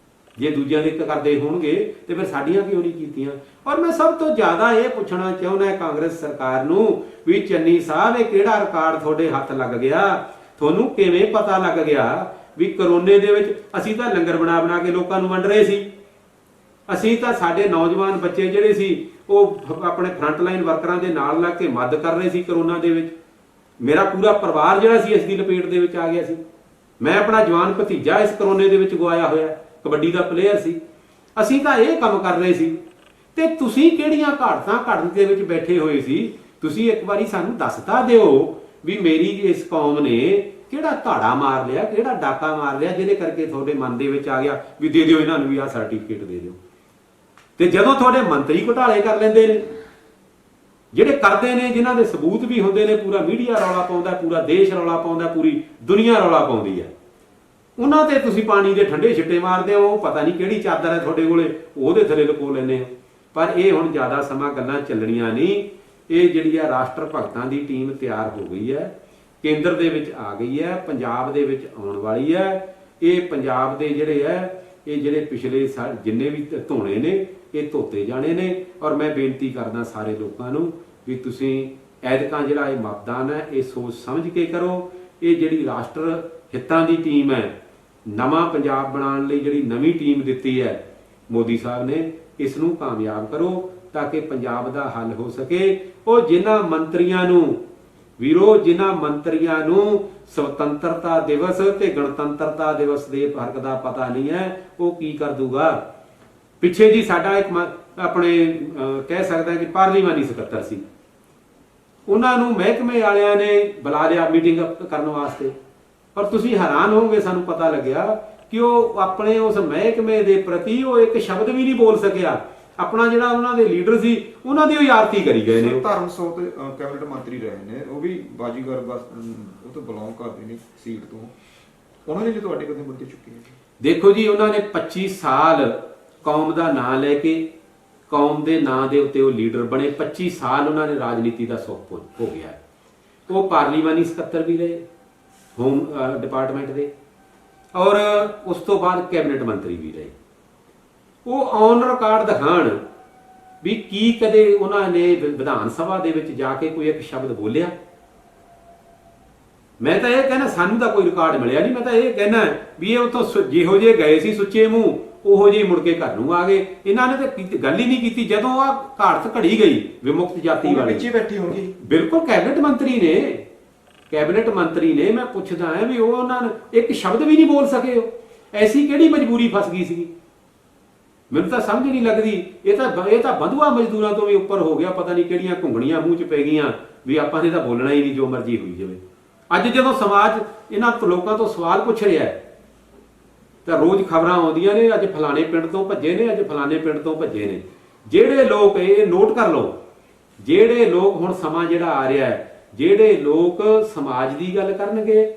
ਜੇ ਦੂਜਿਆਂ ਦੇ ਕਰਦੇ ਹੋਣਗੇ ਤੇ ਫਿਰ ਸਾਡੀਆਂ ਕਿਉਂ ਨਹੀਂ ਕੀਤੀਆਂ? ਔਰ ਮੈਂ ਸਭ ਤੋਂ ਜ਼ਿਆਦਾ ਇਹ ਪੁੱਛਣਾ ਚਾਹੁੰਦਾ ਕਾਂਗਰਸ ਸਰਕਾਰ ਨੂੰ ਵੀ ਚੰਨੀ ਸਾਹਿਬ, ਇਹ ਕਿਹੜਾ ਰਿਕਾਰਡ ਤੁਹਾਡੇ ਹੱਥ ਲੱਗ ਗਿਆ? ਤੁਹਾਨੂੰ ਕਿਵੇਂ ਪਤਾ ਲੱਗ ਗਿਆ ਵੀ ਕਰੋਨੇ ਦੇ ਵਿੱਚ ਅਸੀਂ ਤਾਂ ਲੰਗਰ ਬਣਾ ਕੇ ਲੋਕਾਂ ਨੂੰ ਵੰਡ ਰਹੇ ਸੀ? ਅਸੀਂ ਤਾਂ ਸਾਡੇ ਨੌਜਵਾਨ ਬੱਚੇ ਜਿਹੜੇ ਸੀ ਉਹ ਆਪਣੇ ਫਰੰਟ ਲਾਈਨ ਵਰਕਰਾਂ ਦੇ ਨਾਲ ਲੱਗ ਕੇ ਮਦਦ ਕਰ ਰਹੇ ਸੀ ਕਰੋਨਾ ਦੇ ਵਿੱਚ। ਮੇਰਾ ਪੂਰਾ ਪਰਿਵਾਰ ਜਿਹੜਾ ਸੀ ਇਸ ਦੀ ਲਪੇਟ ਦੇ ਵਿੱਚ ਆ ਗਿਆ ਸੀ। ਮੈਂ ਆਪਣਾ ਜਵਾਨ ਭਤੀਜਾ ਇਸ ਕਰੋਨੇ ਦੇ ਵਿੱਚ ਗਵਾਇਆ ਹੋਇਆ, ਕਬੱਡੀ ਦਾ ਪਲੇਅਰ ਸੀ। ਅਸੀਂ ਤਾਂ ਇਹ ਕੰਮ ਕਰ ਰਹੇ ਸੀ ਤੇ ਤੁਸੀਂ ਕਿਹੜੀਆਂ ਘਾਟਾਂ ਘੜਨ ਦੇ ਵਿੱਚ ਬੈਠੇ ਹੋਏ ਸੀ? ਤੁਸੀਂ ਇੱਕ ਵਾਰੀ ਸਾਨੂੰ ਦੱਸ ਤਾਂ ਦਿਓ ਵੀ ਮੇਰੀ ਇਸ ਕੌਮ ਨੇ ਕਿਹੜਾ ਧਾੜਾ ਮਾਰ ਲਿਆ, ਕਿਹੜਾ ਡਾਕਾ ਮਾਰ ਲਿਆ ਜਿਹਦੇ ਕਰਕੇ ਤੁਹਾਡੇ ਮਨ ਦੇ ਵਿੱਚ ਆ ਗਿਆ ਵੀ ਦੇ ਦਿਓ ਇਹਨਾਂ ਨੂੰ ਵੀ ਆਹ ਸਰਟੀਫਿਕੇਟ ਦੇ ਦਿਓ। ਤੇ ਜਦੋਂ ਤੁਹਾਡੇ ਮੰਤਰੀ ਘੁਟਾਲੇ ਕਰ ਲੈਂਦੇ ਨੇ, ਜਿਹੜੇ ਕਰਦੇ ਨੇ, ਜਿਨ੍ਹਾਂ ਦੇ ਸਬੂਤ ਵੀ ਹੁੰਦੇ ਨੇ, ਪੂਰਾ ਮੀਡੀਆ ਰੌਲਾ ਪਾਉਂਦਾ, ਪੂਰਾ ਦੇਸ਼ ਰੌਲਾ ਪਾਉਂਦਾ, ਪੂਰੀ ਦੁਨੀਆ ਰੌਲਾ ਪਾਉਂਦੀ ਹੈ, ਉਹਨਾਂ ਤੇ ਤੁਸੀਂ ਪਾਣੀ ਦੇ ਠੰਡੇ ਛਿੱਟੇ ਮਾਰਦੇ ਹੋ। ਪਤਾ ਨਹੀਂ ਕਿਹੜੀ ਚਾਦਰ ਹੈ ਤੁਹਾਡੇ ਕੋਲੇ, ਉਹਦੇ ਥੱਲੇ ਲੁਕੋ ਲੈਂਦੇ ਹੋ। ਪਰ ਇਹ ਹੁਣ ਜ਼ਿਆਦਾ ਸਮਾਂ ਗੱਲਾਂ ਚੱਲਣੀਆਂ ਨਹੀਂ। ਇਹ ਜਿਹੜੀ ਆ ਰਾਸ਼ਟਰ ਭਗਤਾਂ ਦੀ ਟੀਮ ਤਿਆਰ ਹੋ ਗਈ ਹੈ, ਕੇਂਦਰ ਦੇ ਵਿੱਚ ਆ ਗਈ ਹੈ, ਪੰਜਾਬ ਦੇ ਵਿੱਚ ਆਉਣ ਵਾਲੀ ਹੈ। ਇਹ ਪੰਜਾਬ ਦੇ ਜਿਹੜੇ ਹੈ, ਇਹ ਜਿਹੜੇ ਪਿਛਲੇ ਜਿੰਨੇ ਵੀ ਧੋਣੇ ਨੇ ਇਹ ਧੋਤੇ ਜਾਣੇ ਨੇ। ਔਰ ਮੈਂ ਬੇਨਤੀ ਕਰਦਾ ਸਾਰੇ ਲੋਕਾਂ ਨੂੰ ਵੀ ਤੁਸੀਂ ਐਤਕਾਂ ਜਿਹੜਾ ਇਹ ਮਤਦਾਨ ਹੈ ਇਹ ਸੋਚ ਸਮਝ ਕੇ ਕਰੋ। ਇਹ ਜਿਹੜੀ ਰਾਸ਼ਟਰ ਹਿੱਤਾਂ ਦੀ ਟੀਮ ਹੈ, ਨਵਾਂ ਪੰਜਾਬ ਬਣਾਉਣ ਲਈ ਜਿਹੜੀ ਨਵੀਂ ਟੀਮ ਦਿੱਤੀ ਹੈ ਮੋਦੀ ਸਾਹਿਬ ਨੇ, ਇਸ ਨੂੰ ਕਾਮਯਾਬ ਕਰੋ ਤਾਂ ਕਿ ਪੰਜਾਬ ਦਾ ਹੱਲ ਹੋ ਸਕੇ। ਉਹ ਜਿਨ੍ਹਾਂ ਮੰਤਰੀਆਂ ਨੂੰ ਵੀਰੋ, ਜਿਨ੍ਹਾਂ ਮੰਤਰੀਆਂ ਨੂੰ ਸੁਤੰਤਰਤਾ ਦਿਵਸ ਤੇ ਗਣਤੰਤਰਤਾ ਦਿਵਸ ਦੇ ਫਰਕ ਦਾ ਪਤਾ ਨਹੀਂ ਹੈ, ਉਹ ਕੀ ਕਰ ਦੂਗਾ? ਪਿੱਛੇ ਜੀ ਸਾਡਾ ਇੱਕ ਆਪਣੇ ਕਹਿ ਸਕਦਾ ਕਿ ਪਾਰਲੀਮਾਨੀ ਸਕੱਤਰ ਸੀ, ਉਹਨਾਂ ਨੂੰ ਮਹਿਕਮੇ ਵਾਲਿਆਂ ਨੇ ਬੁਲਾ ਲਿਆ ਮੀਟਿੰਗ ਕਰਨ ਵਾਸਤੇ। ਪਰ ਤੁਸੀਂ ਹੈਰਾਨ ਹੋਵੋਗੇ, ਸਾਨੂੰ ਪਤਾ ਲੱਗਿਆ ਕਿ ਉਹ ਆਪਣੇ ਉਸ ਮਹਿਕਮੇ ਦੇ ਪ੍ਰਤੀ ਉਹ ਇੱਕ ਸ਼ਬਦ ਵੀ ਨਹੀਂ ਬੋਲ ਸਕਿਆ। ਆਪਣਾ ਜਿਹੜਾ ਉਹਨਾਂ ਦੇ ਲੀਡਰ ਸੀ ਉਹਨਾਂ ਦੀ ਉਹ ਆਰਤੀ ਕਰੀ ਗਏ ਨੇ। ਧਰਮਸੋਤ ਕੈਬਨਿਟ ਮੰਤਰੀ ਰਹੇ ਨੇ, ਉਹ ਵੀ ਬਾਜੀਗਰ ਬਸ ਉਹ ਤੋਂ ਬਿਲੋਂਗ ਕਰਦੇ ਨੇ ਸੀਟ ਤੋਂ। ਉਹਨਾਂ ਨੇ ਜੋ ਤੁਹਾਡੇ ਕਦੇ ਮੁੱਦੇ ਚੁੱਕੇ ਨੇ? ਦੇਖੋ ਜੀ, ਉਹਨਾਂ ਨੇ 25 ਸਾਲ ਕੌਮ ਦਾ ਨਾਂ ਲੈ ਕੇ, ਕੌਮ ਦੇ ਨਾਂ ਦੇ ਉੱਤੇ ਉਹ ਲੀਡਰ ਬਣੇ। 25 ਸਾਲ ਉਹਨਾਂ ਨੇ ਰਾਜਨੀਤੀ ਦਾ ਸੁੱਖ ਹੋ ਗਿਆ। ਉਹ ਪਾਰਲੀਮਾਨੀ ਸਕੱਤਰ ਵੀ ਰਹੇ ਹੋਮ ਡਿਪਾਰਟਮੈਂਟ ਦੇ, ਔਰ ਉਸ ਤੋਂ ਬਾਅਦ ਕੈਬਨਿਟ ਮੰਤਰੀ ਵੀ ਰਹੇ। ਉਹ ਔਨ ਰਿਕਾਰਡ ਦਿਖਾਣ ਵੀ ਕੀ ਕਦੇ ਉਹਨਾਂ ਨੇ ਵਿਧਾਨ ਸਭਾ ਦੇ ਵਿੱਚ ਜਾ ਕੇ ਕੋਈ ਇੱਕ ਸ਼ਬਦ ਬੋਲਿਆ? ਮੈਂ ਤਾਂ ਇਹ ਕਹਿਣਾ ਸਾਨੂੰ ਤਾਂ ਕੋਈ ਰਿਕਾਰਡ ਮਿਲਿਆ ਨਹੀਂ। ਮੈਂ ਤਾਂ ਇਹ ਕਹਿਣਾ ਵੀ ਇਹ ਉਤੋਂ ਜਿਹੋ ਜਿਹੇ ਗਏ ਸੀ ਸੁੱਚੇ ਮੂੰਹ, ਉਹੋ ਜਿਹੇ ਮੁੜ ਕੇ ਘਰ ਨੂੰ ਆ ਗਏ। ਇਹਨਾਂ ਨੇ ਤਾਂ ਗੱਲ ਹੀ ਨਹੀਂ ਕੀਤੀ। ਜਦੋਂ ਆ ਘਾੜਤ ਘੜੀ ਗਈ ਵਿਮੁਕਤ ਜਾਤੀ ਵਾਲੀ, ਪਿੱਛੇ ਬੈਠੀ ਹੋਗੀ। ਬਿਲਕੁਲ ਕੈਬਨਿਟ ਮੰਤਰੀ ਨੇ ਮੈਂ ਪੁੱਛਦਾ ਹਾਂ ਵੀ ਉਹ ਉਹਨਾਂ ਨੇ ਇੱਕ ਸ਼ਬਦ ਵੀ ਨਹੀਂ ਬੋਲ ਸਕੇ। ਉਹ ਐਸੀ ਕਿਹੜੀ ਮਜਬੂਰੀ ਫਸ ਗਈ ਸੀ? ਮੈਨੂੰ ਤਾਂ ਸਮਝ ਨਹੀਂ ਲੱਗਦੀ। ਇਹ ਤਾਂ ਬੰਧੂਆ ਮਜ਼ਦੂਰਾਂ ਤੋਂ ਵੀ ਉੱਪਰ ਹੋ ਗਿਆ। ਪਤਾ ਨਹੀਂ ਕਿਹੜੀਆਂ ਘੁੰਗਣੀਆਂ ਮੂੰਹ 'ਚ ਪੈ ਗਈਆਂ ਵੀ ਆਪਾਂ ਨੇ ਤਾਂ ਬੋਲਣਾ ਹੀ ਨਹੀਂ, ਜੋ ਮਰਜ਼ੀ ਹੋਈ ਜਾਵੇ। ਅੱਜ ਜਦੋਂ ਸਮਾਜ ਇਹਨਾਂ ਲੋਕਾਂ ਤੋਂ ਸਵਾਲ ਪੁੱਛ ਰਿਹਾ ਤਾਂ ਰੋਜ਼ ਖਬਰਾਂ ਆਉਂਦੀਆਂ ਨੇ, ਅੱਜ ਫਲਾਣੇ ਪਿੰਡ ਤੋਂ ਭੱਜੇ ਨੇ, ਅੱਜ ਫਲਾਣੇ ਪਿੰਡ ਤੋਂ ਭੱਜੇ ਨੇ। ਜਿਹੜੇ ਲੋਕ, ਇਹ ਨੋਟ ਕਰ ਲਓ, ਜਿਹੜੇ ਲੋਕ ਹੁਣ ਸਮਾਂ ਜਿਹੜਾ ਆ ਰਿਹਾ ਹੈ, ਜਿਹੜੇ ਲੋਕ ਸਮਾਜ ਦੀ ਗੱਲ ਕਰਨਗੇ,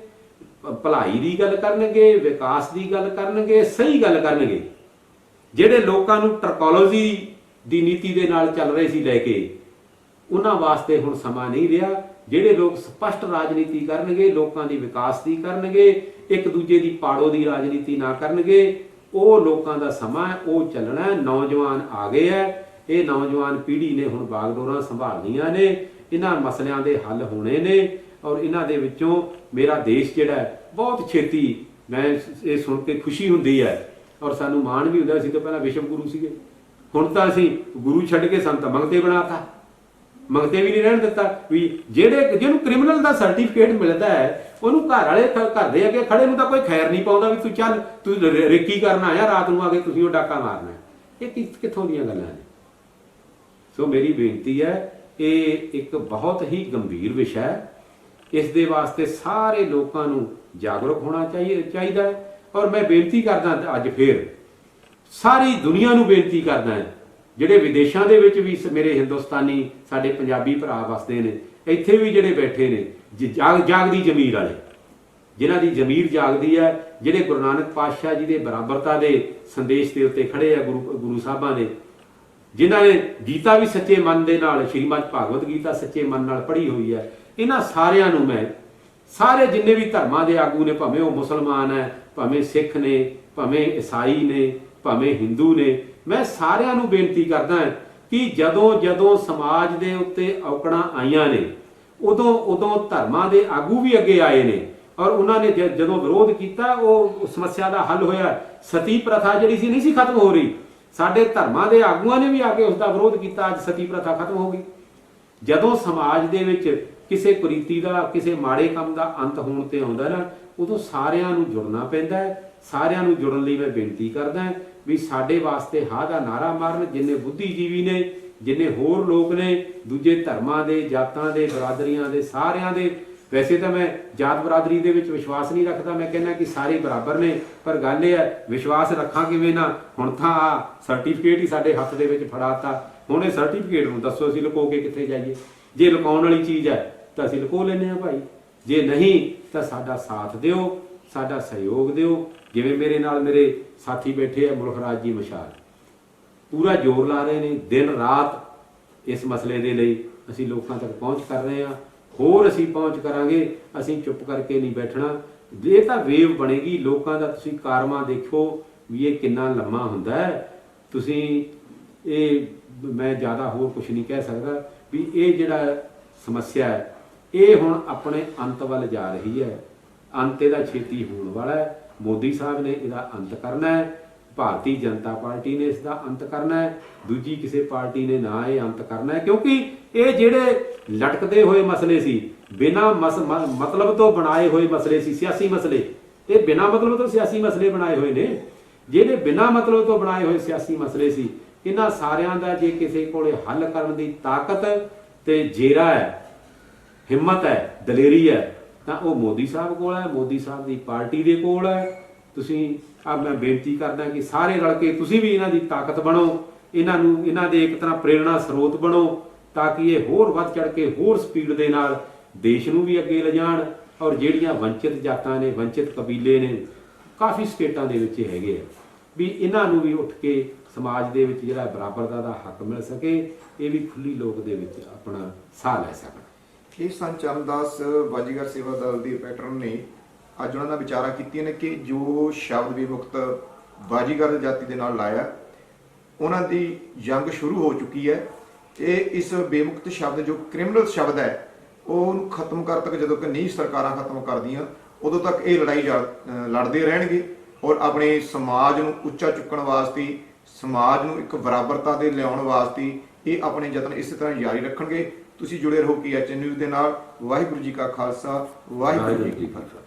ਭਲਾਈ ਦੀ ਗੱਲ ਕਰਨਗੇ, ਵਿਕਾਸ ਦੀ ਗੱਲ ਕਰਨਗੇ, ਸਹੀ ਗੱਲ ਕਰਨਗੇ, ਜਿਹੜੇ ਲੋਕਾਂ ਨੂੰ ਟਰਕੋਲੋਜੀ ਦੀ ਨੀਤੀ ਦੇ ਨਾਲ ਚੱਲ ਰਹੇ ਸੀ ਲੈ ਕੇ, ਉਹਨਾਂ ਵਾਸਤੇ ਹੁਣ ਸਮਾਂ ਨਹੀਂ ਰਿਹਾ। ਜਿਹੜੇ ਲੋਕ ਸਪਸ਼ਟ ਰਾਜਨੀਤੀ ਕਰਨਗੇ, ਲੋਕਾਂ ਦੀ ਵਿਕਾਸ ਦੀ ਕਰਨਗੇ, ਇੱਕ ਦੂਜੇ ਦੀ ਪਾੜੋ ਦੀ ਰਾਜਨੀਤੀ ਨਾ ਕਰਨਗੇ, ਉਹ ਲੋਕਾਂ ਦਾ ਸਮਾਂ ਹੈ, ਉਹ ਚੱਲਣਾ ਹੈ। ਨੌਜਵਾਨ ਆ ਗਏ ਹੈ, ਇਹ ਨੌਜਵਾਨ ਪੀੜ੍ਹੀ ਨੇ ਹੁਣ ਬਾਗਡੋਰਾਂ ਸੰਭਾਲਣੀਆਂ ਨੇ, ਇਹਨਾਂ ਮਸਲਿਆਂ ਦੇ ਹੱਲ ਹੋਣੇ ਨੇ, ਔਰ ਇਹਨਾਂ ਦੇ ਵਿੱਚੋਂ ਮੇਰਾ ਦੇਸ਼ ਜਿਹੜਾ ਹੈ ਬਹੁਤ ਛੇਤੀ, ਮੈਂ ਇਹ ਸੁਣ ਕੇ ਖੁਸ਼ੀ ਹੁੰਦੀ ਹੈ ਔਰ ਸਾਨੂੰ ਮਾਣ ਵੀ ਹੁੰਦਾ। ਅਸੀਂ ਤਾਂ ਪਹਿਲਾਂ ਵਿਸ਼ਵ ਗੁਰੂ ਸੀਗੇ, ਹੁਣ ਤਾਂ ਅਸੀਂ ਗੁਰੂ ਛੱਡ ਕੇ ਸੰਤ ਮੰਗਤੇ ਬਣਾਤਾ, ਮੰਗਤੇ ਵੀ ਨਹੀਂ ਰਹਿਣ ਦਿੱਤਾ। ਵੀ ਜਿਹਨੂੰ ਕ੍ਰਿਮੀਨਲ ਦਾ ਸਰਟੀਫਿਕੇਟ ਮਿਲਦਾ ਹੈ, ਉਹਨੂੰ ਘਰ ਵਾਲੇ ਘਰ ਦੇ ਅੱਗੇ ਖੜੇ ਨੂੰ ਤਾਂ ਕੋਈ ਖੈਰ ਨਹੀਂ ਪਾਉਂਦਾ ਵੀ ਤੂੰ ਚੱਲ, ਤੂੰ ਰੇਕੀ ਕਰਨ ਆਇਆ, ਰਾਤ ਨੂੰ ਆ ਕੇ ਤੁਸੀਂ ਉਹ ਡਾਕਾ ਮਾਰਨਾ। ਇਹ ਕਿੱਥੋਂ ਦੀਆਂ ਗੱਲਾਂ ਨੇ? ਸੋ ਮੇਰੀ ਬੇਨਤੀ ਹੈ, ਇਹ ਇੱਕ ਬਹੁਤ ਹੀ ਗੰਭੀਰ ਵਿਸ਼ਾ ਹੈ। ਇਸ ਦੇ ਵਾਸਤੇ ਸਾਰੇ ਲੋਕਾਂ ਨੂੰ ਜਾਗਰੂਕ ਹੋਣਾ ਚਾਹੀਦਾ ਹੈ। ਔਰ ਮੈਂ ਬੇਨਤੀ ਕਰਦਾ ਅੱਜ ਫੇਰ ਸਾਰੀ ਦੁਨੀਆ ਨੂੰ ਬੇਨਤੀ ਕਰਦਾ ਹੈ, ਜਿਹੜੇ ਵਿਦੇਸ਼ਾਂ ਦੇ ਵਿੱਚ ਵੀ ਮੇਰੇ ਹਿੰਦੁਸਤਾਨੀ ਸਾਡੇ ਪੰਜਾਬੀ ਭਰਾ ਵਸਦੇ ਨੇ, ਇੱਥੇ ਵੀ ਜਿਹੜੇ ਬੈਠੇ ਨੇ, ਜਾਗਦੀ ਜ਼ਮੀਰ ਵਾਲੇ, ਜਿਨ੍ਹਾਂ ਦੀ ਜ਼ਮੀਰ ਜਾਗਦੀ ਹੈ, ਜਿਹੜੇ ਗੁਰੂ ਨਾਨਕ ਪਾਤਸ਼ਾਹ ਜੀ ਦੇ ਬਰਾਬਰਤਾ ਦੇ ਸੰਦੇਸ਼ ਦੇ ਉੱਤੇ ਖੜੇ ਆ, ਗੁਰੂ ਸਾਹਿਬਾਂ ਦੇ, ਜਿਨ੍ਹਾਂ ਨੇ ਗੀਤਾ ਵੀ ਸੱਚੇ ਮਨ ਦੇ ਨਾਲ, ਸ਼੍ਰੀਮਦ ਭਾਗਵਤ ਗੀਤਾ ਸੱਚੇ ਮਨ ਨਾਲ ਪੜ੍ਹੀ ਹੋਈ ਹੈ, ਇਹਨਾਂ ਸਾਰਿਆਂ ਨੂੰ ਮੈਂ, ਸਾਰੇ ਜਿੰਨੇ ਵੀ ਧਰਮਾਂ ਦੇ ਆਗੂ ਨੇ, ਭਾਵੇਂ ਉਹ ਮੁਸਲਮਾਨ ਹੈ, ਭਾਵੇਂ ਸਿੱਖ ਨੇ, ਭਾਵੇਂ ਈਸਾਈ ਨੇ, ਭਾਵੇਂ ਹਿੰਦੂ ਨੇ, ਮੈਂ ਸਾਰਿਆਂ ਨੂੰ ਬੇਨਤੀ ਕਰਦਾ ਕਿ ਜਦੋਂ ਸਮਾਜ ਦੇ ਉੱਤੇ ਔਕੜਾਂ ਆਈਆਂ ਨੇ, ਉਦੋਂ ਧਰਮਾਂ ਦੇ ਆਗੂ ਵੀ ਅੱਗੇ ਆਏ ਨੇ, ਔਰ ਉਹਨਾਂ ਨੇ ਜਦੋਂ ਵਿਰੋਧ ਕੀਤਾ, ਉਹ ਸਮੱਸਿਆ ਦਾ ਹੱਲ ਹੋਇਆ। ਸਤੀ ਪ੍ਰਥਾ ਜਿਹੜੀ ਸੀ ਨਹੀਂ ਸੀ ਖਤਮ ਹੋ ਰਹੀ, ਸਾਡੇ ਧਰਮਾਂ ਦੇ ਆਗੂਆਂ ਨੇ ਵੀ ਆ ਕੇ ਉਸ ਦਾ ਵਿਰੋਧ ਕੀਤਾ, ਅੱਜ ਸਤੀ ਪ੍ਰਥਾ ਖਤਮ ਹੋ ਗਈ। ਜਦੋਂ ਸਮਾਜ ਦੇ ਵਿੱਚ ਕਿਸੇ ਕੁਰੀਤੀ ਦਾ, ਕਿਸੇ ਮਾੜੇ ਕੰਮ ਦਾ ਅੰਤ ਹੋਣ ਤੇ ਆਉਂਦਾ ਨਾ, ਉਦੋਂ ਸਾਰਿਆਂ ਨੂੰ ਜੁੜਨਾ ਪੈਂਦਾ ਹੈ। ਸਾਰਿਆਂ ਨੂੰ ਜੁੜਨ ਲਈ ਮੈਂ ਬੇਨਤੀ ਕਰਦਾ ਵੀ ਸਾਡੇ ਵਾਸਤੇ ਹਾਂ ਦਾ ਨਾਰਾ ਮਾਰਨ, ਜਿੰਨੇ ਬੁੱਧੀਜੀਵੀ ਨੇ, ਜਿੰਨੇ ਹੋਰ ਲੋਕ ਨੇ, ਦੂਜੇ ਧਰਮਾਂ ਦੇ, ਜਾਤਾਂ ਦੇ, ਬਰਾਦਰੀਆਂ ਦੇ, ਸਾਰਿਆਂ ਦੇ। ਵੈਸੇ ਤਾਂ ਮੈਂ ਜਾਤ ਬਰਾਦਰੀ ਦੇ ਵਿੱਚ ਵਿਸ਼ਵਾਸ ਨਹੀਂ ਰੱਖਦਾ, ਮੈਂ ਕਹਿੰਦਾ ਕਿ ਸਾਰੇ ਬਰਾਬਰ ਨੇ, ਪਰ ਗੱਲ ਇਹ ਹੈ ਵਿਸ਼ਵਾਸ ਰੱਖਾਂ ਕਿਵੇਂ ਨਾ। ਹੁਣ ਤਾਂ ਆ ਸਰਟੀਫਿਕੇਟ ਹੀ ਸਾਡੇ ਹੱਥ ਦੇ ਵਿੱਚ ਫੜਾਤਾ, ਹੁਣ ਇਹ ਸਰਟੀਫਿਕੇਟ ਨੂੰ ਦੱਸੋ ਅਸੀਂ ਲੁਕੋ ਕੇ ਕਿੱਥੇ ਜਾਈਏ? ਜੇ ਲੁਕਾਉਣ ਵਾਲੀ ਚੀਜ਼ ਹੈ ਤਾਂ ਅਸੀਂ ਲੁਕੋ ਲੈਂਦੇ ਹਾਂ ਭਾਈ, ਜੇ ਨਹੀਂ ਤਾਂ ਸਾਡਾ ਸਾਥ ਦਿਓ, ਸਾਡਾ ਸਹਿਯੋਗ ਦਿਓ। ਜਿਵੇਂ ਮੇਰੇ ਨਾਲ ਮੇਰੇ ਸਾਥੀ ਬੈਠੇ ਆ, ਮੁਲਖਰਾਜ ਜੀ ਮਸ਼ਾਲ, ਪੂਰਾ ਜ਼ੋਰ ਲਾ ਰਹੇ ਨੇ ਦਿਨ ਰਾਤ ਇਸ ਮਸਲੇ ਦੇ ਲਈ। ਅਸੀਂ ਲੋਕਾਂ ਤੱਕ ਪਹੁੰਚ ਕਰ ਰਹੇ ਹਾਂ, ਹੋਰ ਅਸੀਂ ਪਹੁੰਚ ਕਰਾਂਗੇ, ਅਸੀਂ ਚੁੱਪ ਕਰਕੇ ਨਹੀਂ ਬੈਠਣਾ। ਇਹ ਤਾਂ ਵੇਵ ਬਣੇਗੀ ਲੋਕਾਂ ਦਾ। ਤੁਸੀਂ ਕਾਰਮਾ ਦੇਖੋ ਵੀ ਇਹ ਕਿੰਨਾ ਲੰਮਾ ਹੁੰਦਾ ਹੈ। ਤੁਸੀਂ ਇਹ, ਮੈਂ ਜ਼ਿਆਦਾ ਹੋਰ ਕੁਝ ਨਹੀਂ ਕਹਿ ਸਕਦਾ ਵੀ ਇਹ ਜਿਹੜਾ ਸਮੱਸਿਆ ਹੈ, ਇਹ ਹੁਣ ਆਪਣੇ ਅੰਤ ਵੱਲ ਜਾ ਰਹੀ ਹੈ। ਅੰਤ ਇਹਦਾ ਛੇਤੀ ਹੋਣ ਵਾਲਾ ਹੈ। ਮੋਦੀ ਸਾਹਿਬ ਨੇ ਇਹਦਾ ਅੰਤ ਕਰਨਾ ਹੈ, ਭਾਰਤੀ ਜਨਤਾ ਪਾਰਟੀ ਨੇ ਇਸ ਦਾ ਅੰਤ ਕਰਨਾ ਹੈ, ਦੂਜੀ ਕਿਸੇ ਪਾਰਟੀ ਨੇ ਨਾ ਇਹ ਅੰਤ ਕਰਨਾ ਹੈ। ਕਿਉਂਕਿ ਇਹ ਜਿਹੜੇ ਲਟਕਦੇ ਹੋਏ ਮਸਲੇ ਸੀ, ਬਿਨਾਂ ਮਤਲਬ ਤੋਂ ਬਣਾਏ ਹੋਏ ਮਸਲੇ ਸੀ, ਸਿਆਸੀ ਮਸਲੇ, ਇਹ ਬਿਨਾਂ ਮਤਲਬ ਤੋਂ ਸਿਆਸੀ ਮਸਲੇ ਬਣਾਏ ਹੋਏ ਨੇ। ਜਿਹੜੇ ਬਿਨਾਂ ਮਤਲਬ ਤੋਂ ਬਣਾਏ ਹੋਏ ਸਿਆਸੀ ਮਸਲੇ ਸੀ, ਇਹਨਾਂ ਸਾਰਿਆਂ ਦਾ ਜੇ ਕਿਸੇ ਕੋਲੇ ਹੱਲ ਕਰਨ ਦੀ ਤਾਕਤ ਤੇ ਜੇਰਾ ਹੈ, ਹਿੰਮਤ ਹੈ, ਦਲੇਰੀ ਹੈ, ਤਾਂ ਉਹ ਮੋਦੀ ਸਾਹਿਬ ਕੋਲ ਹੈ, ਮੋਦੀ ਸਾਹਿਬ ਦੀ ਪਾਰਟੀ ਦੇ ਕੋਲ ਹੈ। ਤੁਸੀਂ ਮੈਂ ਬੇਨਤੀ ਕਰਦਾ ਕਿ ਸਾਰੇ ਰਲ ਕੇ ਤੁਸੀਂ ਵੀ ਇਹਨਾਂ ਦੀ ਤਾਕਤ ਬਣੋ, ਇਹਨਾਂ ਦੇ ਇੱਕ ਤਰ੍ਹਾਂ ਪ੍ਰੇਰਣਾ ਸਰੋਤ ਬਣੋ, ਤਾਂ ਕਿ ਇਹ ਹੋਰ ਵੱਧ ਚੜ ਕੇ ਹੋਰ ਸਪੀਡ ਦੇ ਨਾਲ ਦੇਸ਼ ਨੂੰ ਵੀ ਅੱਗੇ ਲਿਜਾਣ। ਔਰ ਜਿਹੜੀਆਂ ਵੰਚਿਤ ਜਾਤਾਂ ਨੇ, ਵੰਚਿਤ ਕਬੀਲੇ ਨੇ, ਕਾਫੀ ਸਟੇਟਾਂ ਦੇ ਵਿੱਚ ਹੈਗੇ ਆ, ਵੀ ਇਹਨਾਂ ਨੂੰ ਵੀ ਉੱਠ ਕੇ ਸਮਾਜ ਦੇ ਵਿੱਚ ਜਿਹੜਾ ਬਰਾਬਰਤਾ ਦਾ ਹੱਕ ਮਿਲ ਸਕੇ, ਇਹ ਵੀ ਖੁੱਲੀ ਲੋਕ ਦੇ ਵਿੱਚ ਆਪਣਾ ਸਾਹ ਲੈ ਸਕਣ। ਇਹ ਸੰਤ ਚਰਨਦਾਸ ਬਾਜੀਗਰ ਸੇਵਾ ਦਲ ਦੇ ਪੈਟਰਨ ਨੇ ਅੱਜ ਉਹਨਾਂ ਦਾ ਵਿਚਾਰਾ ਕੀਤੀਆਂ ਨੇ ਕਿ ਜੋ ਸ਼ਬਦ ਵਿਮੁਕਤ ਬਾਜੀਗਰ ਜਾਤੀ ਦੇ ਨਾਲ ਲਾਇਆ, ਉਹਨਾਂ ਦੀ ਜੰਗ ਸ਼ੁਰੂ ਹੋ ਚੁੱਕੀ ਹੈ। ਇਹ ਇਸ ਬੇਮੁਕਤ ਸ਼ਬਦ, ਜੋ ਕ੍ਰਿਮੀਨਲ ਸ਼ਬਦ ਹੈ, ਉਹਨੂੰ ਖਤਮ ਕਰ ਤੱਕ ਜਦੋਂ ਕਿ ਨਹੀਂ ਸਰਕਾਰਾਂ ਖਤਮ ਕਰਦੀਆਂ, ਉਦੋਂ ਤੱਕ ਇਹ ਲੜਾਈ ਲੜਦੇ ਰਹਿਣਗੇ। ਔਰ ਆਪਣੇ ਸਮਾਜ ਨੂੰ ਉੱਚਾ ਚੁੱਕਣ ਵਾਸਤੇ, ਸਮਾਜ ਨੂੰ ਇੱਕ ਬਰਾਬਰਤਾ ਦੇ ਲਿਆਉਣ ਵਾਸਤੇ ਇਹ ਆਪਣੇ ਯਤਨ ਇਸੇ ਤਰ੍ਹਾਂ ਜਾਰੀ ਰੱਖਣਗੇ। ਤੁਸੀਂ ਜੁੜੇ ਰਹੋ KHN ਨਿਊਜ਼ ਦੇ ਨਾਲ। ਵਾਹਿਗੁਰੂ ਜੀ ਕਾ ਖਾਲਸਾ, ਵਾਹਿਗੁਰੂ ਜੀ ਕੀ ਫਤਿਹ।